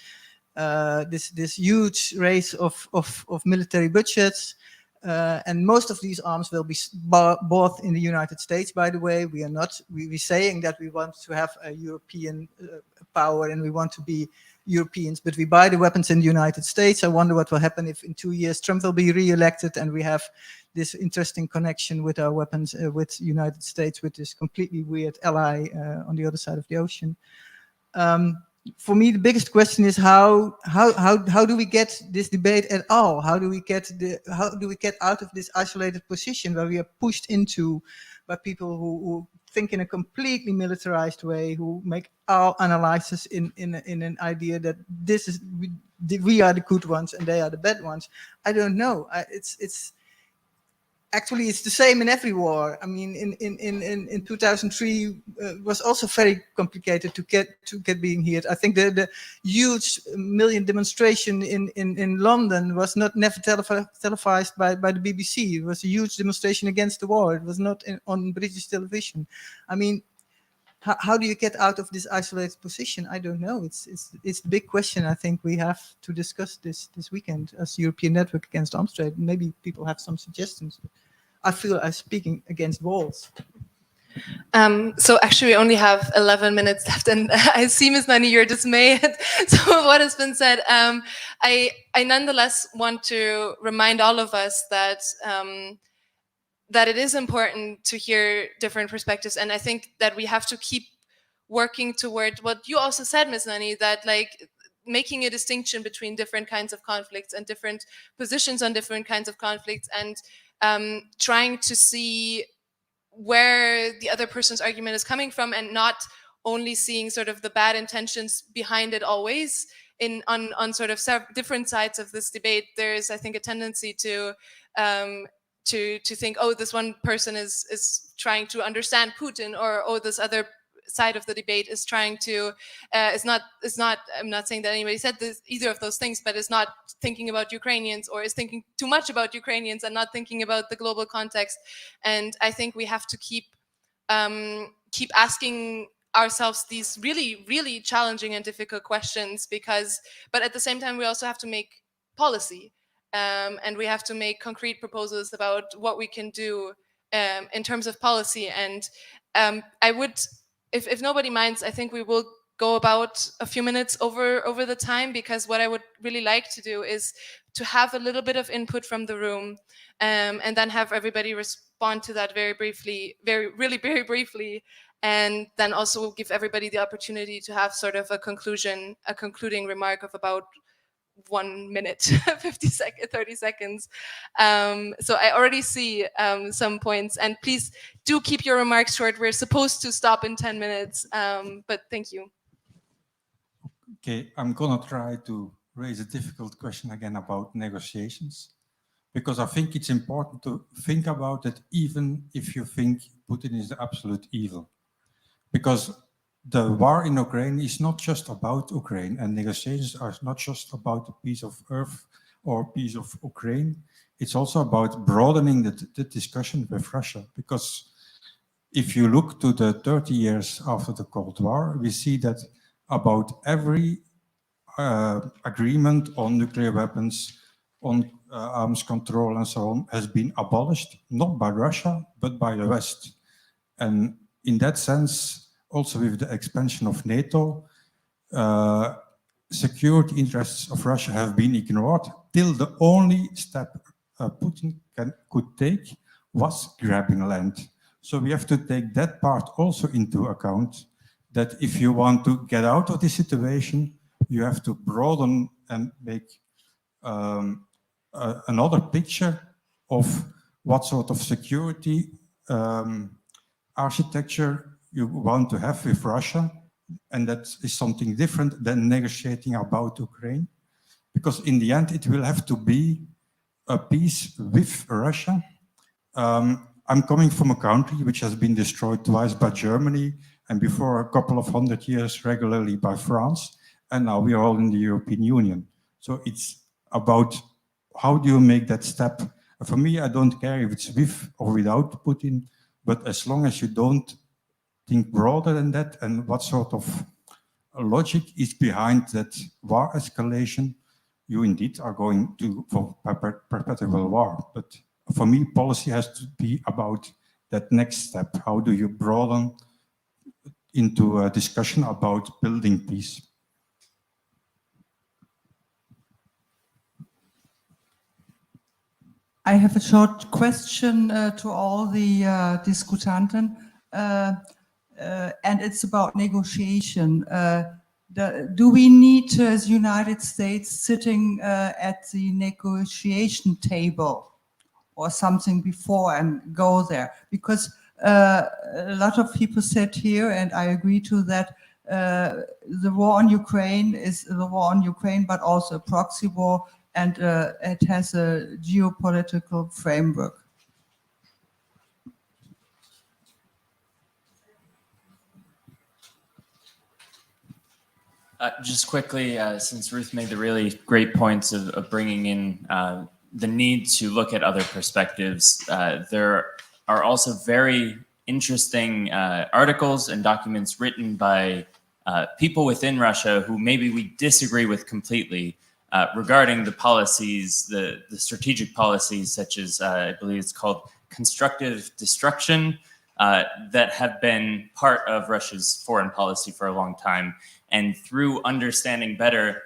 Speaker 15: this huge raise of military budgets. And most of these arms will be bought in the United States, by the way. We're saying that we want to have a European power and we want to be Europeans, but we buy the weapons in the United States. I wonder what will happen if in 2 years Trump will be re-elected and we have this interesting connection with our weapons with the United States, with this completely weird ally on the other side of the ocean. For me, the biggest question is how do we get this debate at all? How do we get out of this isolated position where we are pushed into by people who think in a completely militarized way, who make our analysis in an idea that this is we are the good ones and they are the bad ones. I don't know. It's actually, it's the same in every war. I mean, in 2003 was also very complicated to get being here. I think the huge million demonstration in London was never televised by the BBC. It was a huge demonstration against the war. It was not on British television. I mean, how do you get out of this isolated position? I don't know. It's the big question. I think we have to discuss this weekend as European Network Against Arms Trade. Maybe people have some suggestions. I feel I'm speaking against walls.
Speaker 1: So actually we only have 11 minutes left, and I see, Ms. Nani, you're dismayed. So what has been said, I nonetheless want to remind all of us that that it is important to hear different perspectives, and I think that we have to keep working toward what you also said, Ms. Nani, that like making a distinction between different kinds of conflicts and different positions on different kinds of conflicts, and trying to see where the other person's argument is coming from, and not only seeing sort of the bad intentions behind it always on sort of different sides of this debate. There is, I think, a tendency to think, oh, this one person is trying to understand Putin, or oh, this other side of the debate is trying to is not I'm not saying that anybody said this, either of those things, but is not thinking about Ukrainians, or is thinking too much about Ukrainians and not thinking about the global context. And I think we have to keep asking ourselves these really, really challenging and difficult questions, but at the same time we also have to make policy, and we have to make concrete proposals about what we can do in terms of policy. And I would, if nobody minds, I think we will go about a few minutes over the time, because what I would really like to do is to have a little bit of input from the room, and then have everybody respond to that very briefly, really very briefly, and then also give everybody the opportunity to have sort of a concluding remark of about 1 minute, 30 seconds. So I already see some points, and please do keep your remarks short. We're supposed to stop in 10 minutes, but thank you.
Speaker 16: Okay, I'm gonna try to raise a difficult question again about negotiations, because I think it's important to think about it, even if you think Putin is the absolute evil. Because the war in Ukraine is not just about Ukraine, and negotiations are not just about a piece of earth or a piece of Ukraine. It's also about broadening the discussion with Russia. Because if you look to the 30 years after the Cold War, we see that about every agreement on nuclear weapons, on arms control and so on, has been abolished, not by Russia, but by the West. And in that sense, also with the expansion of NATO, security interests of Russia have been ignored till the only step Putin could take was grabbing land. So we have to take that part also into account, that if you want to get out of this situation, you have to broaden and make another picture of what sort of security architecture you want to have with Russia. And that is something different than negotiating about Ukraine. Because in the end, it will have to be a peace with Russia. I'm coming from a country which has been destroyed twice by Germany, and before a couple of 100 years regularly by France, and now we are all in the European Union. So it's about how do you make that step? For me, I don't care if it's with or without Putin, but as long as you don't think broader than that and what sort of logic is behind that war escalation, you indeed are going to for perpetual war. But for me, policy has to be about that next step. How do you broaden into a discussion about building peace?
Speaker 6: I have a short question to all the discutanten, and it's about negotiation. Do we need, as United States, sitting at the negotiation table or something before and go there? Because a lot of people said here, and I agree to that, the war on Ukraine is the war on Ukraine, but also a proxy war, and it has a geopolitical framework.
Speaker 8: Just quickly, since Ruth made the really great points of bringing in the need to look at other perspectives, there are also very interesting articles and documents written by people within Russia who maybe we disagree with completely regarding the policies, the strategic policies, such as I believe it's called constructive destruction, that have been part of Russia's foreign policy for a long time. And through understanding better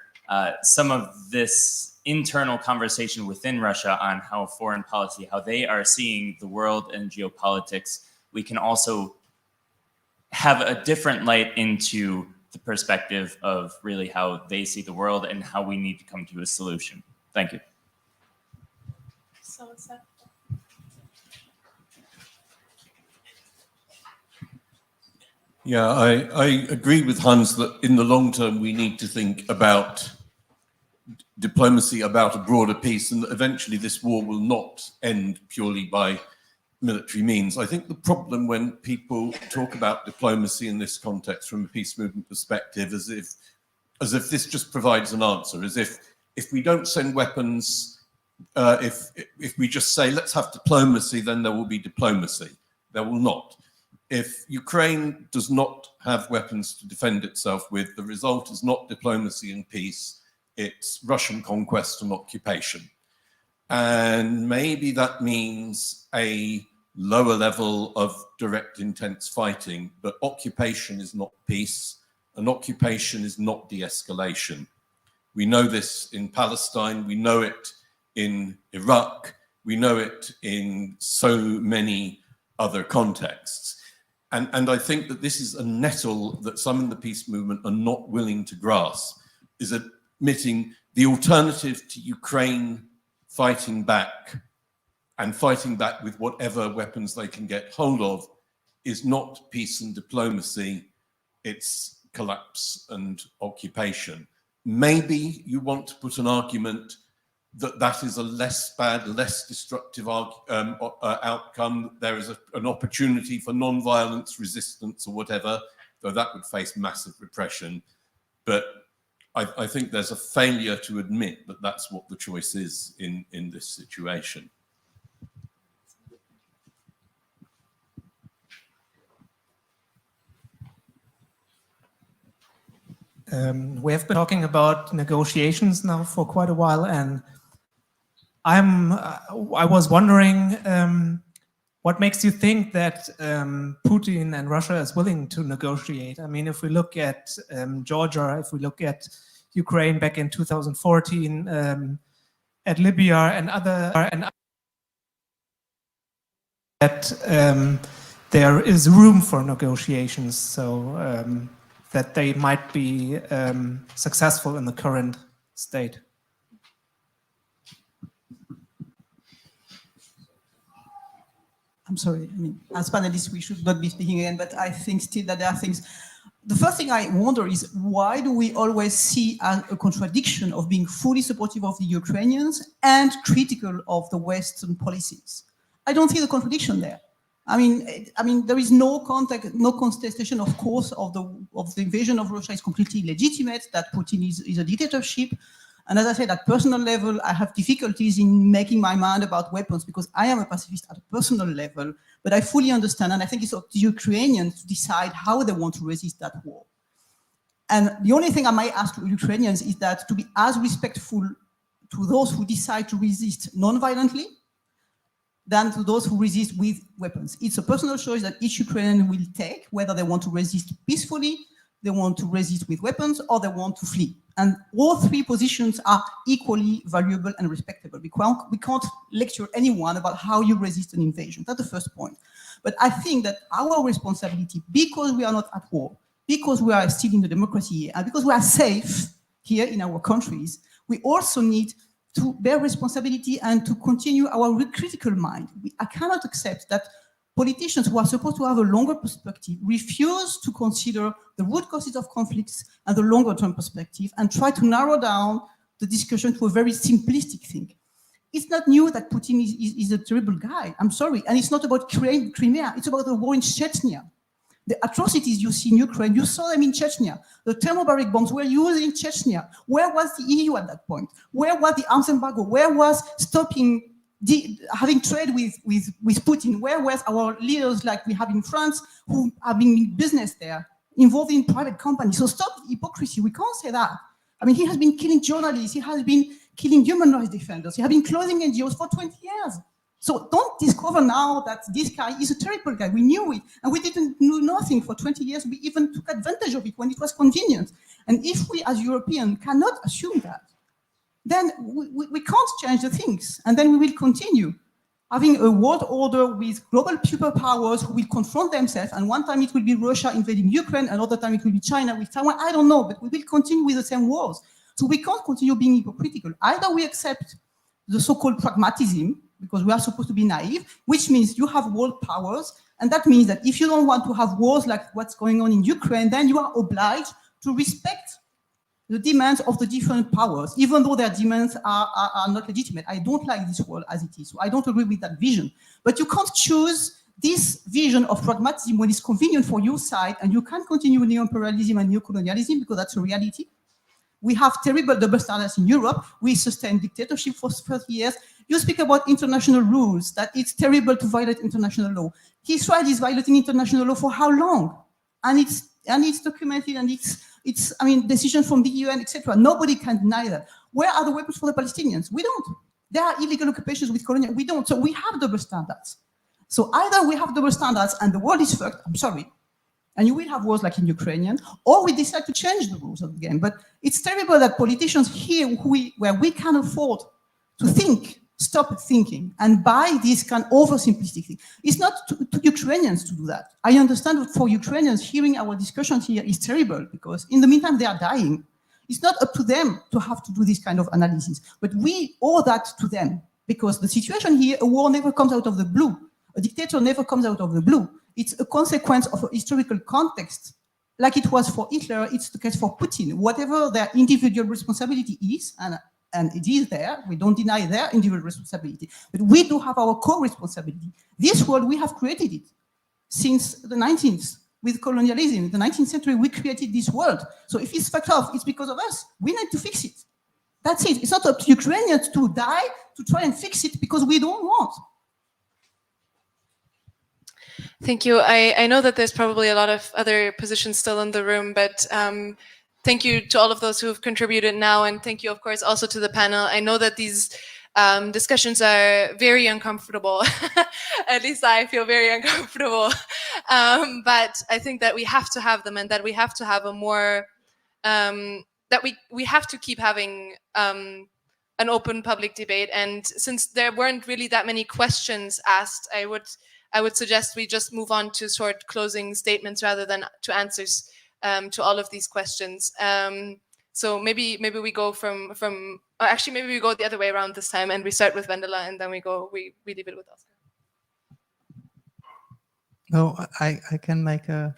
Speaker 8: some of this internal conversation within Russia on how foreign policy, how they are seeing the world and geopolitics, we can also have a different light into the perspective of really how they see the world and how we need to come to a solution. Thank you.
Speaker 4: Yeah, I agree with Hans that in the long term we need to think about diplomacy, about a broader peace, and that eventually this war will not end purely by military means. I think the problem when people talk about diplomacy in this context from a peace movement perspective is as if this just provides an answer, as if we don't send weapons, if we just say let's have diplomacy, then there will be diplomacy. There will not. If Ukraine does not have weapons to defend itself with, the result is not diplomacy and peace, it's Russian conquest and occupation. And maybe that means a lower level of direct intense fighting, but occupation is not peace, and occupation is not de-escalation. We know this in Palestine, we know it in Iraq, we know it in so many other contexts. And I think that this is a nettle that some in the peace movement are not willing to grasp, is admitting the alternative to Ukraine fighting back and fighting back with whatever weapons they can get hold of is not peace and diplomacy, it's collapse and occupation. Maybe you want to put an argument that that is a less bad, less destructive outcome. There is an opportunity for non-violence, resistance or whatever, though that would face massive repression. But I think there's a failure to admit that that's what the choice is in this situation.
Speaker 17: We have been talking about negotiations now for quite a while, and I was wondering what makes you think that Putin and Russia is willing to negotiate? I mean, if we look at Georgia, if we look at Ukraine back in 2014, at Libya and other, that there is room for negotiations, so that they might be successful in the current state.
Speaker 5: I'm sorry, I mean, as panelists, we should not be speaking again, but I think still that there are things. The first thing I wonder is, why do we always see a contradiction of being fully supportive of the Ukrainians and critical of the Western policies? I don't see the contradiction there. I mean, there is no contestation, of course, of the invasion of Russia is completely legitimate, that Putin is a dictatorship. And as I said, at personal level, I have difficulties in making my mind about weapons because I am a pacifist at a personal level, but I fully understand, and I think it's up to Ukrainians to decide how they want to resist that war. And the only thing I might ask Ukrainians is that to be as respectful to those who decide to resist non-violently than to those who resist with weapons. It's a personal choice that each Ukrainian will take, whether they want to resist peacefully, they want to resist with weapons, or they want to flee. And all three positions are equally valuable and respectable. We can't lecture anyone about how you resist an invasion. That's the first point. But I think that our responsibility, because we are not at war, because we are still in the democracy here, and because we are safe here in our countries, we also need to bear responsibility and to continue our critical mind. I cannot accept that politicians who are supposed to have a longer perspective refuse to consider the root causes of conflicts and the longer term perspective and try to narrow down the discussion to a very simplistic thing. It's not new that Putin is a terrible guy. I'm sorry. And it's not about Crimea. It's about the war in Chechnya. The atrocities you see in Ukraine, you saw them in Chechnya. The thermobaric bombs were used in Chechnya. Where was the EU at that point? Where was the arms embargo? Where was stopping having trade with Putin? Where was our leaders like we have in France who are being in business there, involved in private companies? So stop hypocrisy. We can't say that. I mean, he has been killing journalists. He has been killing human rights defenders. He has been closing NGOs for 20 years. So don't discover now that this guy is a terrible guy. We knew it, and we didn't know nothing for 20 years. We even took advantage of it when it was convenient. And if we as Europeans cannot assume that, then we can't change the things. And then we will continue having a world order with global superpowers who will confront themselves. And one time it will be Russia invading Ukraine, another time it will be China with Taiwan. I don't know, but we will continue with the same wars. So we can't continue being hypocritical. Either we accept the so-called pragmatism, because we are supposed to be naive, which means you have world powers. And that means that if you don't want to have wars like what's going on in Ukraine, then you are obliged to respect the demands of the different powers, even though their demands are not legitimate. I don't like this world as it is, so I don't agree with that vision. But you can't choose this vision of pragmatism when it's convenient for your side, and you can't continue neo-imperialism and neo-colonialism because that's a reality. We have terrible double standards in Europe. We sustain dictatorship for 30 years. You speak about international rules, that it's terrible to violate international law. Israel is violating international law for how long? And it's documented, and it's I mean, decision from the UN, etc. Nobody can deny that. Where are the weapons for the Palestinians? We don't. There are illegal occupations with colonial. We don't. So we have double standards. So either we have double standards and the world is fucked, I'm sorry, and you will have wars like in Ukrainian, or we decide to change the rules of the game. But it's terrible that politicians here, where we can afford to think, stop thinking and buy this kind of oversimplistic thing. It's not to Ukrainians to do that. I understand that for Ukrainians, hearing our discussions here is terrible because in the meantime, they are dying. It's not up to them to have to do this kind of analysis, but we owe that to them because the situation here, a war never comes out of the blue. A dictator never comes out of the blue. It's a consequence of a historical context. Like it was for Hitler, it's the case for Putin. Whatever their individual responsibility is, and it is there, we don't deny their individual responsibility, but we do have our co-responsibility. This world, we have created it since the 19th with colonialism. In the 19th century, we created this world. So if it's fucked off, it's because of us. We need to fix it. That's it. It's not up to Ukrainians to die to try and fix it because we don't want.
Speaker 1: Thank you. I know that there's probably a lot of other positions still in the room, but thank you to all of those who have contributed now, and thank you, of course, also to the panel. I know that these Discussions are very uncomfortable. At least I feel very uncomfortable. But I think that we have to have them, and that we have to have a more, that we have to keep having an open public debate. And since there weren't really that many questions asked, I would suggest we just move on to short closing statements rather than to answers to all of these questions. So maybe we go from actually maybe we go the other way around this time, and we start with Vendela, and then we leave it with Oscar.
Speaker 15: No, I can make a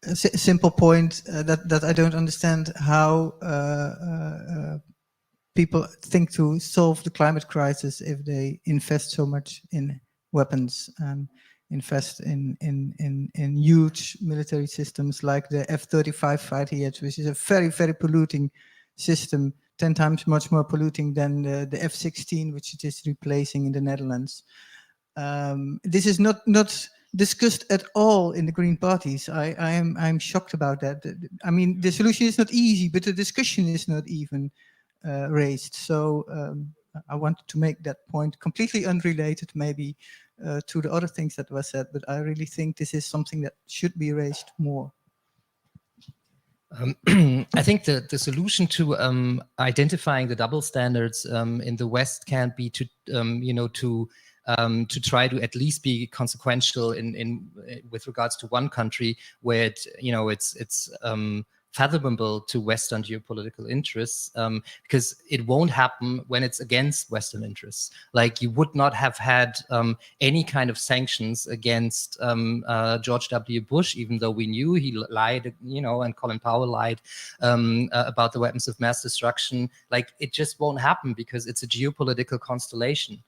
Speaker 15: simple point that I don't understand how people think to solve the climate crisis if they invest so much in weapons and invest in huge military systems like the F-35 fighter jet, which is a very, very polluting system, 10 times much more polluting than the F-16, which it is replacing in the Netherlands. This is not discussed at all in the Green parties. I'm shocked about that. I mean, the solution is not easy, but the discussion is not even raised. So I wanted to make that point, completely unrelated maybe to the other things that were said, but I really think this is something that should be raised more.
Speaker 14: I think the solution to identifying the double standards in the West can be to to try to at least be consequential in with regards to one country where it's fathomable to Western geopolitical interests, because it won't happen when it's against Western interests. Like, you would not have had any kind of sanctions against George W. Bush, even though we knew he lied, and Colin Powell lied about the weapons of mass destruction. Like, it just won't happen because it's a geopolitical constellation.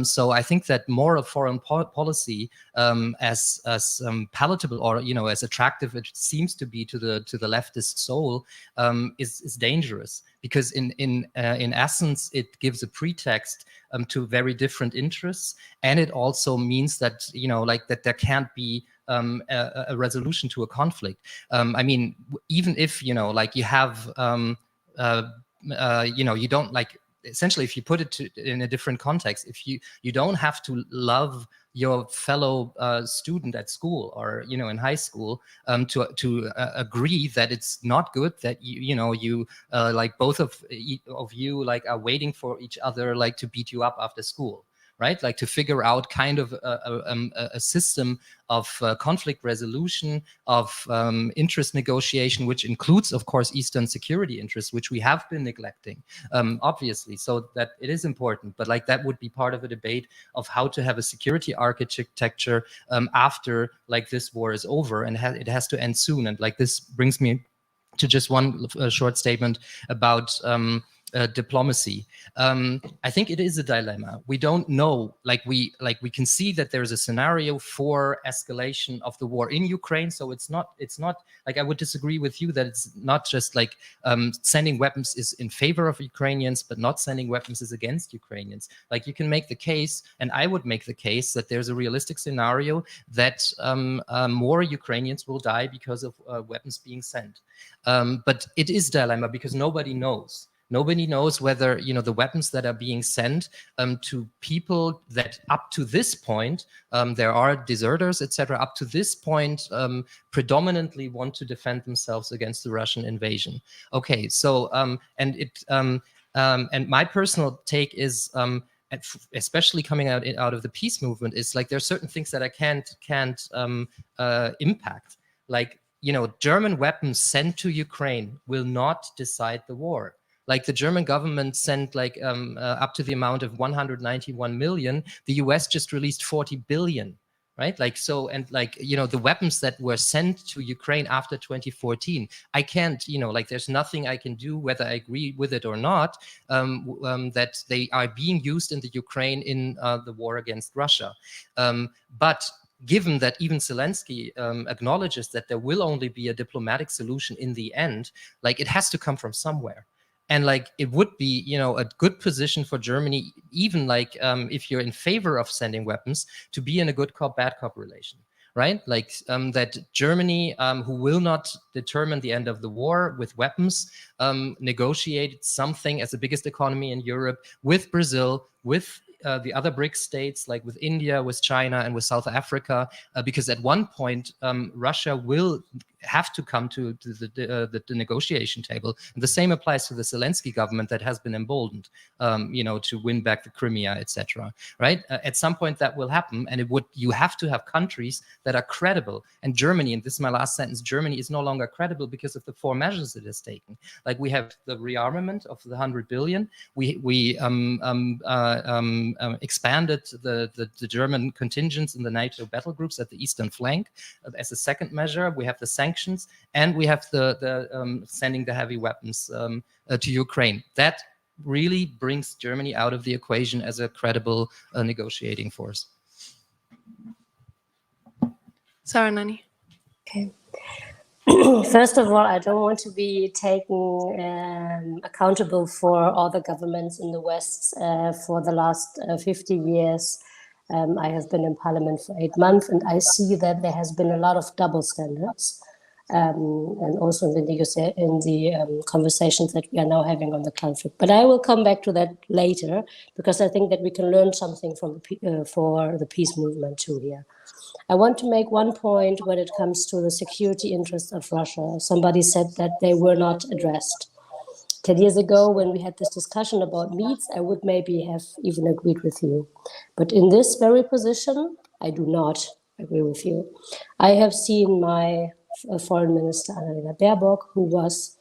Speaker 14: So I think that more of foreign policy, as palatable or as attractive it seems to be to the leftist soul, is dangerous, because in essence it gives a pretext to very different interests, and it also means that that there can't be a resolution to a conflict. I mean, even if you have you don't like. Essentially, if you put it in a different context, if you don't have to love your fellow student at school or in high school to agree that it's not good that you like both of you like are waiting for each other like to beat you up after school. Right, like to figure out kind of a system of conflict resolution, of interest negotiation, which includes, of course, Eastern security interests, which we have been neglecting, obviously. So that it is important, but like that would be part of a debate of how to have a security architecture after like this war is over, and it has to end soon. And like this brings me to just one short statement about diplomacy. I think it is a dilemma. We don't know, we can see that there's a scenario for escalation of the war in Ukraine. So it's not like, I would disagree with you that it's not just like sending weapons is in favor of Ukrainians, but not sending weapons is against Ukrainians. Like, you can make the case, and I would make the case, that there's a realistic scenario that more Ukrainians will die because of weapons being sent. But it is a dilemma because nobody knows. Nobody knows whether the weapons that are being sent to people that up to this point there are deserters, etc. Up to this point, predominantly want to defend themselves against the Russian invasion. Okay, so and my personal take is, especially coming out of the peace movement, is like there are certain things that I can't impact. Like German weapons sent to Ukraine will not decide the war. Like, the German government sent like up to the amount of 191 million. The US just released 40 billion, right? Like, so, and like, the weapons that were sent to Ukraine after 2014, I can't, like, there's nothing I can do, whether I agree with it or not, that they are being used in the Ukraine in the war against Russia. But given that even Zelensky acknowledges that there will only be a diplomatic solution in the end, like, it has to come from somewhere. And like, it would be, a good position for Germany, even like if you're in favor of sending weapons, to be in a good cop, bad cop relation, right? Like that Germany, who will not determine the end of the war with weapons, negotiated something as the biggest economy in Europe with Brazil, with the other BRICS states, like with India, with China, and with South Africa, because at one point Russia will have to come to the negotiation table. And the same applies to the Zelensky government that has been emboldened, to win back the Crimea, etc. Right? At some point that will happen, and you have to have countries that are credible. And Germany, and this is my last sentence, Germany is no longer credible because of the 4 measures it has taken. Like we have the rearmament of the 100 billion. We expanded the German contingents in the NATO battle groups at the eastern flank as a second measure. We have the sanctions, and we have the sending the heavy weapons to Ukraine. That really brings Germany out of the equation as a credible negotiating force.
Speaker 1: Sarah Nani.
Speaker 12: Okay. First of all, I don't want to be taken accountable for all the governments in the West for the last 50 years. I have been in parliament for 8 months, and I see that there has been a lot of double standards, and also in the conversations that we are now having on the conflict. But I will come back to that later, because I think that we can learn something from for the peace movement too here. I want to make one point when it comes to the security interests of Russia. Somebody said that they were not addressed. 10 years ago, when we had this discussion about meats, I would maybe have even agreed with you. But in this very position, I do not agree with you. I have seen my foreign minister, Annalena Baerbock, who was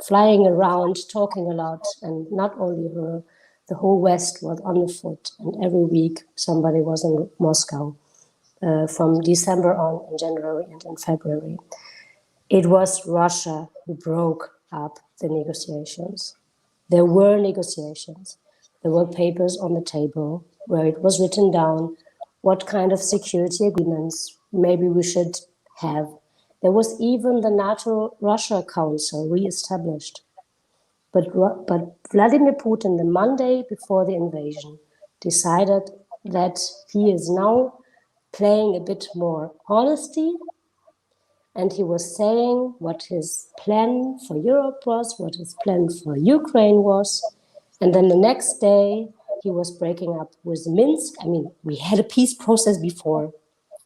Speaker 12: flying around, talking a lot, and not only her, the whole West was on the foot, and every week somebody was in Moscow from December on, in January and in February. It was Russia who broke up the negotiations. There were negotiations. There were papers on the table where it was written down what kind of security agreements maybe we should have. There was even the NATO-Russia Council re-established. But Vladimir Putin, the Monday before the invasion, decided that he is now playing a bit more honesty, and he was saying what his plan for Europe was, what his plan for Ukraine was, and then the next day he was breaking up with Minsk. I mean, we had a peace process before.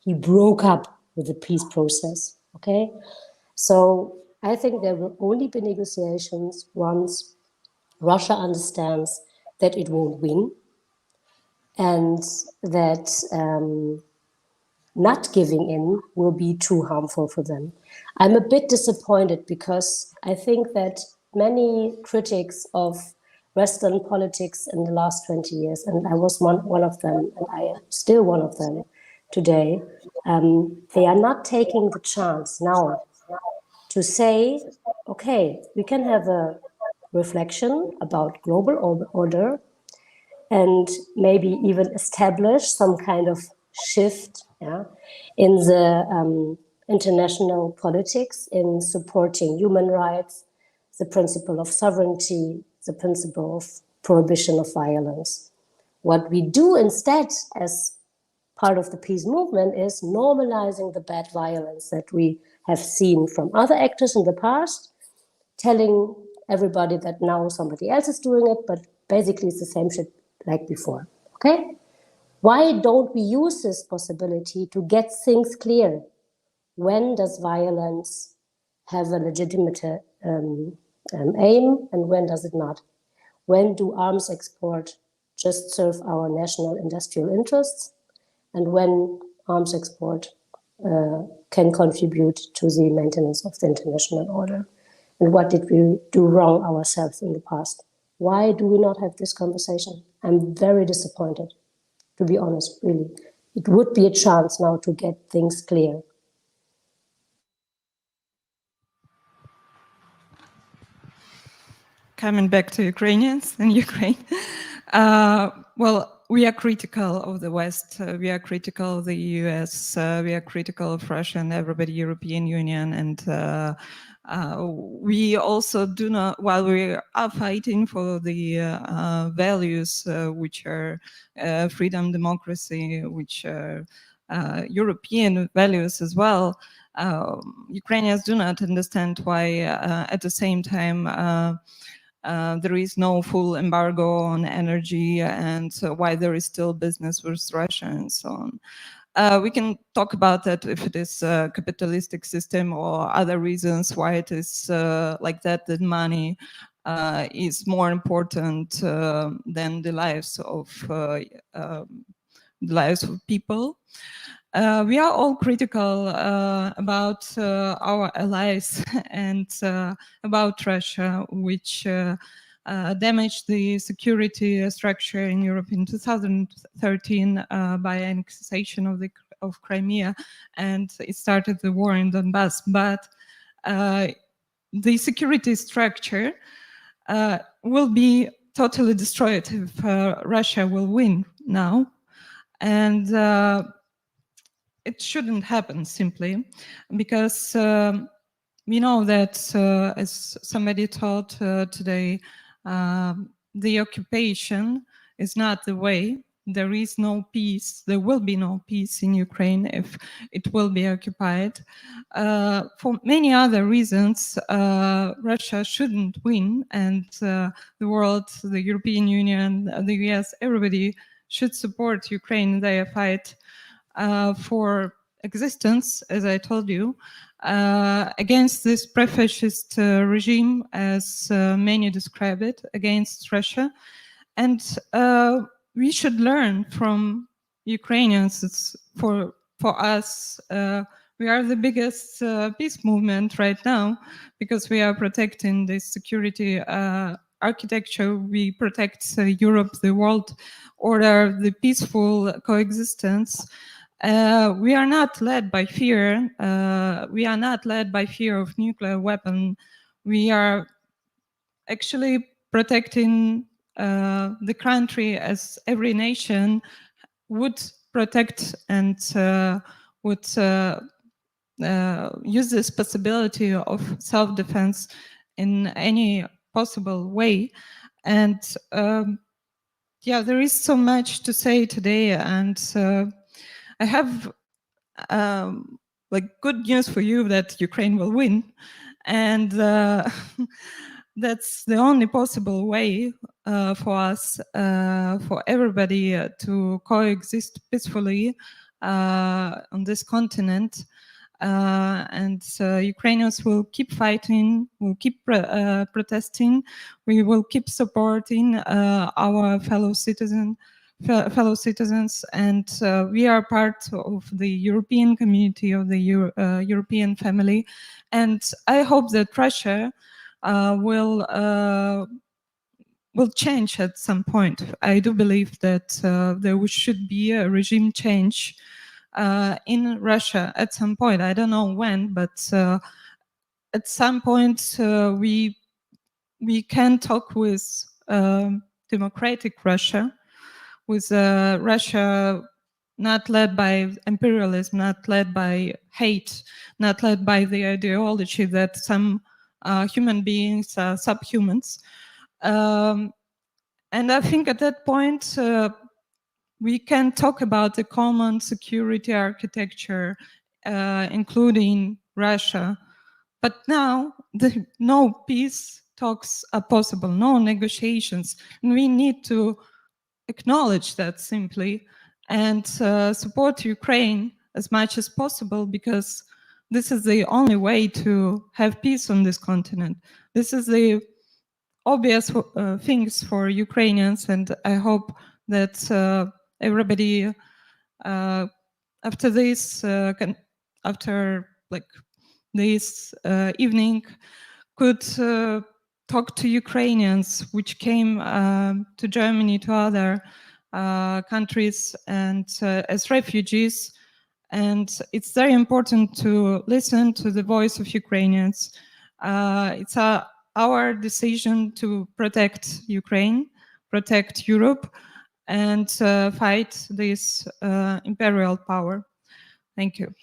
Speaker 12: He broke up with the peace process, okay? So I think there will only be negotiations once Russia understands that it won't win, and that not giving in will be too harmful for them. I'm a bit disappointed because I think that many critics of Western politics in the last 20 years, and I was one of them, and I am still one of them today, they are not taking the chance now to say, okay, we can have a reflection about global order and maybe even establish some kind of shift in the international politics, in supporting human rights, the principle of sovereignty, the principle of prohibition of violence. What we do instead as part of the peace movement is normalizing the bad violence that we have seen from other actors in the past, telling everybody that now somebody else is doing it, but basically it's the same shit like before, okay? Why don't we use this possibility to get things clear? When does violence have a legitimate aim, and when does it not? When do arms export just serve our national industrial interests, and when arms export can contribute to the maintenance of the international order? And what did we do wrong ourselves in the past? Why do we not have this conversation? I'm very disappointed, to be honest, really. It would be a chance now to get things clear.
Speaker 11: Coming back to Ukrainians and Ukraine. Well, we are critical of the West. We are critical of the US. We are critical of Russia and everybody, European Union. And we also do not, while we are fighting for the values which are freedom, democracy, which are European values as well, Ukrainians do not understand why at the same time there is no full embargo on energy, and why there is still business with Russia and so on. We can talk about that if it is a capitalistic system or other reasons why it is like that, that money is more important than the lives of people. We are all critical about our allies and about Russia, which damaged the security structure in Europe in 2013 by annexation of Crimea, and it started the war in Donbass. But the security structure will be totally destroyed if Russia will win now, and it shouldn't happen simply because we know that, as somebody taught today, the occupation is not the way. There is no peace. There will be no peace in Ukraine if it will be occupied. For many other reasons, Russia shouldn't win, and the world, the European Union, the US, everybody should support Ukraine in their fight for existence, as I told you, against this pre-fascist regime, as many describe it, against Russia. And we should learn from Ukrainians. It's for us, we are the biggest peace movement right now because we are protecting the security architecture. We protect Europe, the world order, the peaceful coexistence. We are not led by fear. We are not led by fear of nuclear weapon. We are actually protecting the country as every nation would protect and would use this possibility of self-defense in any possible way. And yeah, there is so much to say today, and I have like good news for you that Ukraine will win, and that's the only possible way for us, for everybody to coexist peacefully on this continent. And Ukrainians will keep fighting, will keep protesting, we will keep supporting our fellow citizens, and we are part of the European community, of the European family. And I hope that Russia will change at some point. I do believe that there should be a regime change in Russia at some point. I don't know when, but at some point we can talk with democratic Russia, with Russia not led by imperialism, not led by hate, not led by the ideology that some human beings are subhumans. And I think at that point, we can talk about the common security architecture, including Russia. But now, no peace talks are possible, no negotiations. And we need to acknowledge that simply and support Ukraine as much as possible, because this is the only way to have peace on this continent. This is the obvious things for Ukrainians, and I hope that everybody after this, after like this evening, could talk to Ukrainians which came to Germany, to other countries, and as refugees. And it's very important to listen to the voice of Ukrainians. It's our decision to protect Ukraine, protect Europe, and fight this imperial power. Thank you.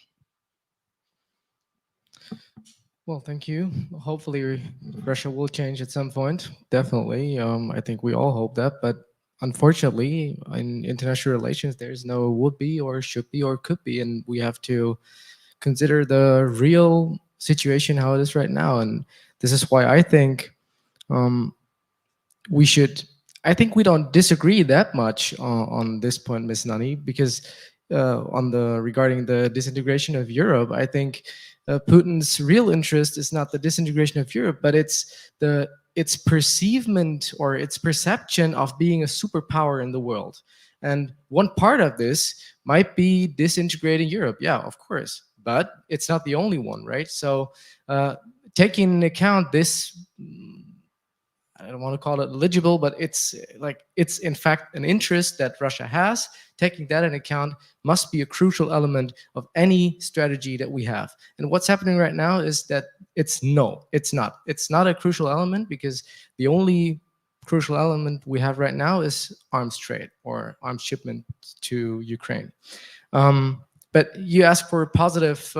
Speaker 13: Well, thank you. Hopefully Russia will change at some point. Definitely. I think we all hope that, but unfortunately, in international relations, there's no would be or should be or could be, and we have to consider the real situation how it is right now. And this is why I think we should. I think we don't disagree that much on this point, Ms. Nani, because on the regarding the disintegration of Europe, I think Putin's real interest is not the disintegration of Europe, but it's its perceivement or its perception of being a superpower in the world. And one part of this might be disintegrating Europe. Yeah, of course, but it's not the only one, right? So taking into account this, I don't want to call it eligible, but it's in fact an interest that Russia has. Taking that into account must be a crucial element of any strategy that we have. And what's happening right now is that it's not. It's not a crucial element, because the only crucial element we have right now is arms trade or arms shipment to Ukraine. But you asked for positive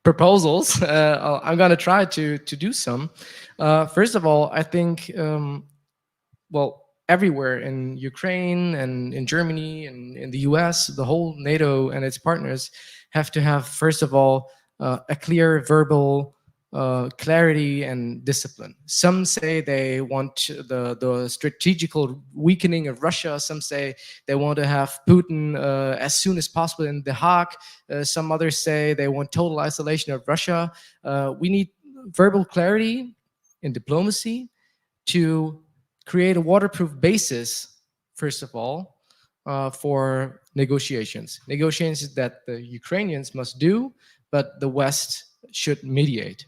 Speaker 13: proposals. I'm going to try to do some. First of all, I think, well, everywhere in Ukraine and in Germany and in the US, the whole NATO and its partners have to have, first of all, a clear verbal clarity and discipline. Some say they want the strategical weakening of Russia. Some say they want to have Putin as soon as possible in The Hague. Some others say they want total isolation of Russia. We need verbal clarity in diplomacy to create a waterproof basis, first of all, for negotiations. Negotiations that the Ukrainians must do, but the West should mediate.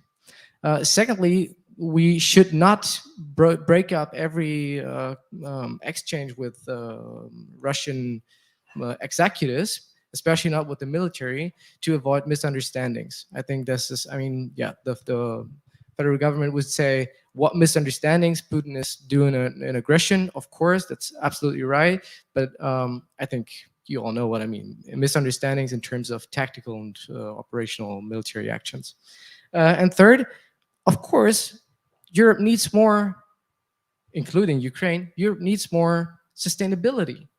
Speaker 13: Secondly, we should not break up every exchange with Russian executives, especially not with the military, to avoid misunderstandings. I think this is, I mean, yeah, the federal government would say, what misunderstandings? Putin is doing an aggression. Of course, that's absolutely right. But I think you all know what I mean. Misunderstandings in terms of tactical and operational military actions. And third, of course, Europe needs more, including Ukraine, Europe needs more sustainability,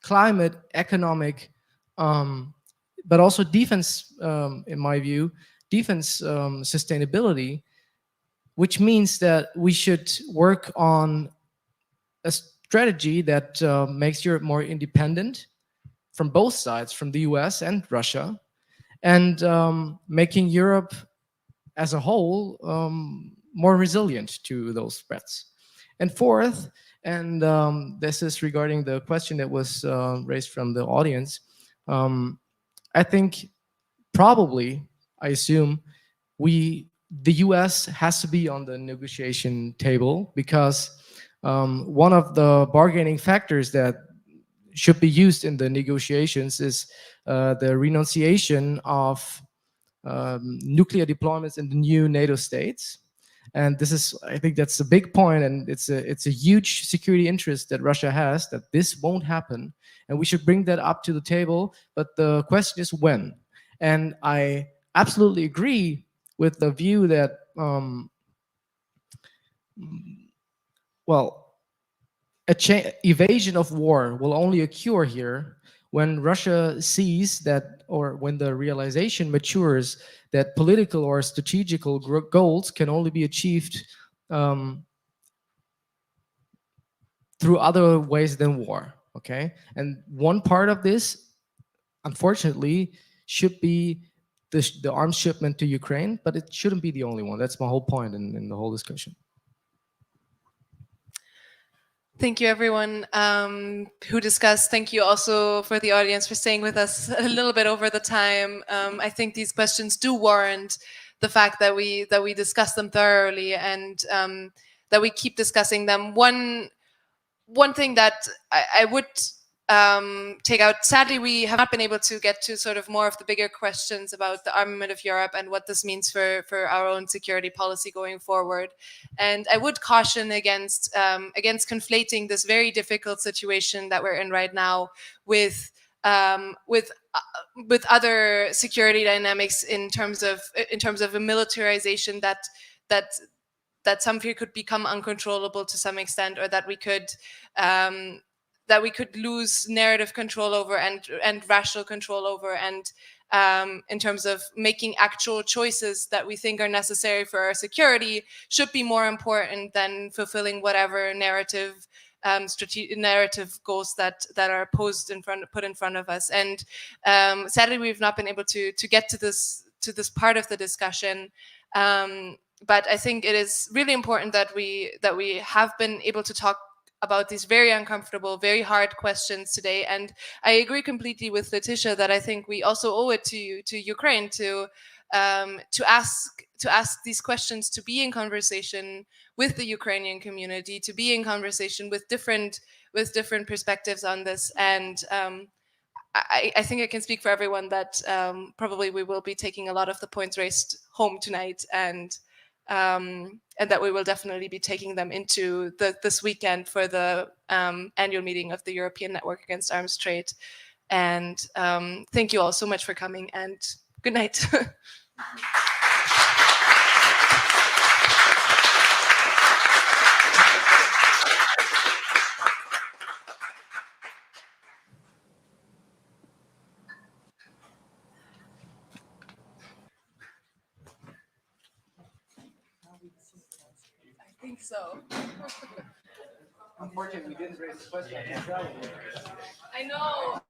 Speaker 13: climate, economic, but also defense, in my view, defense sustainability, which means that we should work on a strategy that makes Europe more independent from both sides, from the US and Russia, and making Europe as a whole more resilient to those threats. And fourth, and this is regarding the question that was raised from the audience, I think probably, I assume, the US has to be on the negotiation table, because one of the bargaining factors that should be used in the negotiations is the renunciation of nuclear deployments in the new NATO states. And this is, I think that's a big point, and it's a huge security interest that Russia has, that this won't happen, and we should bring that up to the table. But the question is when. And I absolutely agree with the view that, well, evasion of war will only occur here when Russia sees that, or when the realization matures that political or strategical goals can only be achieved through other ways than war, okay? And one part of this, unfortunately, should be the arms shipment to Ukraine, but it shouldn't be the only one. That's my whole point in the whole discussion.
Speaker 1: Thank you, everyone who discussed. Thank you also for the audience for staying with us a little bit over the time. I think these questions do warrant the fact that we discuss them thoroughly, and that we keep discussing them. One thing that I would take out, sadly, we have not been able to get to sort of more of the bigger questions about the armament of Europe and what this means for our own security policy going forward. And I would caution against conflating this very difficult situation that we're in right now with other security dynamics in terms of a militarization that some fear could become uncontrollable to some extent, or that we could lose narrative control over and rational control over, and in terms of making actual choices that we think are necessary for our security should be more important than fulfilling whatever narrative narrative goals that are put in front of us. And sadly, we've not been able to get to this part of the discussion. But I think it is really important that we have been able to talk about these very uncomfortable, very hard questions today. And I agree completely with Letitia that I think we also owe it to Ukraine to ask these questions, to be in conversation with the Ukrainian community, to be in conversation with different perspectives on this. And I think I can speak for everyone that probably we will be taking a lot of the points raised home tonight, and that we will definitely be taking them into this weekend for the annual meeting of the European Network Against Arms Trade. And thank you all so much for coming, and good night. I think so.
Speaker 10: Unfortunately, we didn't raise the question.
Speaker 1: I know.